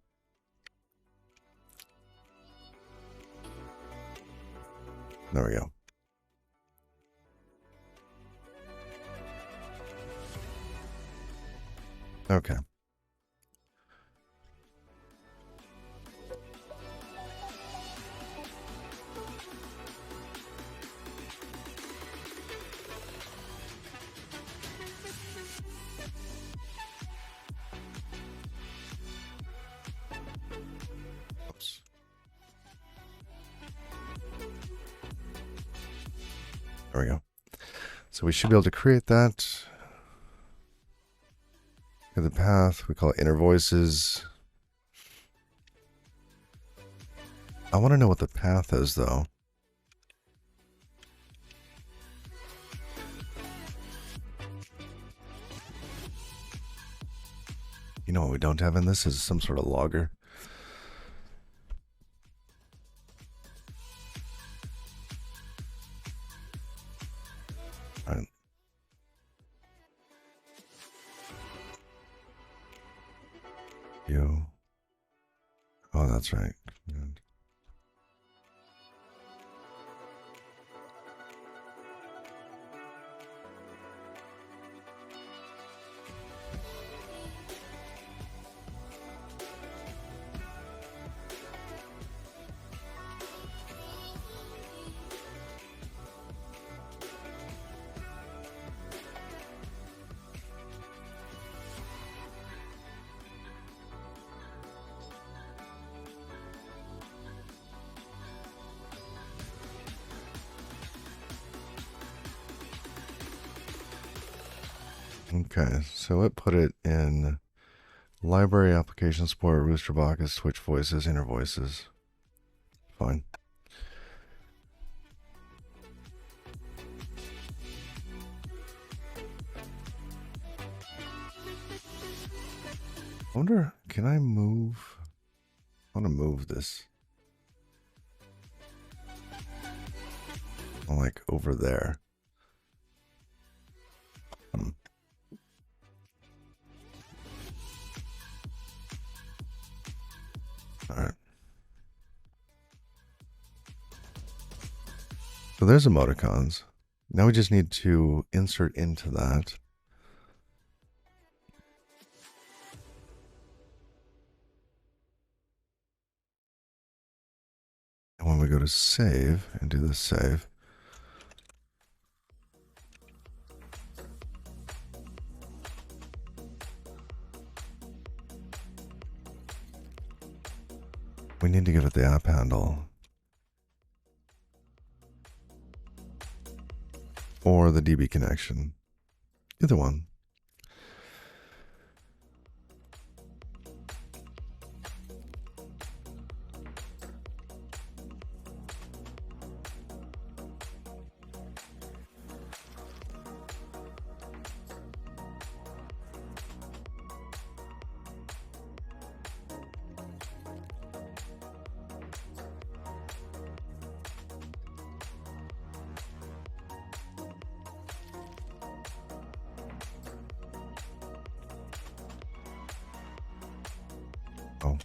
There we go. Okay. Oops. There we go. So we should be able to create that. The path, we call it inner voices. I want to know what the path is, though. You know what we don't have in this is some sort of logger. All right. You. Oh, that's right. Good. Okay, so it put it in library, application support, Rooster Bacchus, Switch voices, inner voices. Fine. I wonder, can I move? I want to move this. Like over there. All right. So there's emoticons. Now we just need to insert into that. And when we go to save and do the save, need to give it the app handle. Or the DB connection. Either one. Oh.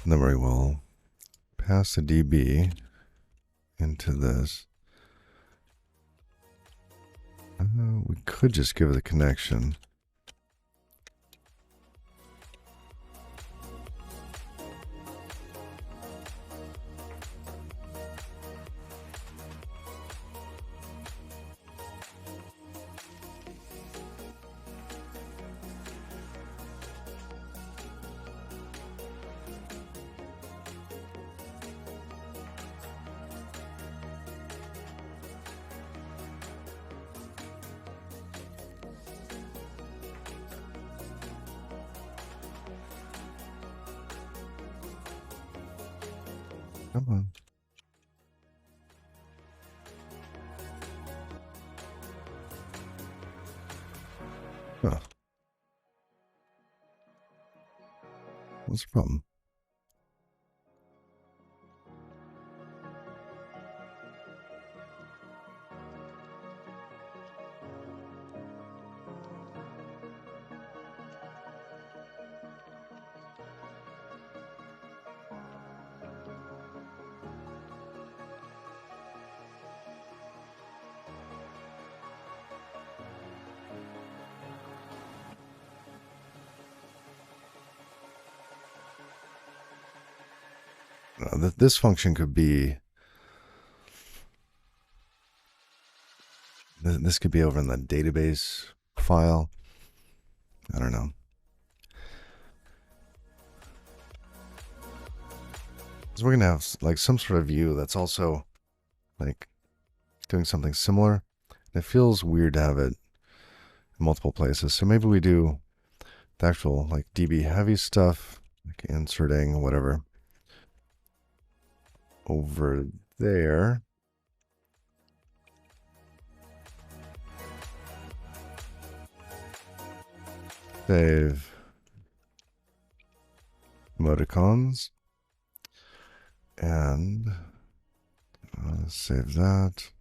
And then we will pass the DB into this. We could just give it a connection. Come on. Huh. What's the problem? This function could be, this could be over in the database file. I don't know. So we're going to have like some sort of view that's also like doing something similar. And it feels weird to have it in multiple places. So maybe we do the actual like DB heavy stuff, like inserting whatever over there. Save emoticons and save that.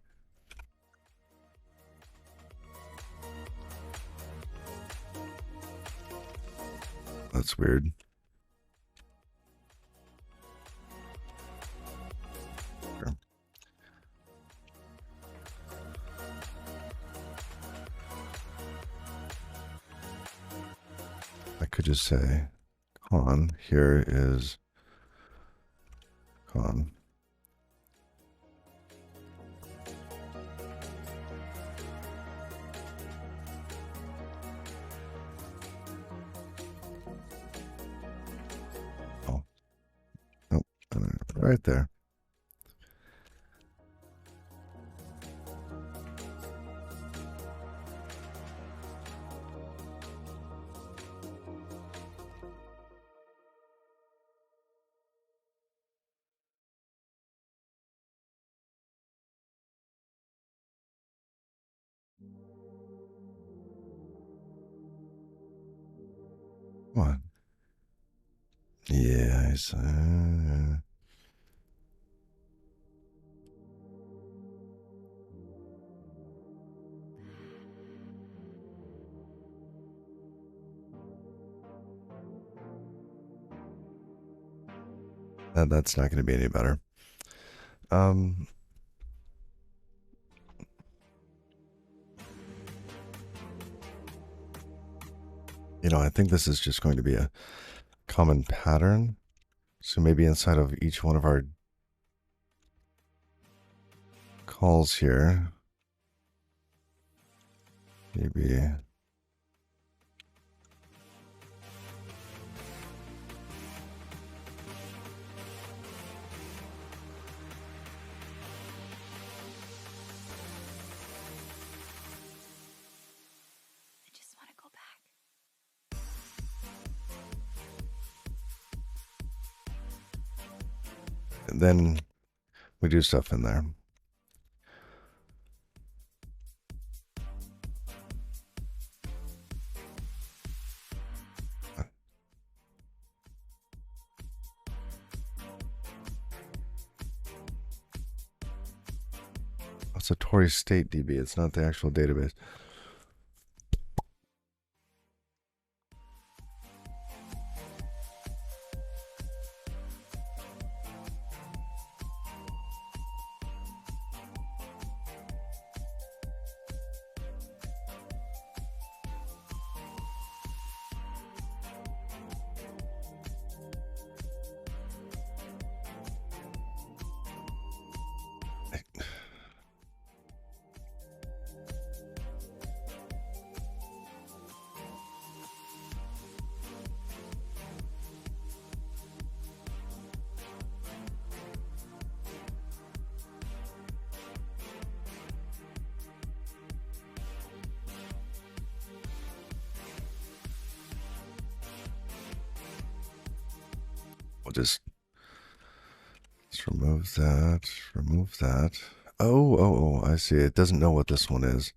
That's weird. Sure. I could just say con, here is con. Oh, nope, right there. What? Yes. That's not going to be any better. You know, I think this is just going to be a common pattern. So maybe inside of each one of our calls here, maybe I just want to go back. and then we do stuff in there. It's a Tauri state DB. It's not the actual database. We'll just remove that, remove that. Oh, I see. It doesn't know what this one is.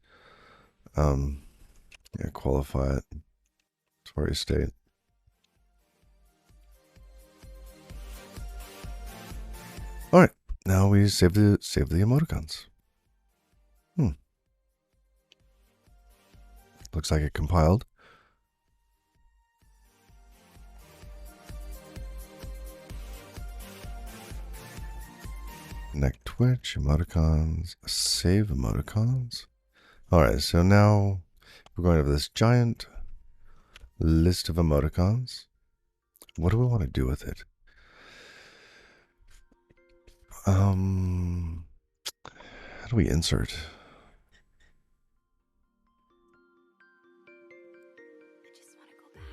Yeah, qualify it. Tauri state. All right, now we save the emoticons. Looks like it compiled. Connect Twitch, emoticons, save emoticons. All right, so now we're going to have this giant list of emoticons. What do we want to do with it? How do we insert? I just want to go back.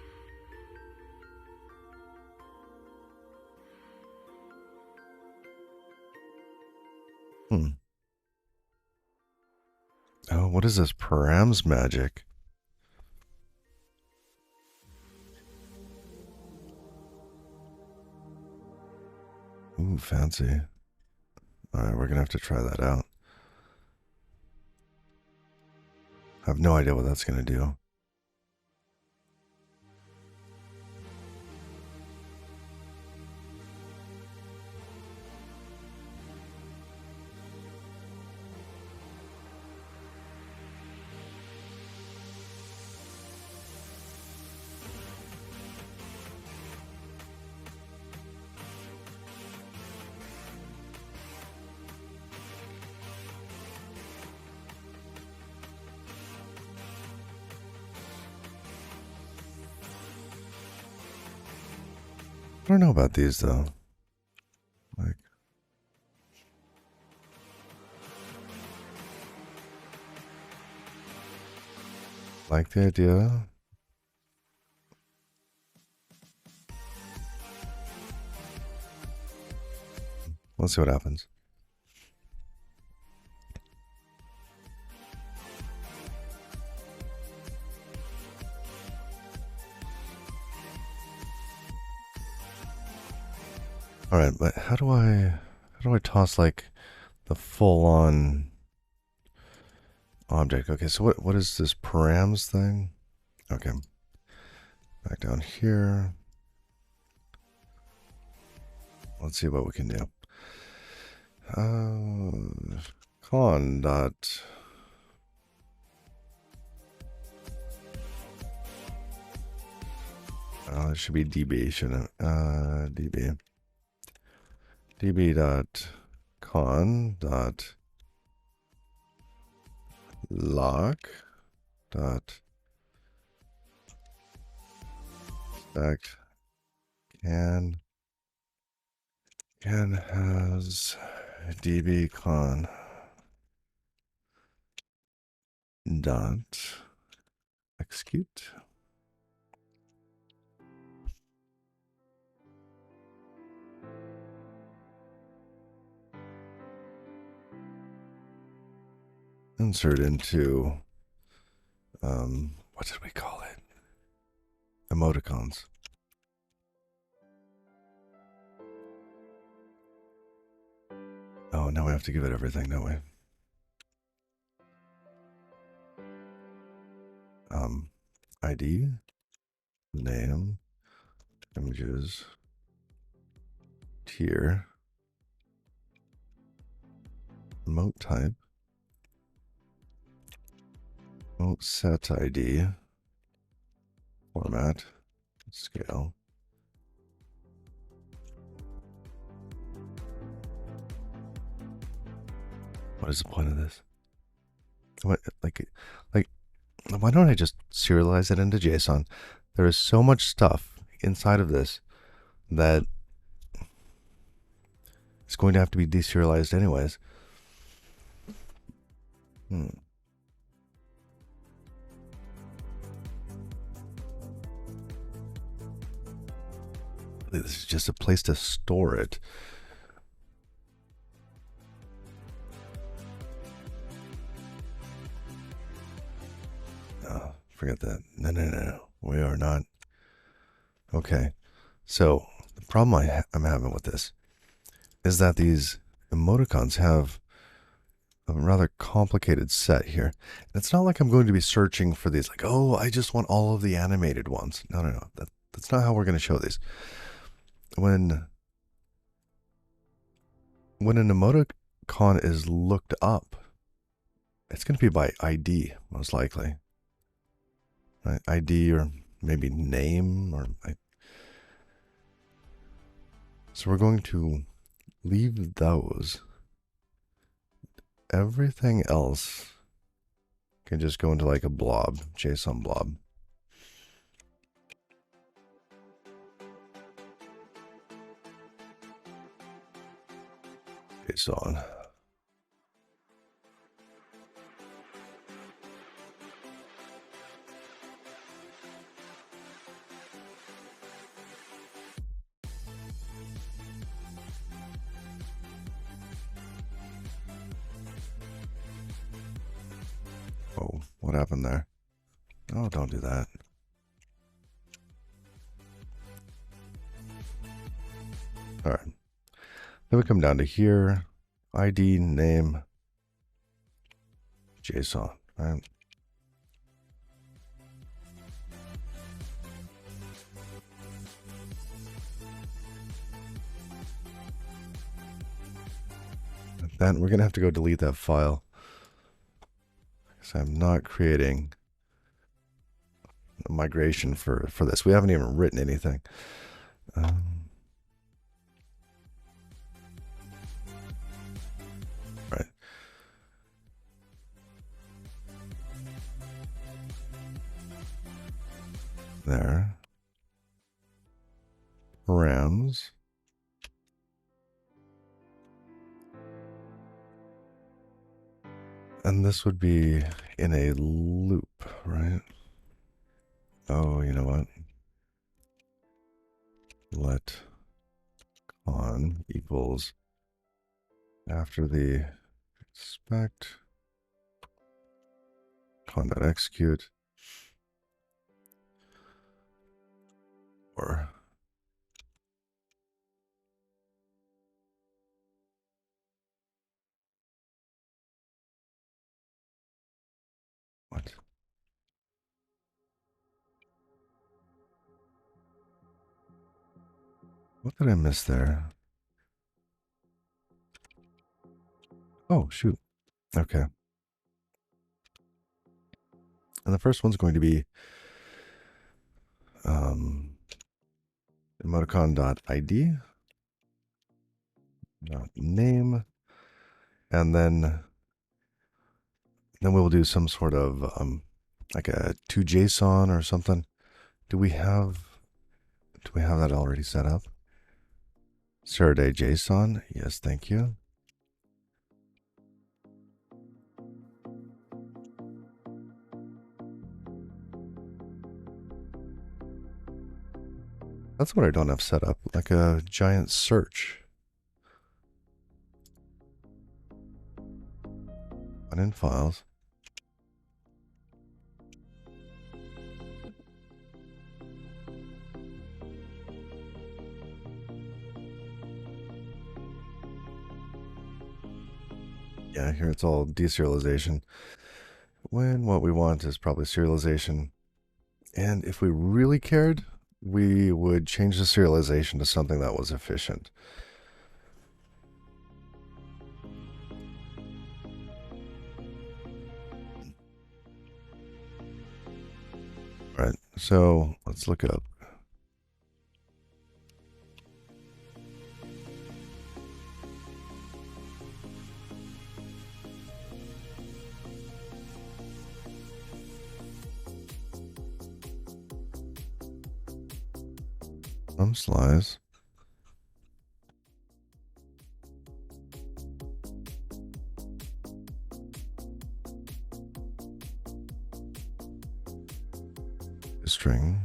Oh, what is this? Params magic. Ooh, fancy. All right, we're going to have to try that out. I have no idea what that's going to do. I don't know about these though. Like the idea. Let's see what happens. All right, but how do I toss like the full on object? Okay, so what is this params thing? Okay. Back down here. Let's see what we can do. Con dot. It should be db, shouldn't it? Db. db dot con dot lock dot stack can Scan has dbcon dot execute. Insert into what did we call it? Emoticons. Oh, now we have to give it everything, don't we? ID, name, images, tier, emote type, emote set ID, format, scale. What is the point of this? What, like, why don't I just serialize it into JSON? There is so much stuff inside of this that it's going to have to be deserialized anyways. This is just a place to store it. Oh, forget that. No. We are not. Okay. So the problem I'm having with this is that these emoticons have a rather complicated set here. And it's not like I'm going to be searching for these like, oh, I just want all of the animated ones. No. That's not how we're going to show these. When an emoticon is looked up, it's going to be by ID, most likely. Right? ID or maybe name or so we're going to leave those. Everything else can just go into like a blob, JSON blob. JSON. Oh, what happened there? Oh, don't do that. All right. Then we come down to here, ID, name, JSON, right? Then we're going to have to go delete that file because I'm not creating a migration for this. We haven't even written anything. Right. There. Params. And this would be in a loop, right? Oh, you know what? Let on equals after the expect con.execute or what? What did I miss there? Oh, shoot. Okay. And the first one's going to be emoticon.id, name, and then we will do some sort of like a to.json or something. Do we have that already set up? Saturday JSON. Yes, thank you. That's what I don't have set up, like a giant search. And in files. Yeah, here it's all deserialization. When what we want is probably serialization. And if we really cared, we would change the serialization to something that was efficient. All right, so let's look up. Slice. String.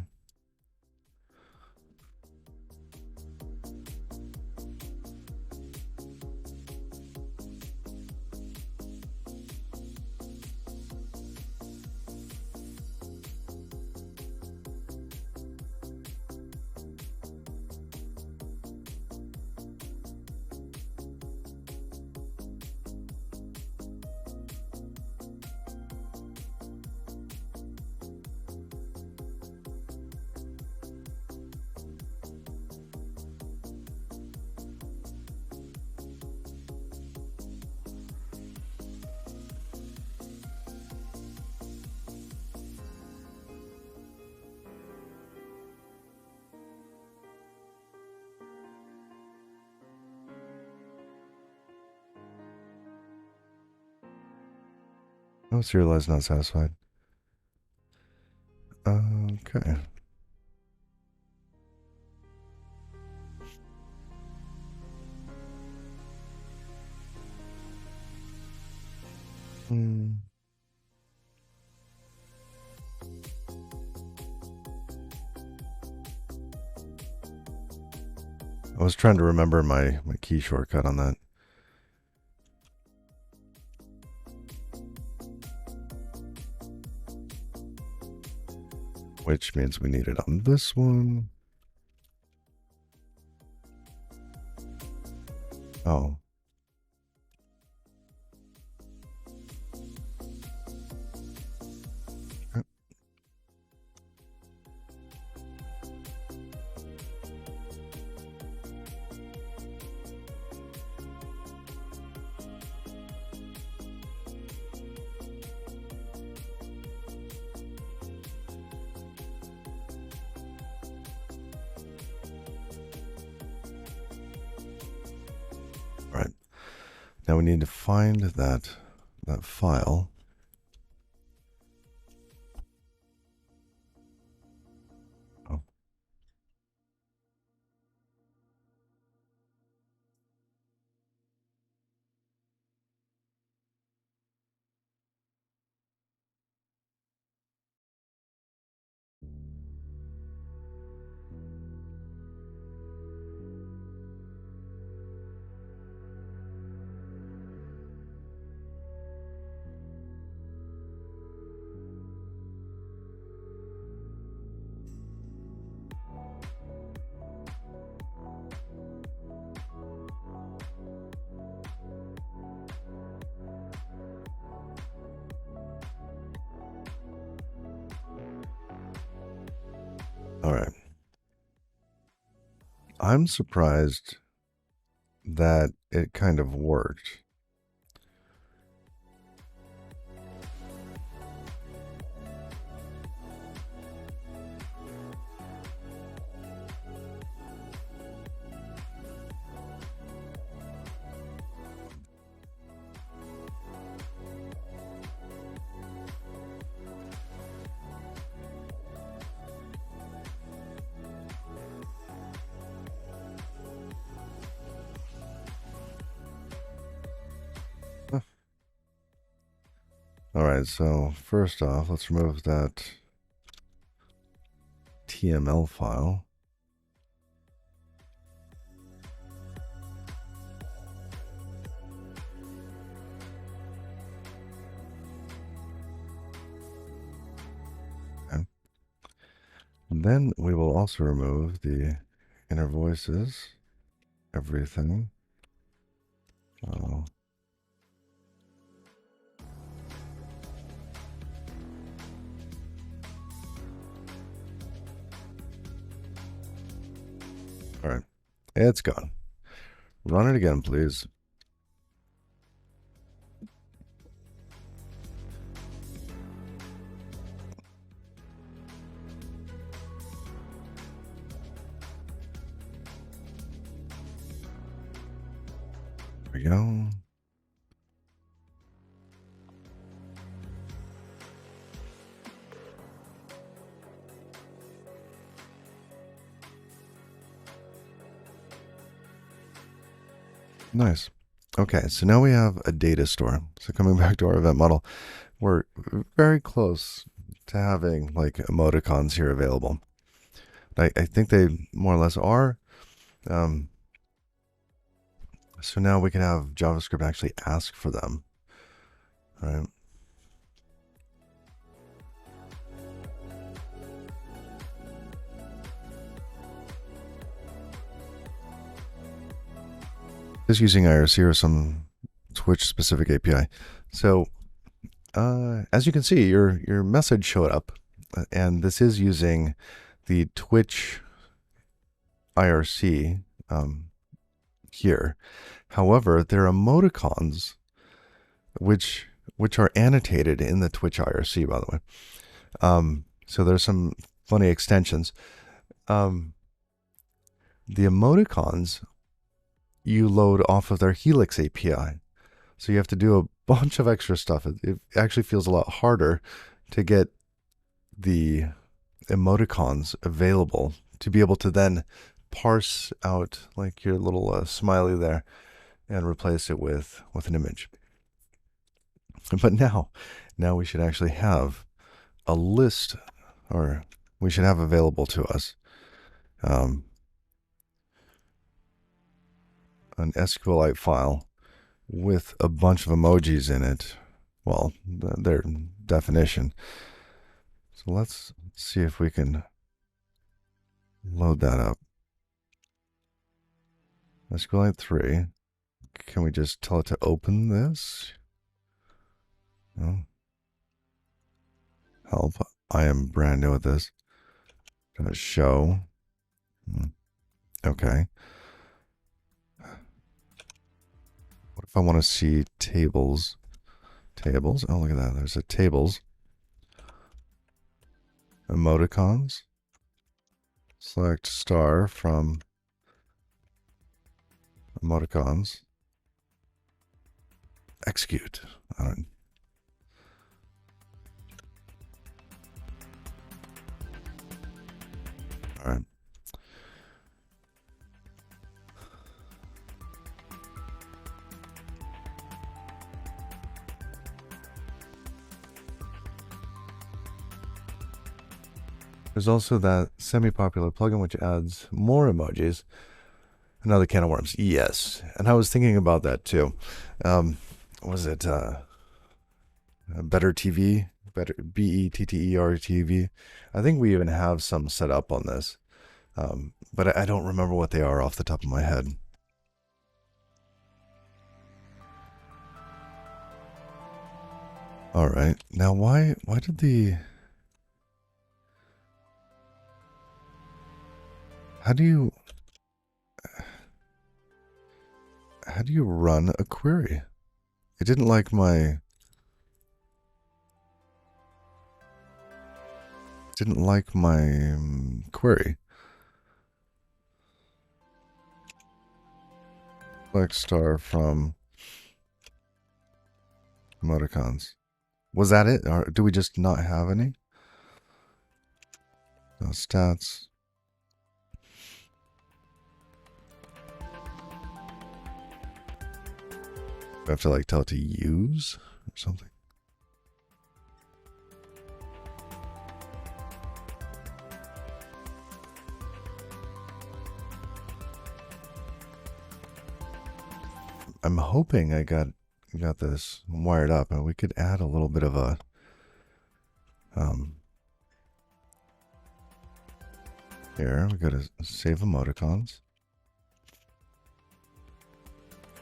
No, serialize not satisfied. Okay. I was trying to remember my key shortcut on that. Which means we need it on this one. Oh. Okay. All right. Now we need to find that file. Oh. All right. I'm surprised that it kind of worked. All right, so first off, let's remove that TML file. Okay. And then we will also remove the inner voices, everything. Oh. All right, it's gone. Run it again, please. There we go. Nice. Okay, so now we have a data store. So coming back to our event model, we're very close to having like emoticons here available. I think they more or less are. So now we can have JavaScript actually ask for them. All right. Just using IRC or some Twitch specific API. So as you can see, your message showed up, and this is using the Twitch IRC here. However, there are emoticons which are annotated in the Twitch IRC, by the way. So there's some funny extensions. The emoticons you load off of their Helix API. So you have to do a bunch of extra stuff. It actually feels a lot harder to get the emoticons available to be able to then parse out like your little smiley there and replace it with an image. But now we should actually have a list, or we should have available to us an SQLite file with a bunch of emojis in it. Well, their definition. So let's see if we can load that up. SQLite 3. Can we just tell it to open this? No. Help. I am brand new at this. Gonna show. Okay. What if I want to see tables? Tables. Oh, look at that. There's a tables. Emoticons. Select star from emoticons. Execute. All right. There's also that semi-popular plugin which adds more emojis. Another can of worms. Yes. And I was thinking about that too. Was it Better TV? Better BETTER TV? I think we even have some set up on this. But I don't remember what they are off the top of my head. All right. Now, why did the... How do you run a query? It didn't like my... query. Select star from emoticons. Was that it? Or do we just not have any? No stats. Do I have to like tell it to use or something? hoping I got this wired up, and we could add a little bit of a here. We got to save emoticons.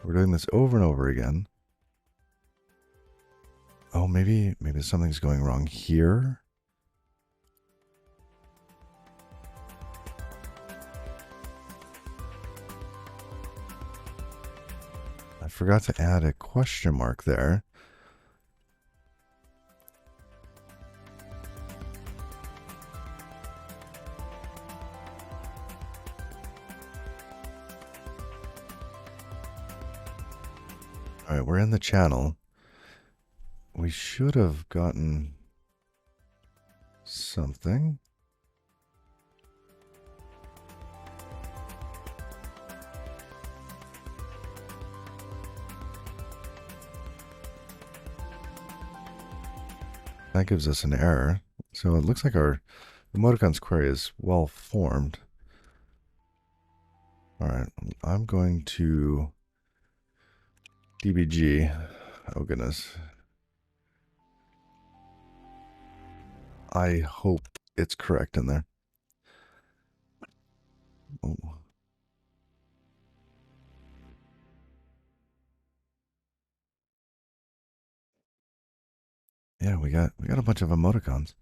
We're doing this over and over again. Oh, maybe something's going wrong here. I forgot to add a question mark there. All right, we're in the channel. We should have gotten something. That gives us an error. So it looks like our emoticons query is well formed. All right, I'm going to dbg. Oh goodness. I hope it's correct in there. Oh. Yeah, we got a bunch of emoticons.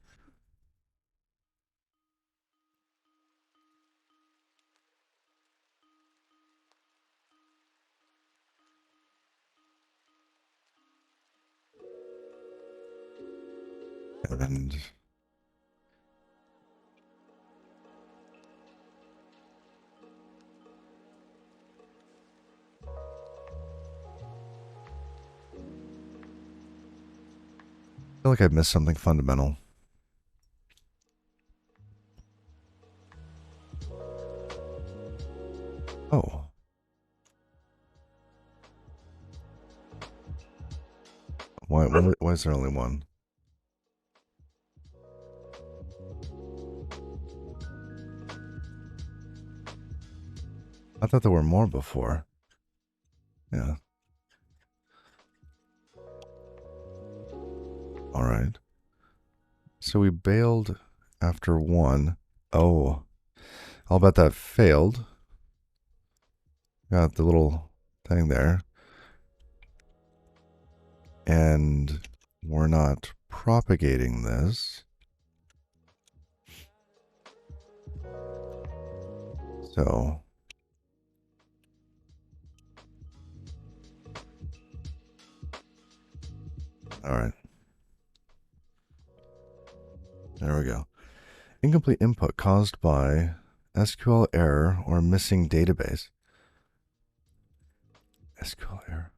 And I feel like I missed something fundamental. Oh. Why is there only one? I thought there were more before. Yeah. All right. So we bailed after one. Oh. I'll bet that failed. Got the little thing there. And we're not propagating this. So all right. There we go. Incomplete input caused by SQL error or missing database. SQL error.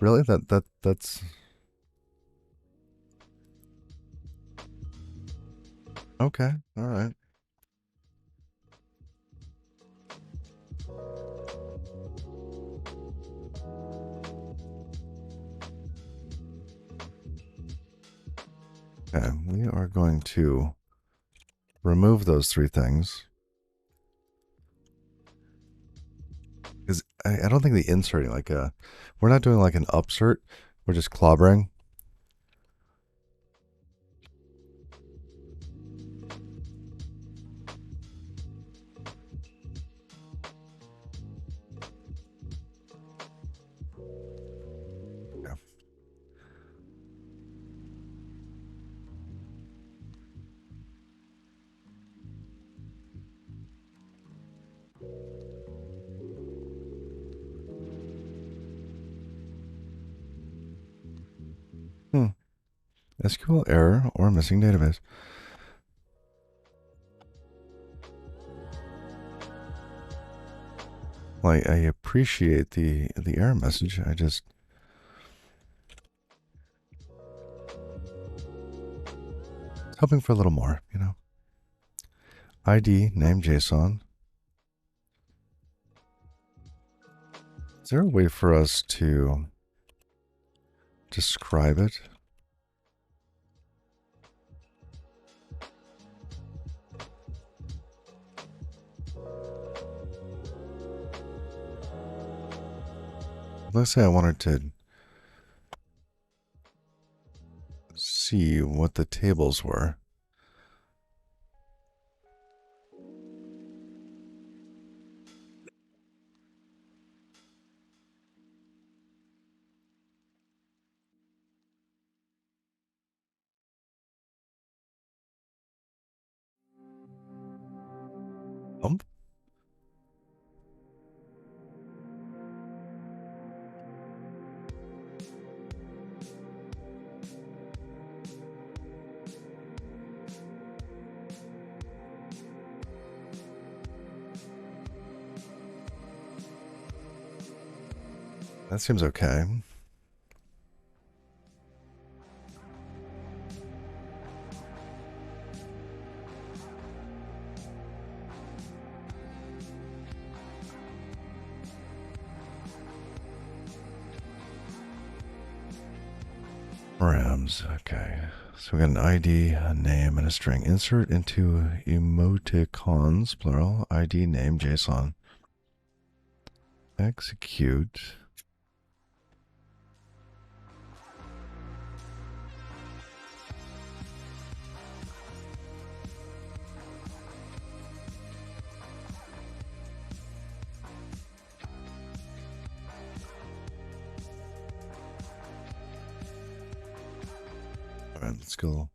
Really? That's okay. All right. Okay, we are going to remove those three things. Because I don't think the inserting, like we're not doing like an upsert, we're just clobbering. Yeah. SQL error or missing database. Well, I appreciate the error message. I just hoping for a little more, you know. ID name JSON. Is there a way for us to describe it? let's say I wanted to see what the tables were. Pump? That seems okay. Rams, okay. So we got an ID, a name, and a string. Insert into emoticons, plural, ID, name, JSON. Execute. All right, let's go.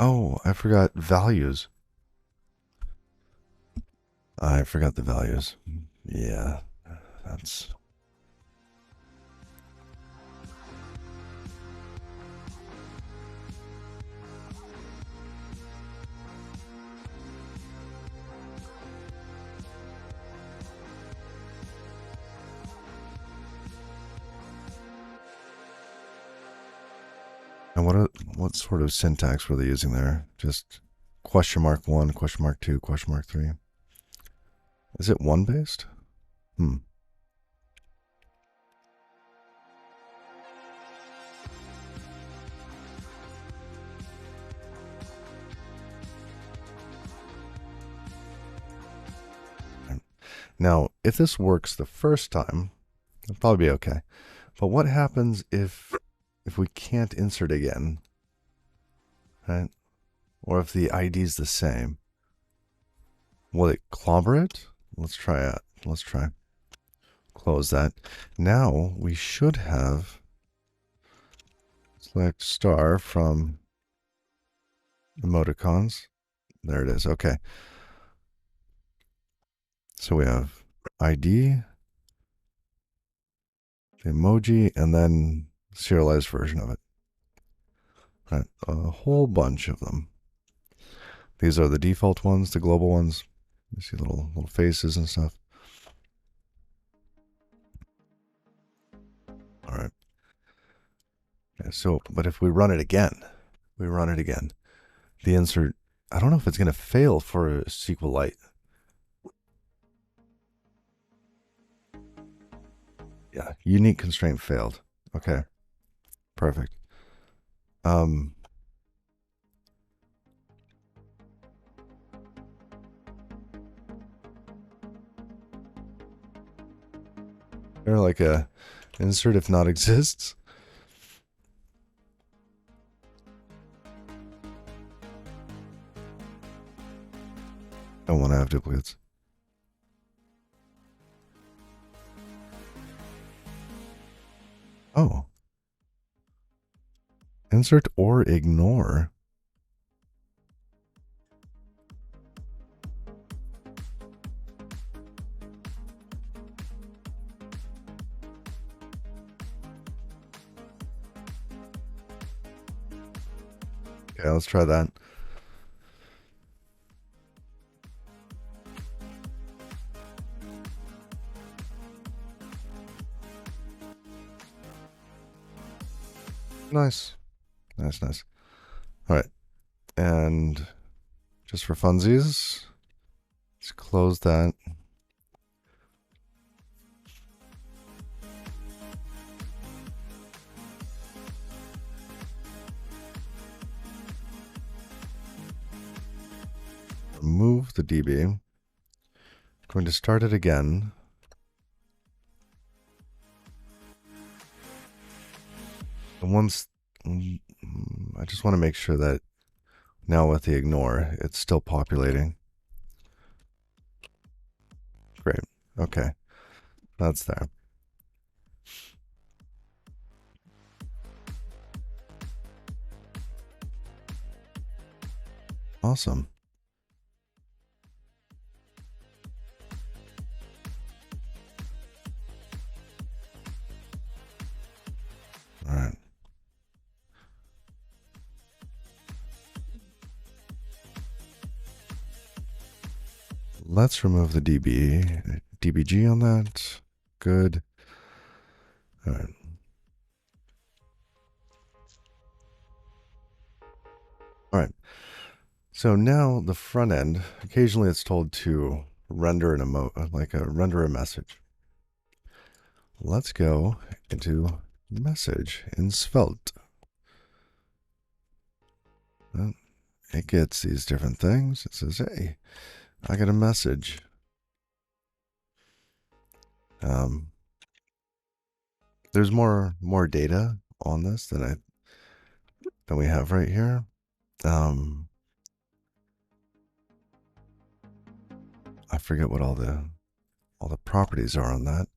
Oh, I forgot values. I forgot the values. Yeah, that's... And what sort of syntax were they using there? Just question mark 1, question mark 2, question mark 3. Is it 1 based? Now, if this works the first time, it'll probably be okay. But what happens if we can't insert again, right? Or if the ID is the same? Will it clobber it? Let's try it. Let's try. Close that. Now we should have select star from emoticons. There it is. Okay. So we have ID, the emoji, and then serialized version of it. Right. A whole bunch of them. These are the default ones, the global ones. You see little faces and stuff. All right. Okay, so, but if we run it again, the insert, I don't know if it's going to fail for SQLite. Yeah, unique constraint failed. Okay, perfect. They're like a insert if not exists. I don't want to have duplicates. Oh. Insert or ignore. Okay, let's try that. Nice. Nice. All right. And just for funsies, let's close that. remove the DB. Going to start it again. And once, I just want to make sure that now with the ignore, it's still populating. Great. Okay. That's there. Awesome. All right. Let's remove the DBG on that. Good. All right. All right. So now the front end, occasionally it's told to render an emote, like render a message. Let's go into message in Svelte. Well, it gets these different things. It says, hey, I got a message. There's more data on this than we have right here. I forget what all the properties are on that.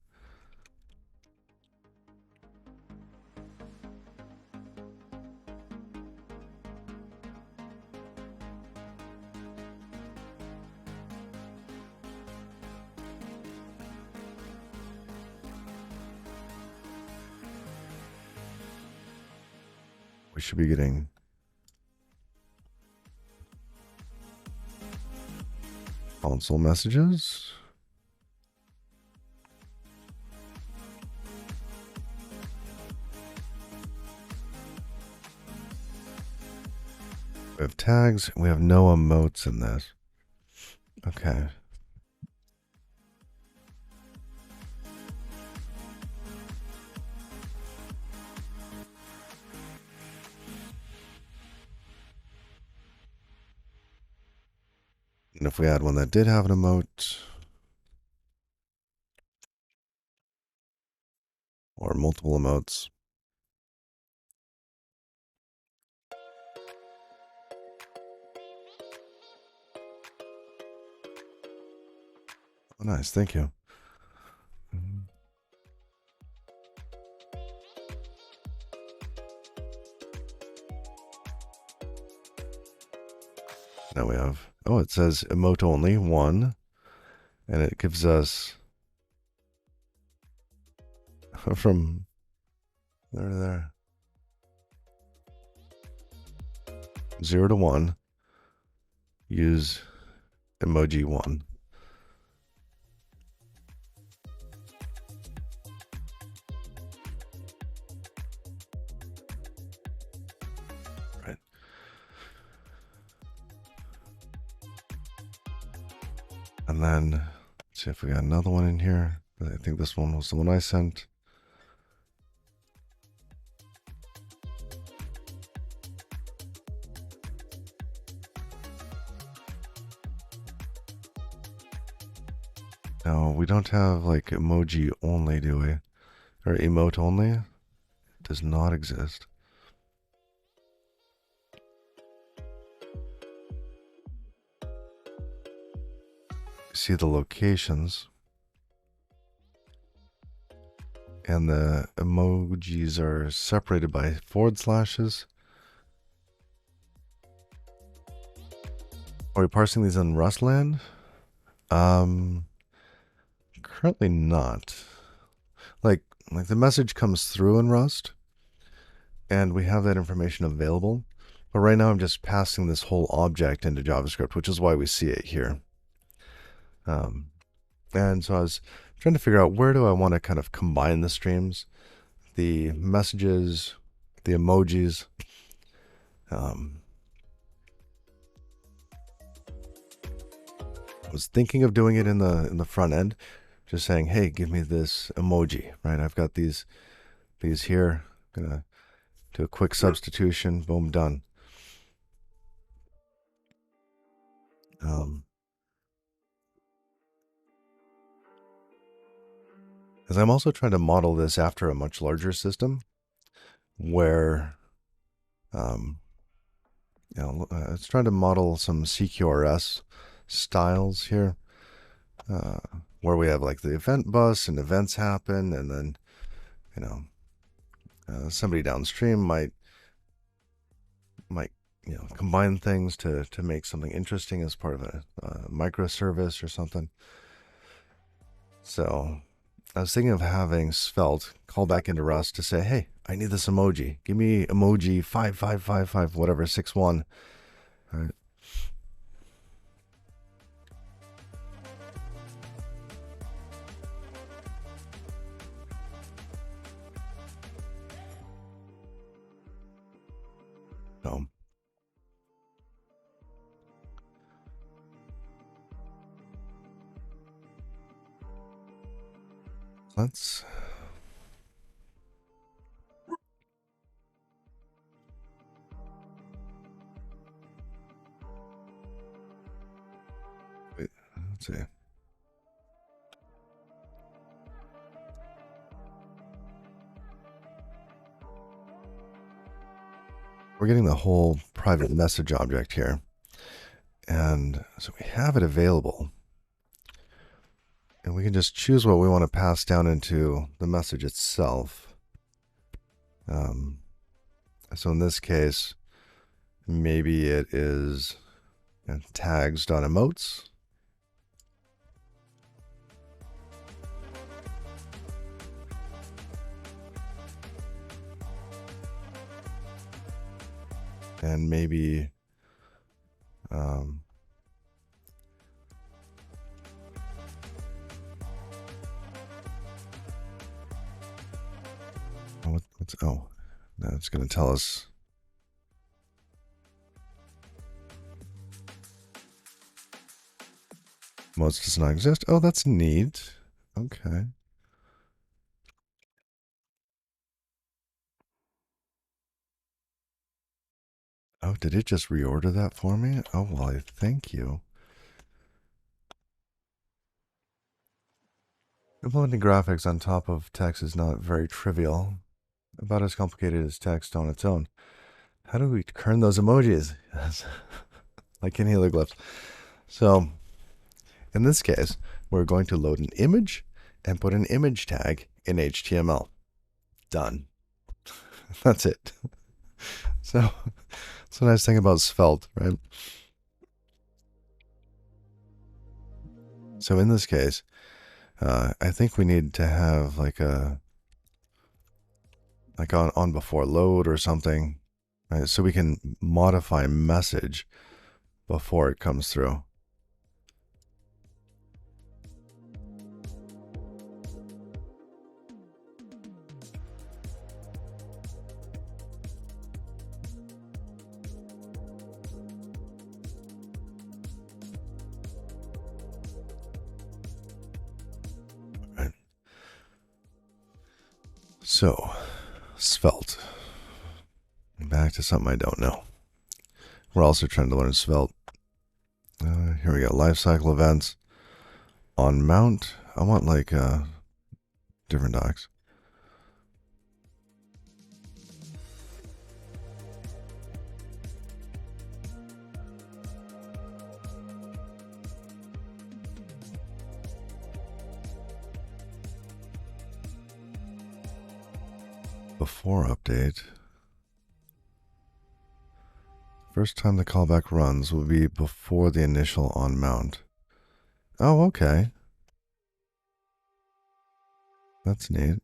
We should be getting console messages. We have tags. We have no emotes in this. Okay. And if we had one that did have an emote, or multiple emotes, oh, nice, thank you. Now we have, oh, it says emote only, 1, and it gives us from there to there, 0 to 1, use emoji 1. Right. And then, let's see if we got another one in here. I think this one was the one I sent. No, we don't have like emoji only, do we? Or emote only? It does not exist. See the locations. And the emojis are separated by forward slashes. Are we parsing these in Rustland? Currently not. Like the message comes through in Rust, and we have that information available. But right now I'm just passing this whole object into JavaScript, which is why we see it here. And so I was trying to figure out where do I want to kind of combine the streams, the messages, the emojis. I was thinking of doing it in the front end, just saying, hey, give me this emoji, right? I've got these here. I'm gonna do a quick substitution, boom, done. Because I'm also trying to model this after a much larger system where, it's trying to model some CQRS styles here, where we have like the event bus and events happen, and then, somebody downstream might combine things to make something interesting as part of a microservice or something. So I was thinking of having Svelte call back into Rust to say, hey, I need this emoji. Give me emoji 5555, whatever, 61. All right. So let's see. We're getting the whole private message object here. And so we have it available. And we can just choose what we want to pass down into the message itself. So in this case, maybe it is tags.emotes. And maybe now it's going to tell us modes does not exist. Oh, that's neat. Okay. Oh, did it just reorder that for me? Oh, well, thank you. Implementing graphics on top of text is not very trivial. About as complicated as text on its own. How do we turn those emojis? Like any hieroglyphs. So, in this case, we're going to load an image and put an image tag in HTML. Done. That's it. So, it's a nice thing about Svelte, right? So in this case, I think we need to have like on before load or something, right? So we can modify message before it comes through. Right. So, Svelte. Back to something I don't know. We're also trying to learn Svelte. Here we go. Lifecycle events. On mount, I want like different docs. Before update. First time the callback runs will be before the initial on mount. Oh, okay. That's neat.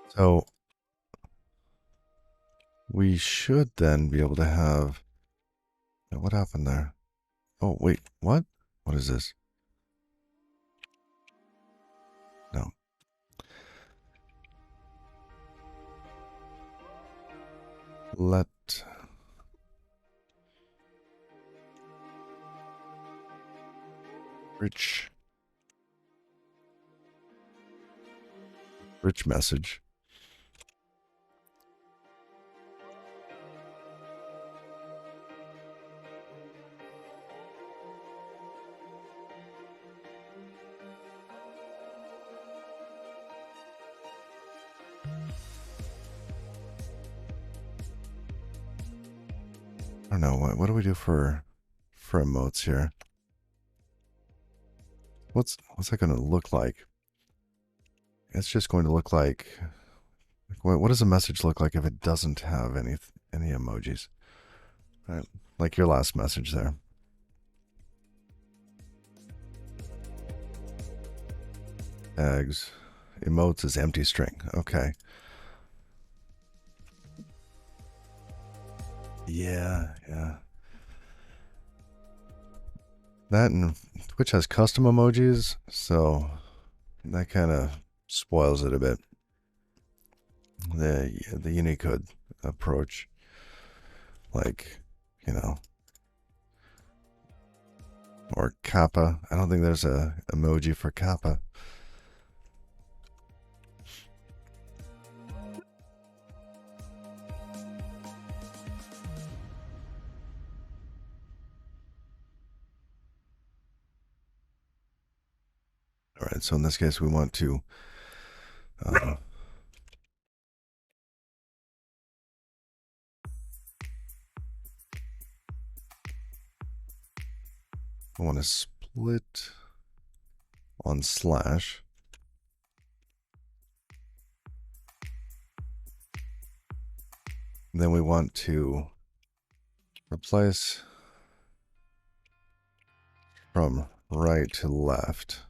So we should then be able to have. What happened there? Oh, wait, what? What is this? No. Let rich message. don't know. What do we do for emotes here? What's that going to look like? It's just going to look like what does a message look like if it doesn't have any emojis? Right, like your last message there. Tags, emotes is empty string. Okay. Yeah. That and Twitch has custom emojis, so that kind of spoils it a bit. The Unicode approach, like, or Kappa. I don't think there's a emoji for Kappa. All right, so in this case, we want to I want to split on slash. Then we want to replace from right to left.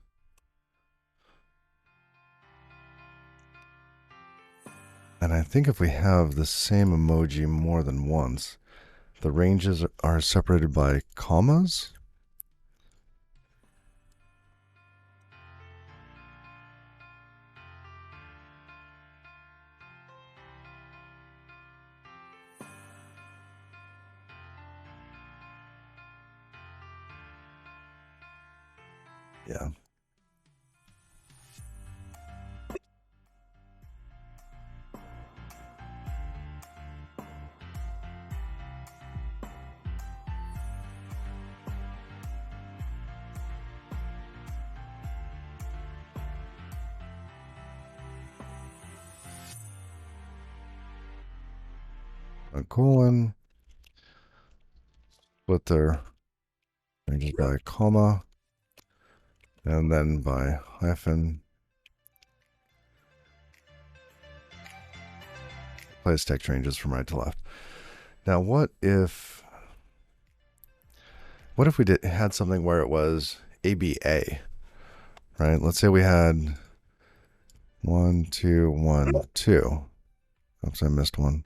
And I think if we have the same emoji more than once, the ranges are separated by commas. Yeah. A colon, split their ranges by comma, and then by hyphen. Place text ranges from right to left. Now, what if we had something where it was ABA, right? Let's say we had 1, 2, 1, 2. Oops, I missed one.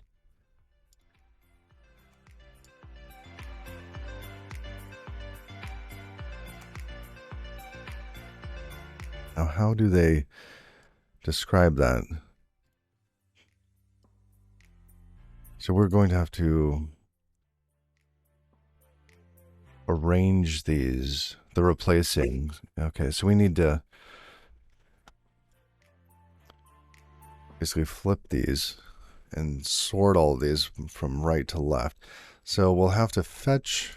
Now, how do they describe that? So we're going to have to arrange these, the replacing. Okay, so we need to basically flip these and sort all of these from right to left. So we'll have to fetch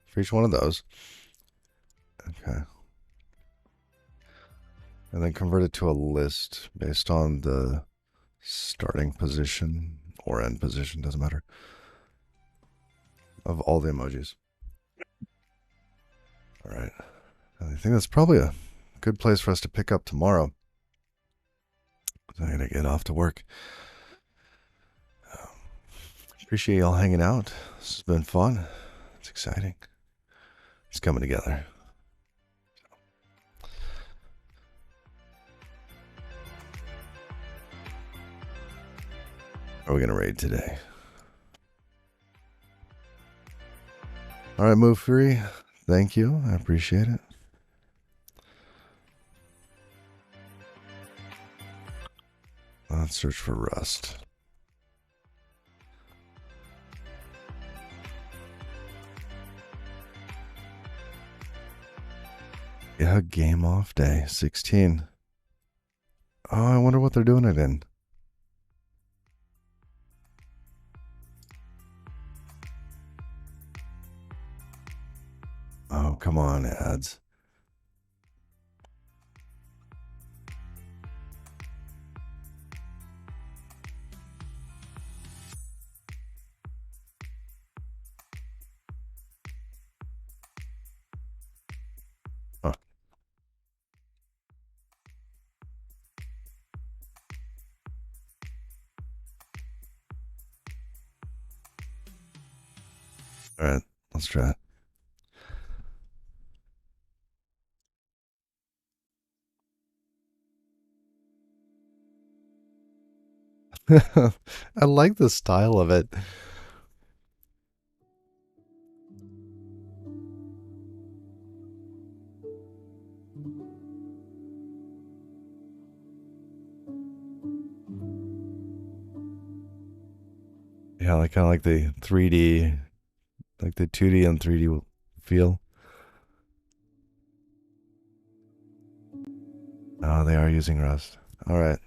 for each one of those. Okay. And then convert it to a list based on the starting position or end position, doesn't matter, of all the emojis. All right. I think that's probably a good place for us to pick up tomorrow. I'm going to get off to work. Appreciate y'all hanging out. This has been fun. It's exciting. It's coming together. Are we going to raid today? All right, Move Free. Thank you. I appreciate it. Let's search for Rust. Yeah, game off day 16. Oh, I wonder what they're doing it in. Oh, come on, ads. All right, let's try it. I like the style of it. Yeah, I kind of like the 3D, like the 2D and 3D feel. Oh, they are using Rust. All right.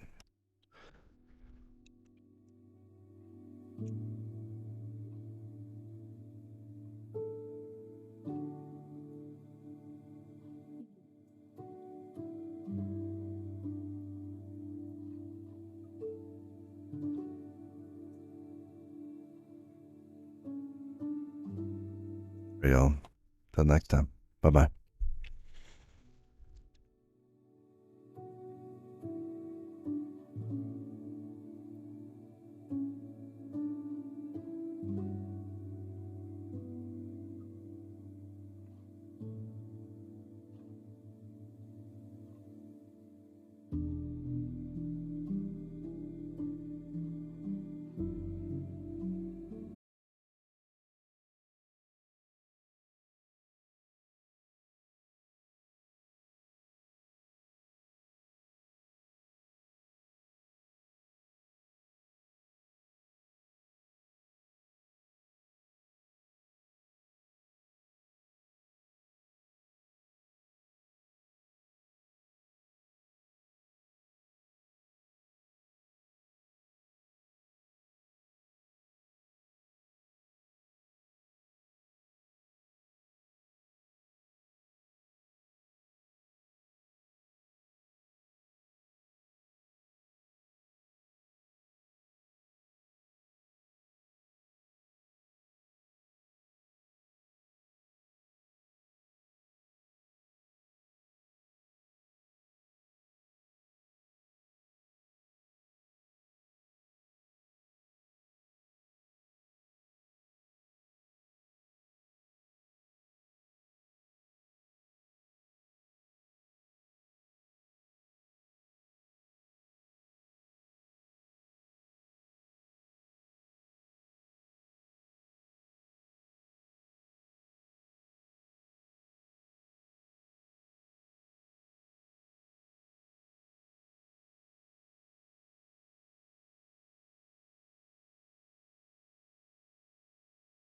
There you go. Till next time. Bye bye.